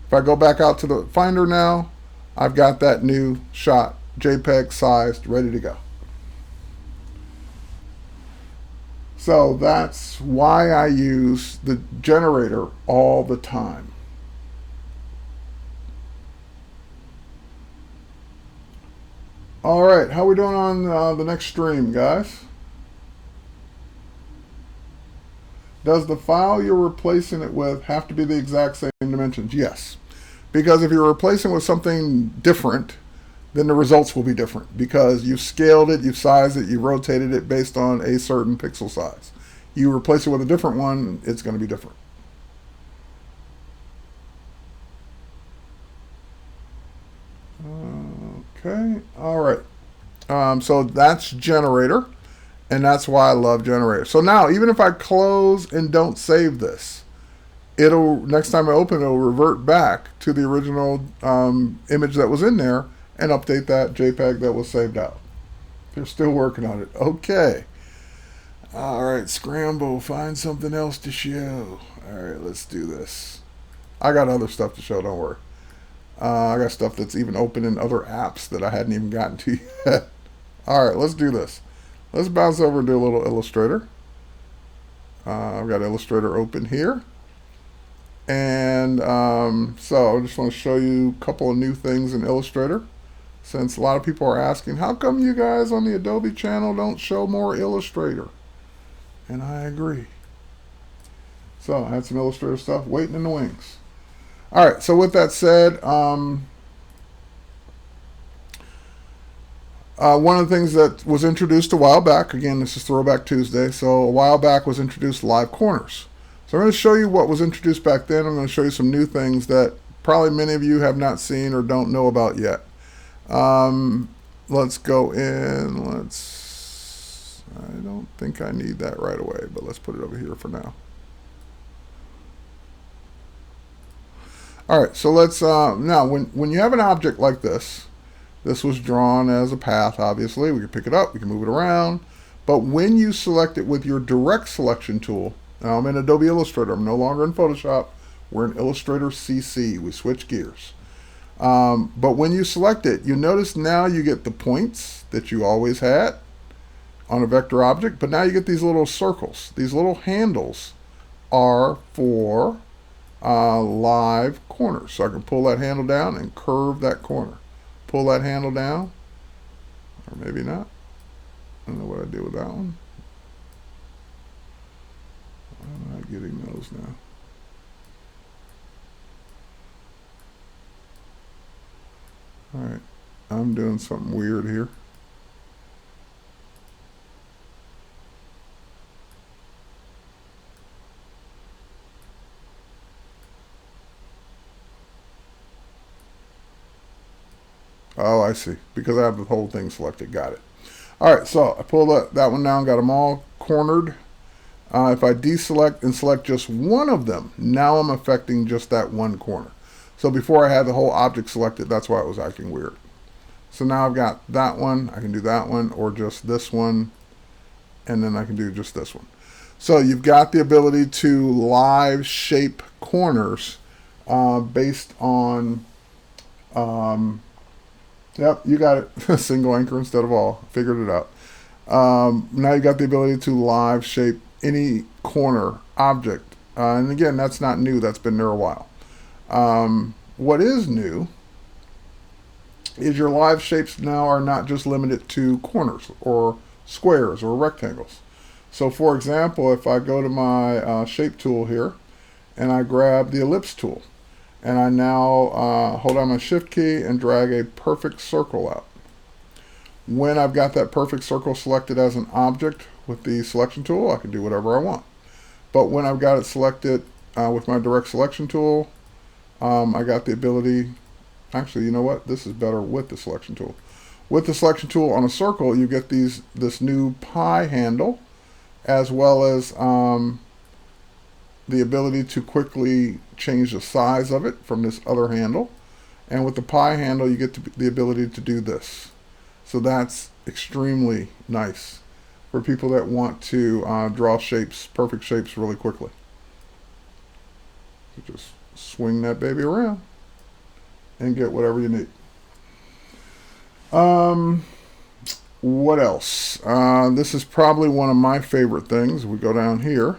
Speaker 1: if I go back out to the Finder now, I've got that new shot, JPEG sized, ready to go. So that's why I use the generator all the time. All right, how are we doing on the next stream, guys? Does the file you're replacing it with have to be the exact same dimensions? Yes, because if you're replacing with something different, then the results will be different because you've scaled it, you've sized it, you rotated it based on a certain pixel size. You replace it with a different one, it's going to be different. Okay, all right. So that's generator, and that's why I love generator. So now, even if I close and don't save this, it'll, next time I open it, it'll revert back to the original image that was in there and update that JPEG that was saved out. They're still working on it. Okay. All right, scramble, find something else to show. All right, let's do this. I got other stuff to show, don't worry. I got stuff that's even open in other apps that I hadn't even gotten to yet. All right, let's do this. Let's bounce over and do a little Illustrator. I've got Illustrator open here. And so I just want to show you a couple of new things in Illustrator. Since a lot of people are asking, how come you guys on the Adobe channel don't show more Illustrator? And I agree. So I had some Illustrator stuff waiting in the wings. All right, so with that said, one of the things that was introduced a while back, again, this is Throwback Tuesday, so a while back was introduced live corners. So I'm going to show you what was introduced back then. I'm going to show you some new things that probably many of you have not seen or don't know about yet. Let's go in. I don't think I need that right away, but let's put it over here for now. All right, so let's, now when you have an object like this was drawn as a path, obviously. We can pick it up, we can move it around. But when you select it with your direct selection tool, now I'm in Adobe Illustrator, I'm no longer in Photoshop, we're in Illustrator CC, we switch gears. But when you select it, you notice now you get the points that you always had on a vector object, but now you get these little circles. These little handles are for live corners. So I can pull that handle down and curve that corner. Pull that handle down, or maybe not. I don't know what I do with that one. I'm not getting those now. All right, I'm doing something weird here. Oh, I see. Because I have the whole thing selected. Got it. All right, so I pull that one down, got them all cornered. If I deselect and select just one of them, now I'm affecting just that one corner. So before I had the whole object selected, that's why it was acting weird. So now I've got that one, I can do that one, or just this one, and then I can do just this one. So you've got the ability to live shape corners based on, yep, you got it, single anchor instead of all, figured it out. Now you got the ability to live shape any corner object. And again, that's not new, that's been there a while. What is new is your live shapes now are not just limited to corners or squares or rectangles. So for example, if I go to my shape tool here and I grab the ellipse tool and I now hold down my shift key and drag a perfect circle out. When I've got that perfect circle selected as an object with the selection tool, I can do whatever I want. But when I've got it selected with my direct selection tool, I got the ability, actually, you know what? This is better with the selection tool. With the selection tool on a circle, you get this new pie handle, as well as the ability to quickly change the size of it from this other handle. And with the pie handle, you get the ability to do this. So that's extremely nice for people that want to draw shapes, perfect shapes, really quickly. So just swing that baby around and get whatever you need. What else? This is probably one of my favorite things. We go down here.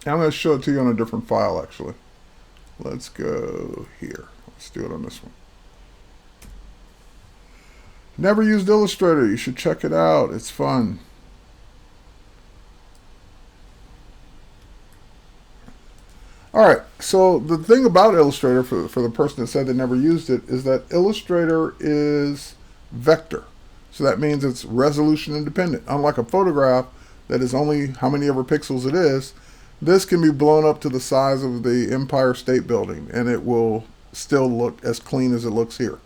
Speaker 1: I'm going to show it to you on a different file, actually. Let's go here. Let's do it on this one. Never used Illustrator. You should check it out. It's fun. All right. So the thing about Illustrator, for the person that said they never used it, is that Illustrator is vector. So that means it's resolution independent. Unlike a photograph that is only how many ever pixels it is, this can be blown up to the size of the Empire State Building, and it will still look as clean as it looks here.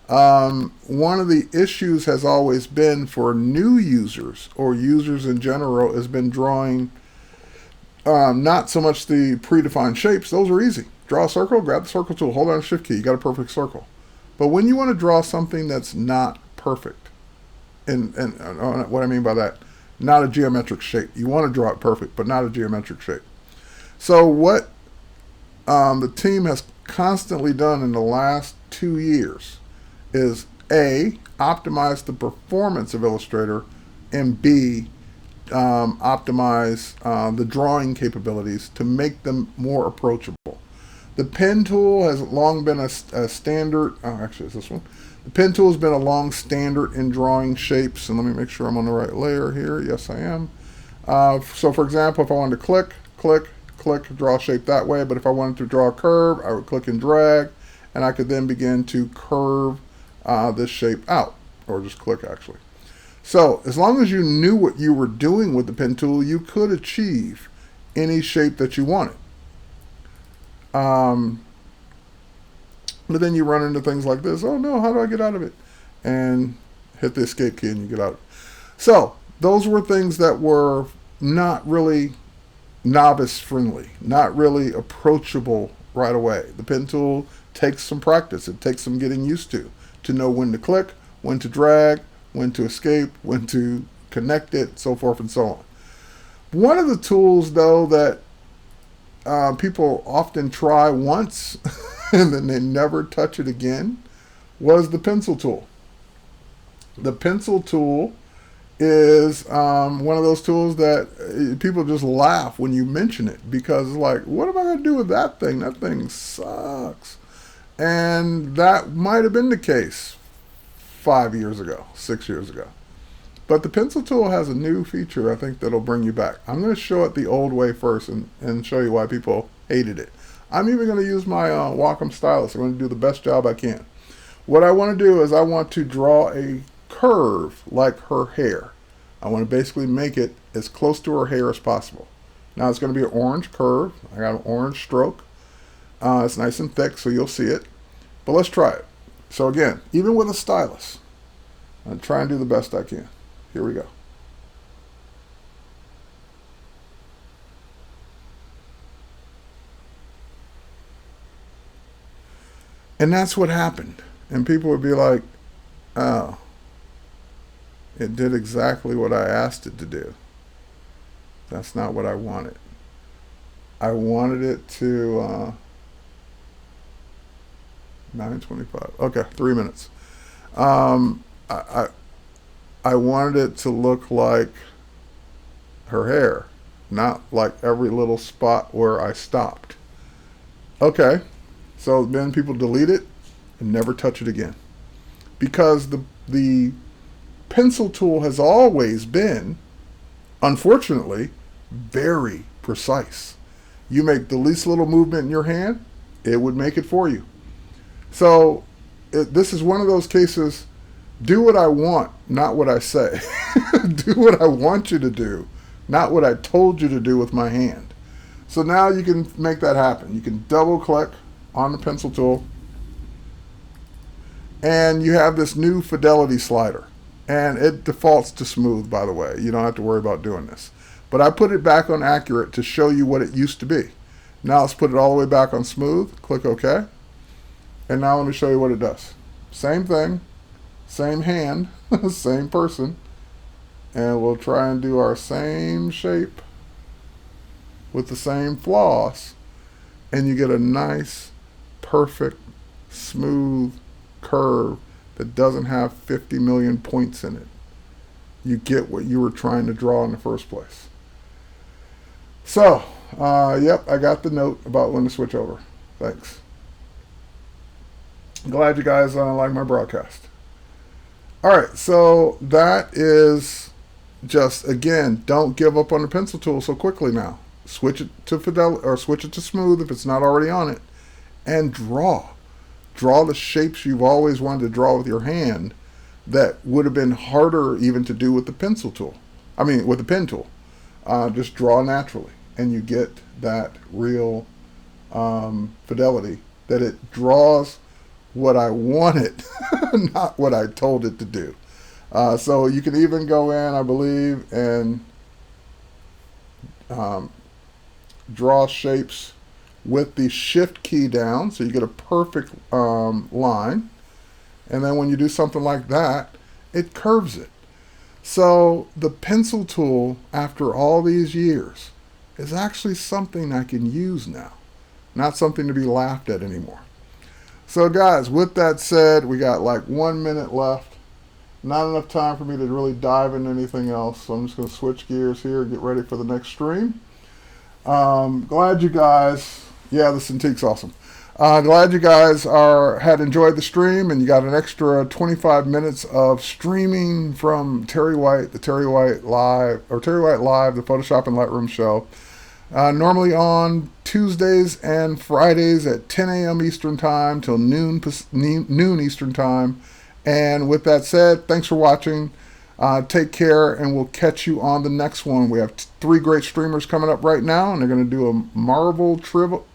Speaker 1: One of the issues has always been for new users, or users in general, has been drawing not so much the predefined shapes. Those are easy. Draw a circle, grab the circle tool, hold down the shift key, you got a perfect circle. But when you want to draw something that's not perfect, and what I mean by that, not a geometric shape. You want to draw it perfect, but not a geometric shape. So what the team has constantly done in the last 2 years is A, optimize the performance of Illustrator, and B, optimize the drawing capabilities to make them more approachable. The pen tool has long been a standard, actually it's this one. The pen tool has been a long standard in drawing shapes, and let me make sure I'm on the right layer here. Yes, I am. So for example, if I wanted to click, draw a shape that way, but if I wanted to draw a curve, I would click and drag, and I could then begin to curve this shape out, or just click actually. So as long as you knew what you were doing with the pen tool, you could achieve any shape that you wanted. But then you run into things like this. Oh no, how do I get out of it? And hit the escape key and you get out of it. So those were things that were not really novice friendly, not really approachable right away. The pen tool takes some practice. It takes some getting used to know when to click, when to drag, when to escape, when to connect it, so forth and so on. One of the tools though that people often try once and then they never touch it again was the pencil tool. The pencil tool is one of those tools that people just laugh when you mention it, because it's like, what am I going to do with that thing? That thing sucks. And that might have been the case 5 years ago, 6 years ago. But the pencil tool has a new feature I think that'll bring you back. I'm going to show it the old way first and show you why people hated it. I'm even going to use my Wacom stylus. I'm going to do the best job I can. What I want to do is I want to draw a curve like her hair. I want to basically make it as close to her hair as possible. Now it's going to be an orange curve. I got an orange stroke. It's nice and thick, so you'll see it. But let's try it. So again, even with a stylus, I'm going to try and do the best I can. Here we go. And that's what happened. And people would be like, oh, it did exactly what I asked it to do. That's not what I wanted. I wanted it to 9:25. Okay, 3 minutes. I wanted it to look like her hair, not like every little spot where I stopped. Okay, so then people delete it and never touch it again, because the pencil tool has always been, unfortunately, very precise. You make the least little movement in your hand, it would make it for you. So this is one of those cases, do what I want, not what I say. Do what I want you to do, not what I told you to do with my hand. So now you can make that happen. You can double click on the pencil tool, and you have this new fidelity slider, and it defaults to smooth, by the way. You don't have to worry about doing this, but I put it back on accurate to show you what it used to be. Now let's put it all the way back on smooth, click OK, and now let me show you what it does. Same thing, same hand, same person, and we'll try and do our same shape with the same floss, and you get a nice, perfect, smooth curve that doesn't have 50 million points in it. You get what you were trying to draw in the first place. So, yep, I got the note about when to switch over. Thanks. Glad you guys like my broadcast. All right, so that is just, again, don't give up on the pencil tool so quickly now. Switch it to fidelity, or switch it to smooth if it's not already on it, and draw. Draw the shapes you've always wanted to draw with your hand that would have been harder even to do with the pencil tool. I mean, with the pen tool. Just draw naturally, and you get that real fidelity, that it draws what I wanted, not what I told it to do. So you can even go in, I believe, and draw shapes with the shift key down, so you get a perfect line. And then when you do something like that, it curves it. So the pencil tool, after all these years, is actually something I can use now, not something to be laughed at anymore. So guys, with that said, we got like 1 minute left. Not enough time for me to really dive into anything else, so I'm just going to switch gears here and get ready for the next stream. Glad you guys, yeah, the Cintiq's awesome. Glad you guys had enjoyed the stream, and you got an extra 25 minutes of streaming from Terry White, the Terry White Live, the Photoshop and Lightroom show. Normally on Tuesdays and Fridays at 10 a.m. Eastern Time till noon Eastern Time. And with that said, thanks for watching. Take care, and we'll catch you on the next one. We have 3 great streamers coming up right now, and they're going to do a Marvel trio,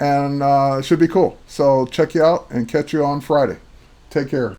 Speaker 1: and it should be cool. So check you out and catch you on Friday. Take care.